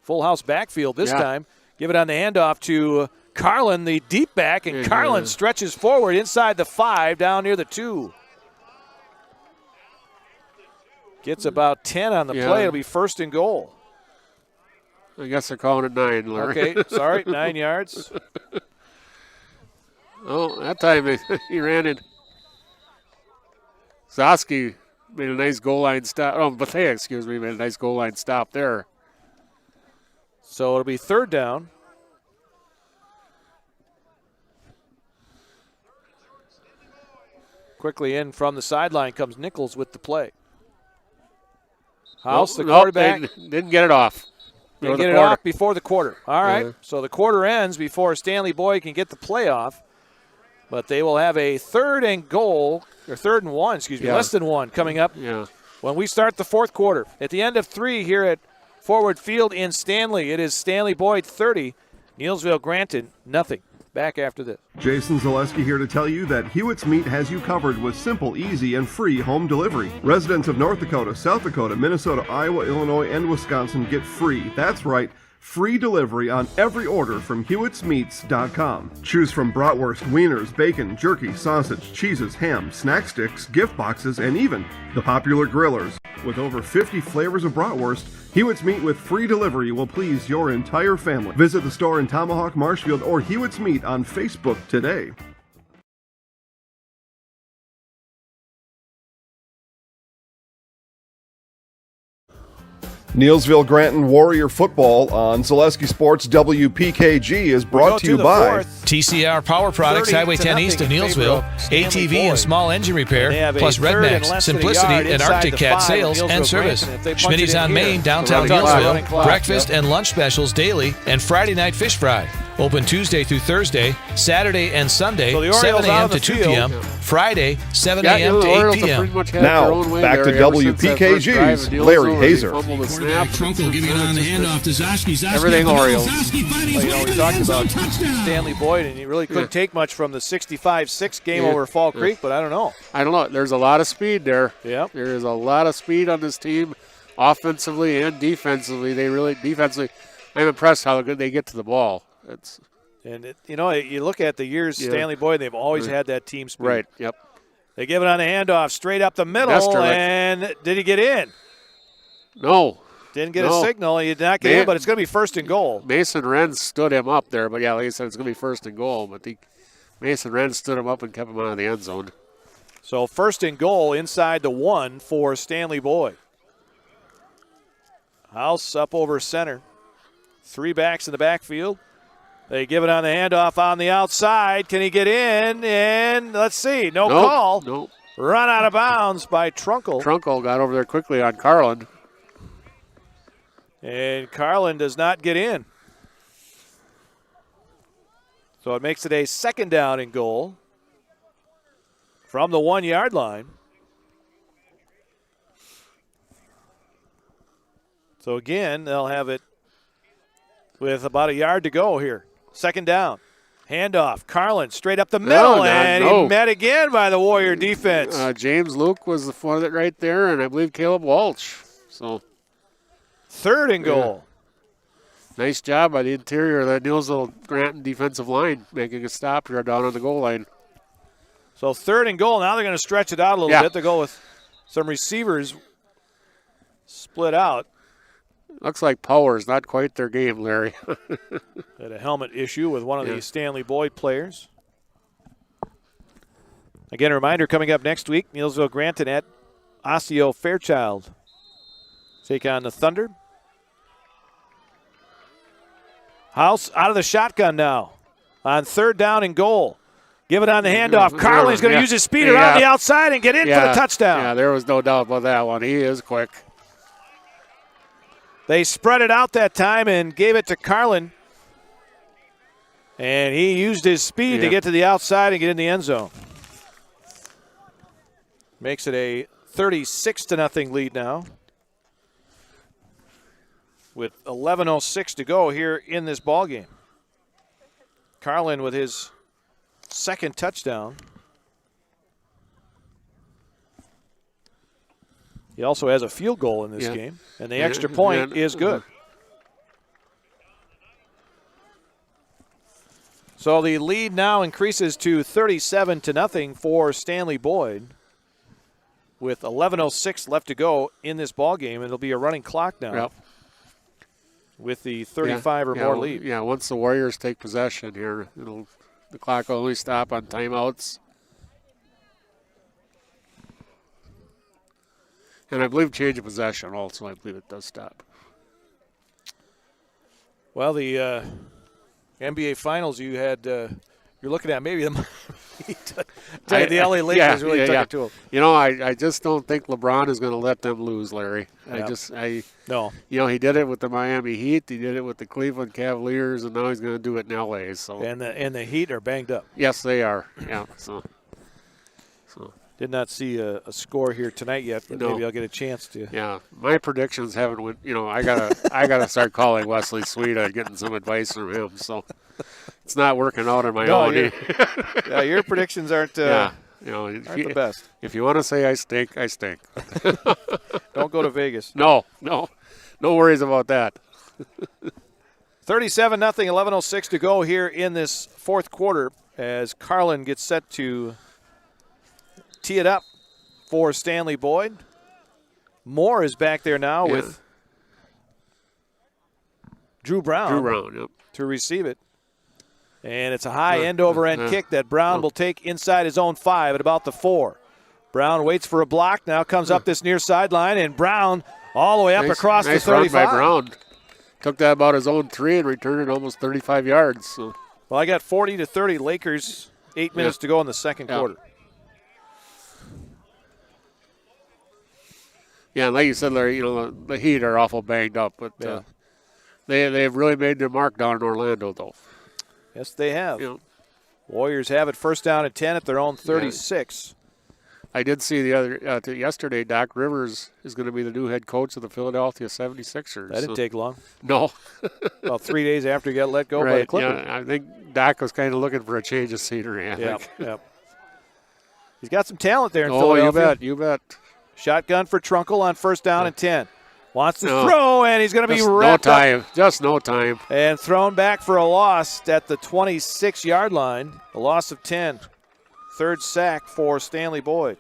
S2: Full house backfield this time. Give it on the handoff to Carlin, the deep back, and Carlin stretches forward inside the 5, down near the 2. Gets about 10 on the play. It'll be first and goal.
S3: I guess they're calling it 9, Larry.
S2: Okay, sorry, 9 yards.
S3: Oh, that time he ran in. Zoski made a nice goal line stop. Oh, Bethea, excuse me, made a nice goal line stop there.
S2: So it'll be third down. Quickly in from the sideline comes Nichols with the play. House, the quarterback.
S3: Didn't get it off.
S2: Didn't get it off before the quarter. All right, so the quarter ends before Stanley-Boyd can get the play off. But they will have a third and 1, less than 1 coming up when we start the fourth quarter. At the end of 3 here at Forward Field in Stanley, it is Stanley-Boyd 30, Neillsville Granton nothing. Back after this.
S7: Jason Zaleski here to tell you that Hewitt's Meat has you covered with simple, easy, and free home delivery. Residents of North Dakota, South Dakota, Minnesota, Iowa, Illinois, and Wisconsin get free. That's right. Free delivery on every order from Hewitt'sMeats.com. Choose from bratwurst, wieners, bacon, jerky, sausage, cheeses, ham, snack sticks, gift boxes, and even the popular grillers. With over 50 flavors of bratwurst, Hewitt's Meat with free delivery will please your entire family. Visit the store in Tomahawk, Marshfield, or Hewitt's Meat on Facebook today. Neillsville Granton Warrior Football on Zaleski Sports WPKG is brought to you by
S8: TCR Power Products, Highway 10 east of Neillsville, ATV and small engine repair, plus Redmax, Simplicity, and Arctic Cat sales and service. Schmitty's on Main, downtown Neillsville, breakfast and lunch specials daily, and Friday night fish fry. Open Tuesday through Thursday, Saturday and Sunday, 7 a.m. to 2 p.m., Friday, 7 a.m. to 8 p.m.
S7: Now, back to WPKG's Larry Hazer.
S9: Trunkel giving it on the handoff to Zoski.
S3: Everything Orioles.
S2: We talked about Stanley-Boyd, and he really couldn't take much from the 65-6 game over Fall Creek, but I don't know.
S3: There's a lot of speed there.
S2: Yep.
S3: There is a lot of speed on this team, offensively and defensively. Defensively, I'm impressed how good they get to the ball.
S2: You look at the years Stanley-Boyd, they've always had that team speed.
S3: Right, yep.
S2: They give it on the handoff straight up the middle, and did he get in?
S3: No.
S2: Didn't get a signal. He did not get in, but it's going to be first and goal.
S3: Mason Wren stood him up there, but like I said, it's going to be first and goal. But Mason Wren stood him up and kept him out of the end zone.
S2: So first and goal inside the 1 for Stanley-Boyd. House up over center. 3 backs in the backfield. They give it on the handoff on the outside. Can he get in? And let's see. No call.
S3: Nope.
S2: Run out of bounds by Trunkel.
S3: Trunkel got over there quickly on Carlin.
S2: And Carlin does not get in. So it makes it a second down and goal from the 1-yard line. So again, they'll have it with about a yard to go here. Second down. Handoff. Carlin straight up the middle, he met again by the Warrior defense.
S3: James Luke was the one that right there, and I believe Caleb Walsh. So
S2: third and goal.
S3: Nice job by the interior of that Neillsville Granton defensive line, making a stop here down on the goal line.
S2: So third and goal. Now they're going to stretch it out a little bit. They'll go with some receivers split out.
S3: Looks like power's not quite their game, Larry.
S2: Had a helmet issue with one of the Stanley-Boyd players. Again, a reminder coming up next week, Neillsville Granton at Osseo Fairchild. Take on the Thunder. House out of the shotgun now on 3rd down and goal. Give it on the handoff. Carlin's going to use his speed around the outside and get in for the touchdown.
S3: Yeah, there was no doubt about that one. He is quick.
S2: They spread it out that time and gave it to Carlin. And he used his speed to get to the outside and get in the end zone. Makes it a 36-0 lead now, with 11:06 to go here in this ball game. Carlin with his 2nd touchdown. He also has a field goal in this game, and the extra point is good. So the lead now increases to 37-0 for Stanley-Boyd, with 11:06 left to go in this ball game. It'll be a running clock now.
S3: Yep.
S2: With the 35 or more lead.
S3: Yeah, once the Warriors take possession here, the clock will only stop on timeouts. And I believe change of possession also, I believe it does stop.
S2: Well, the NBA Finals you had, you're looking at maybe the LA Lakers really took it to them.
S3: You know, I just don't think LeBron is going to let them lose, Larry.
S2: No.
S3: You know, he did it with the Miami Heat, he did it with the Cleveland Cavaliers, and now he's going to do it in LA. So.
S2: And the Heat are banged up.
S3: Yes, they are. Yeah. So.
S2: Did not see a score here tonight yet, but maybe I'll get a chance to.
S3: Yeah, my predictions haven't went. You know, I gotta start calling Wesley Sweeta, getting some advice from him. So it's not working out on my own.
S2: Yeah, your predictions aren't.
S3: You know,
S2: aren't the best.
S3: If you want to say I stink, I stink.
S2: Don't go to Vegas.
S3: No worries about that.
S2: 37-0, 11:06 to go here in this 4th quarter as Carlin gets set to tee it up for Stanley-Boyd. Moore is back there now with Drew Brown, to receive it. And it's a high end-over-end kick that Brown will take inside his own 5 at about the 4. Brown waits for a block, now comes up this near sideline, and Brown all the way up across the 35.
S3: Nice run by Brown. Took that about his own 3 and returned it almost 35 yards. So.
S2: Well, I got 40-30 Lakers, 8 minutes to go in the 2nd quarter.
S3: Yeah, and like you said, Larry, you know, the Heat are awful banged up, but they've really made their mark down in Orlando, though.
S2: Yes, they have.
S3: You know,
S2: Warriors have it 1st down and 10 at their own 36.
S3: I did see yesterday Doc Rivers is going to be the new head coach of the Philadelphia 76ers.
S2: That didn't take long.
S3: No.
S2: About 3 days after he got let go by the Clippers.
S3: Yeah, I think Doc was kind of looking for a change of scenery.
S2: Yep. He's got some talent there in Philadelphia.
S3: You bet.
S2: Shotgun for Trunkle on 1st down and 10. Wants to throw, and he's going to be wrapped up.
S3: Just no time.
S2: And thrown back for a loss at the 26-yard line. A loss of 10. 3rd sack for Stanley-Boyd.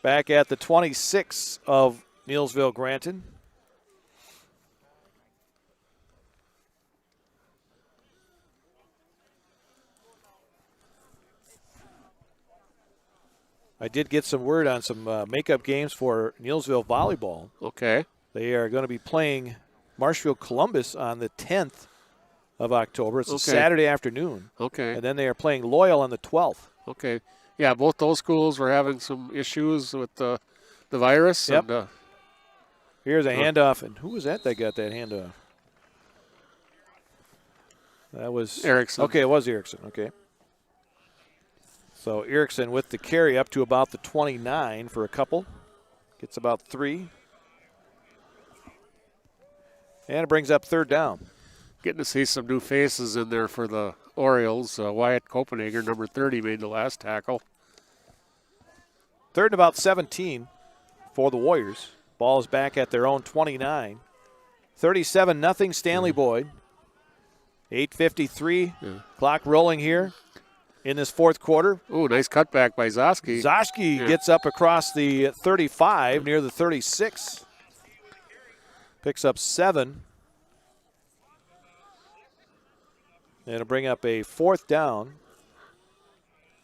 S2: Back at the 26 of Neillsville Granton. I did get some word on some makeup games for Neillsville volleyball.
S3: Okay.
S2: They are going to be playing Marshfield Columbus on the 10th of October. It's a Saturday afternoon.
S3: Okay.
S2: And then they are playing Loyal on the 12th.
S3: Okay. Yeah, both those schools were having some issues with the virus.
S2: Yep.
S3: And,
S2: here's a handoff. And who was that got that handoff? That was
S3: Erickson.
S2: Okay, it was Erickson. Okay. So Erickson with the carry up to about the 29 for a couple. Gets about 3. And it brings up 3rd down.
S3: Getting to see some new faces in there for the Orioles. Wyatt Copenhagen, number 30, made the last tackle.
S2: 3rd and about 17 for the Warriors. Ball is back at their own 29. 37-0 Stanley-Boyd. 8:53 clock rolling here in this 4th quarter.
S3: Ooh, nice cutback by Zoski.
S2: Zoski gets up across the 35 near the 36. Picks up 7. It'll bring up a 4th down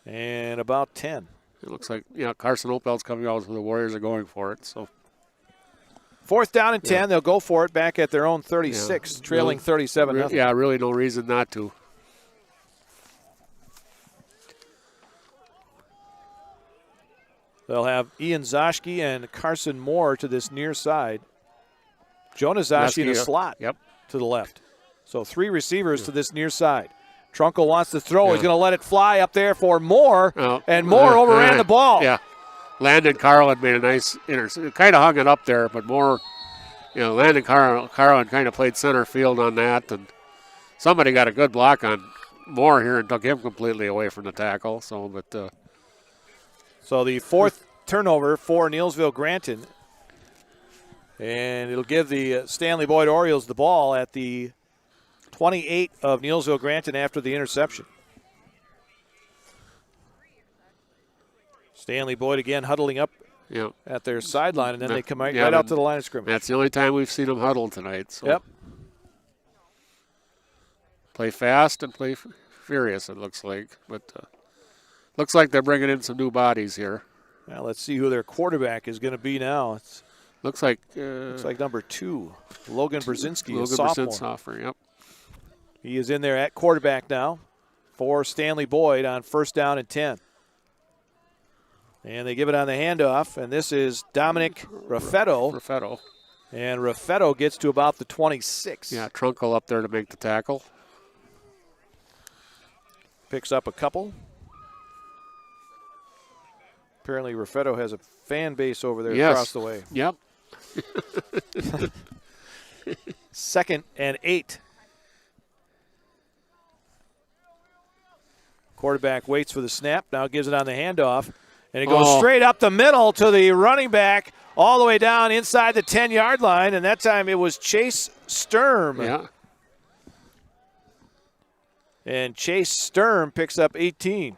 S2: and about 10.
S3: It looks like, Carson Opel's coming out, so the Warriors are going for it. So
S2: 4th down and 10. They'll go for it back at their own 36, trailing 37-0.
S3: Yeah, really no reason not to.
S2: They'll have Ian Zoschke and Carson Moore to this near side. Jonah Zoschke in the slot to the left. So 3 receivers to this near side. Trunkel wants to throw. He's going to let it fly up there for Moore, and Moore overran the ball.
S3: Yeah. Landon Carlin made a nice interception. Kind of hung it up there, but Moore, Landon Carlin kind of played center field on that, and somebody got a good block on Moore here and took him completely away from the tackle. So the
S2: 4th turnover for Neillsville Granton, and it'll give the Stanley-Boyd Orioles the ball at the 28 of Neillsville Granton after the interception. Stanley-Boyd again huddling up at their sideline, and then they come right out to the line of scrimmage.
S3: That's the only time we've seen them huddle tonight. So.
S2: Yep.
S3: Play fast and play furious, it looks like. But looks like they're bringing in some new bodies here.
S2: Well, let's see who their quarterback is going to be now.
S3: Looks like
S2: number 2, Logan Brzezinski,
S3: Logan
S2: a sophomore.
S3: sophomore, yep.
S2: He is in there at quarterback now for Stanley-Boyd on 1st down and 10. And they give it on the handoff, and this is Dominic Raffetto. And Raffetto gets to about the 26.
S3: Yeah, Trunkel up there to make the tackle.
S2: Picks up a couple. Apparently Raffetto has a fan base over there across the way.
S3: Yep.
S2: 2nd and 8. Quarterback waits for the snap, now gives it on the handoff, and it goes straight up the middle to the running back, all the way down inside the 10-yard line, and that time it was Chase Sturm.
S3: Yeah.
S2: And Chase Sturm picks up 18.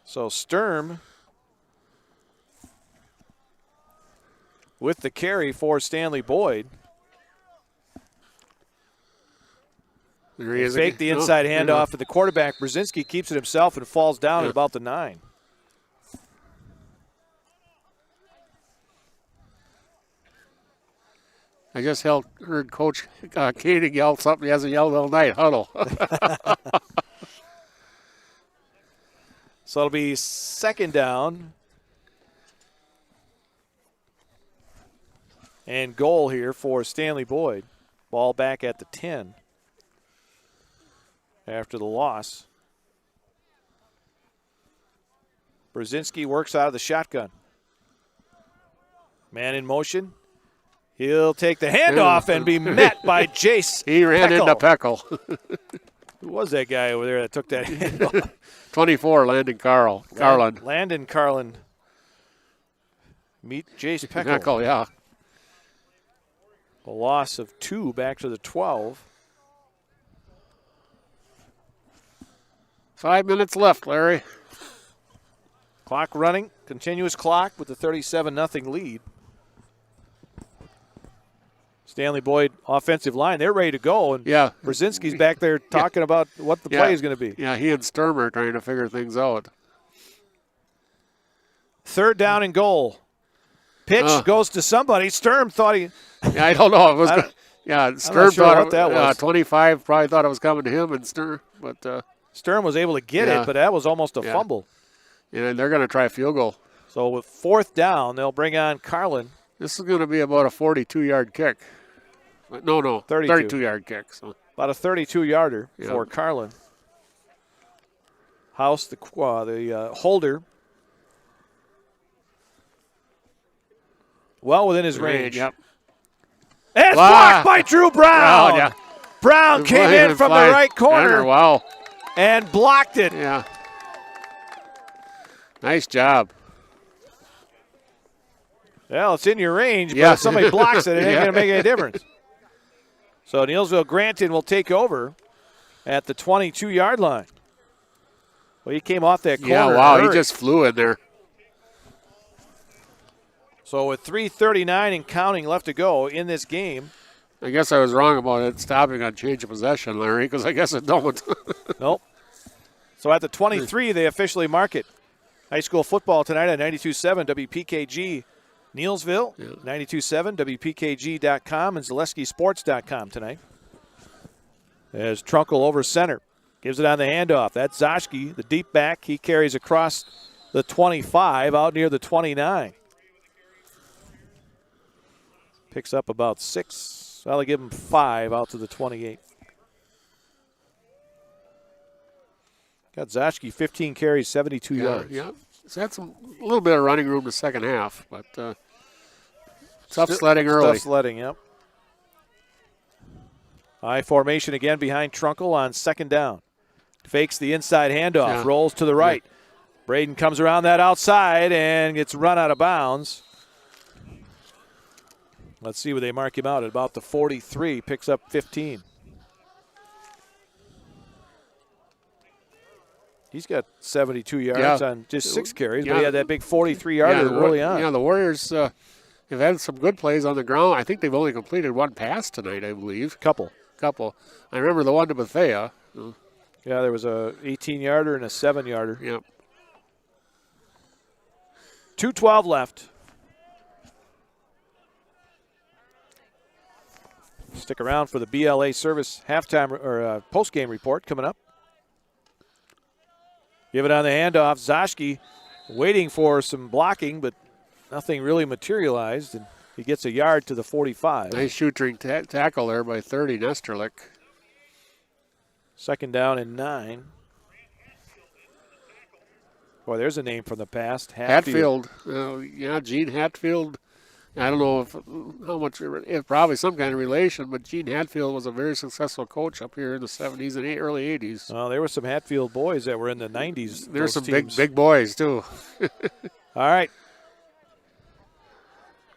S2: So Sturm with the carry for Stanley-Boyd.
S3: There he is.
S2: Fake the inside handoff to the quarterback. Brzezinski keeps it himself and falls down at about the 9.
S3: I just heard Coach Koenig yell something he hasn't yelled all night. Huddle.
S2: So it'll be 2nd down and goal here for Stanley-Boyd. Ball back at the 10 after the loss. Brzezinski works out of the shotgun. Man in motion. He'll take the handoff and be met by Jace.
S3: He ran into Peckle.
S2: Who was that guy over there that took that handoff?
S3: 24, Landon Carlin.
S2: Landon Carlin. Meet Jace Peckle.
S3: Peckle, yeah.
S2: A loss of 2 back to the 12.
S3: 5 minutes left, Larry.
S2: Clock running, continuous clock with the 37-0 lead. Stanley-Boyd offensive line, they're ready to go. And Brzezinski's back there talking about what the play is going to be.
S3: Yeah, he and Sturm are trying to figure things out.
S2: 3rd down and goal. Pitch goes to somebody. Sturm thought he...
S3: Yeah, I don't know. Sturm thought
S2: that was.
S3: 25 probably thought it was coming to him and Sturm. But
S2: Sturm was able to get it, but that was almost a fumble.
S3: And they're going to try a field goal.
S2: So with 4th down, they'll bring on Carlin.
S3: This is going to be about a 42-yard kick. No, 32-yard kick. So.
S2: About a 32-yarder for Carlin. House, the holder. Well within his range.
S3: Yep.
S2: And it's blocked by Drew Brown. Brown came in from the right corner.
S3: Wow.
S2: And blocked it.
S3: Yeah. Nice job.
S2: Well, it's in your range, but if somebody blocks it, it ain't going to make any difference. So Neillsville Granton will take over at the 22-yard line. Well, he came off that corner.
S3: Yeah, wow, he just flew in there.
S2: So with 3:39 and counting left to go in this game.
S3: I guess I was wrong about it stopping on change of possession, Larry, because I guess it don't.
S2: Nope. So at the 23, they officially mark it. High school football tonight at 92.7 WPKG Neillsville, 92.7 WPKG.com, and ZaleskiSports.com tonight. As Trunkle over center. Gives it on the handoff. That's Zoschke, the deep back. He carries across the 25 out near the 29. Picks up about 6. Well, they give him 5 out to the 28. Got Zoschke 15 carries, 72 yards.
S3: Yeah, he's had a little bit of running room the second half, but tough sledding early.
S2: Tough sledding, yep. High formation again behind Trunkle on second down. Fakes the inside handoff, rolls to the right. Yeah. Braden comes around that outside and gets run out of bounds. Let's see where they mark him out at about the 43, picks up 15. He's got 72 yards on just 6 carries, but he had that big 43-yarder early on.
S3: Yeah, the Warriors have had some good plays on the ground. I think they've only completed one pass tonight, I believe.
S2: Couple.
S3: I remember the one to Bethea.
S2: Yeah, there was a 18-yarder and a 7-yarder.
S3: Yep.
S2: 2:12 left. Stick around for the BLA Service halftime or post-game report coming up. Give it on the handoff. Zoschke waiting for some blocking, but nothing really materialized, and he gets a yard to the 45.
S3: Nice shoot-ring tackle there by 30, Nesterlik.
S2: Second down and 9. Boy, there's a name from the past.
S3: Hatfield. Gene Hatfield. I don't know how much, probably some kind of relation, but Gene Hatfield was a very successful coach up here in the 70s and early 80s.
S2: Well, there were some Hatfield boys that were in the 90s.
S3: There were some big boys, too.
S2: All right.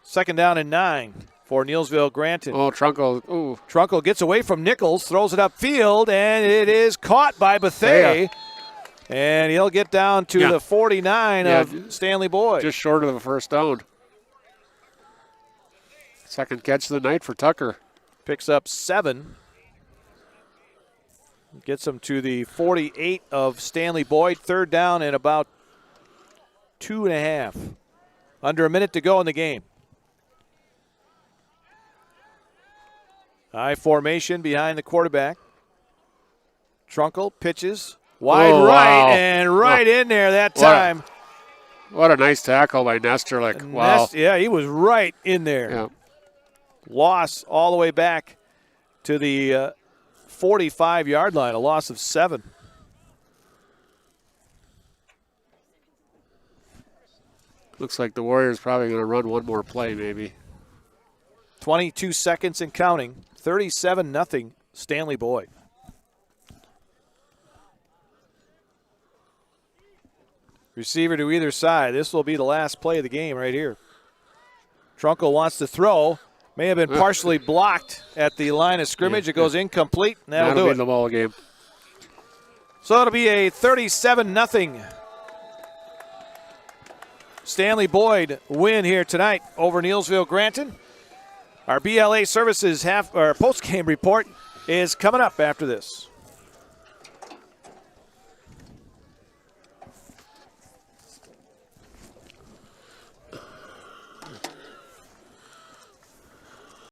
S2: Second down and 9 for Neillsville Granton.
S3: Oh, Trunkle. Ooh.
S2: Trunkle gets away from Nichols, throws it upfield, and it is caught by Bethea. And he'll get down to the 49 of Stanley-Boyd.
S3: Just short of the first down. Second catch of the night for Tucker.
S2: Picks up 7. Gets him to the 48 of Stanley-Boyd. Third down and about 2.5. Under a minute to go in the game. High formation behind the quarterback. Trunkle pitches wide right in there that time.
S3: What a nice tackle by Nesterlik. Wow.
S2: He was right in there.
S3: Yeah.
S2: Loss all the way back to the 45-yard line, a loss of 7.
S3: Looks like the Warriors probably going to run one more play maybe.
S2: 22 seconds and counting. 37-0 Stanley-Boyd. Receiver to either side. This will be the last play of the game right here. Trunkle wants to throw. May have been partially blocked at the line of scrimmage. It goes incomplete, and that'll do it.
S3: Be the ball game.
S2: So it'll be a 37-0 Stanley-Boyd win here tonight over Neillsville Granton. Our BLA Services post-game report is coming up after this.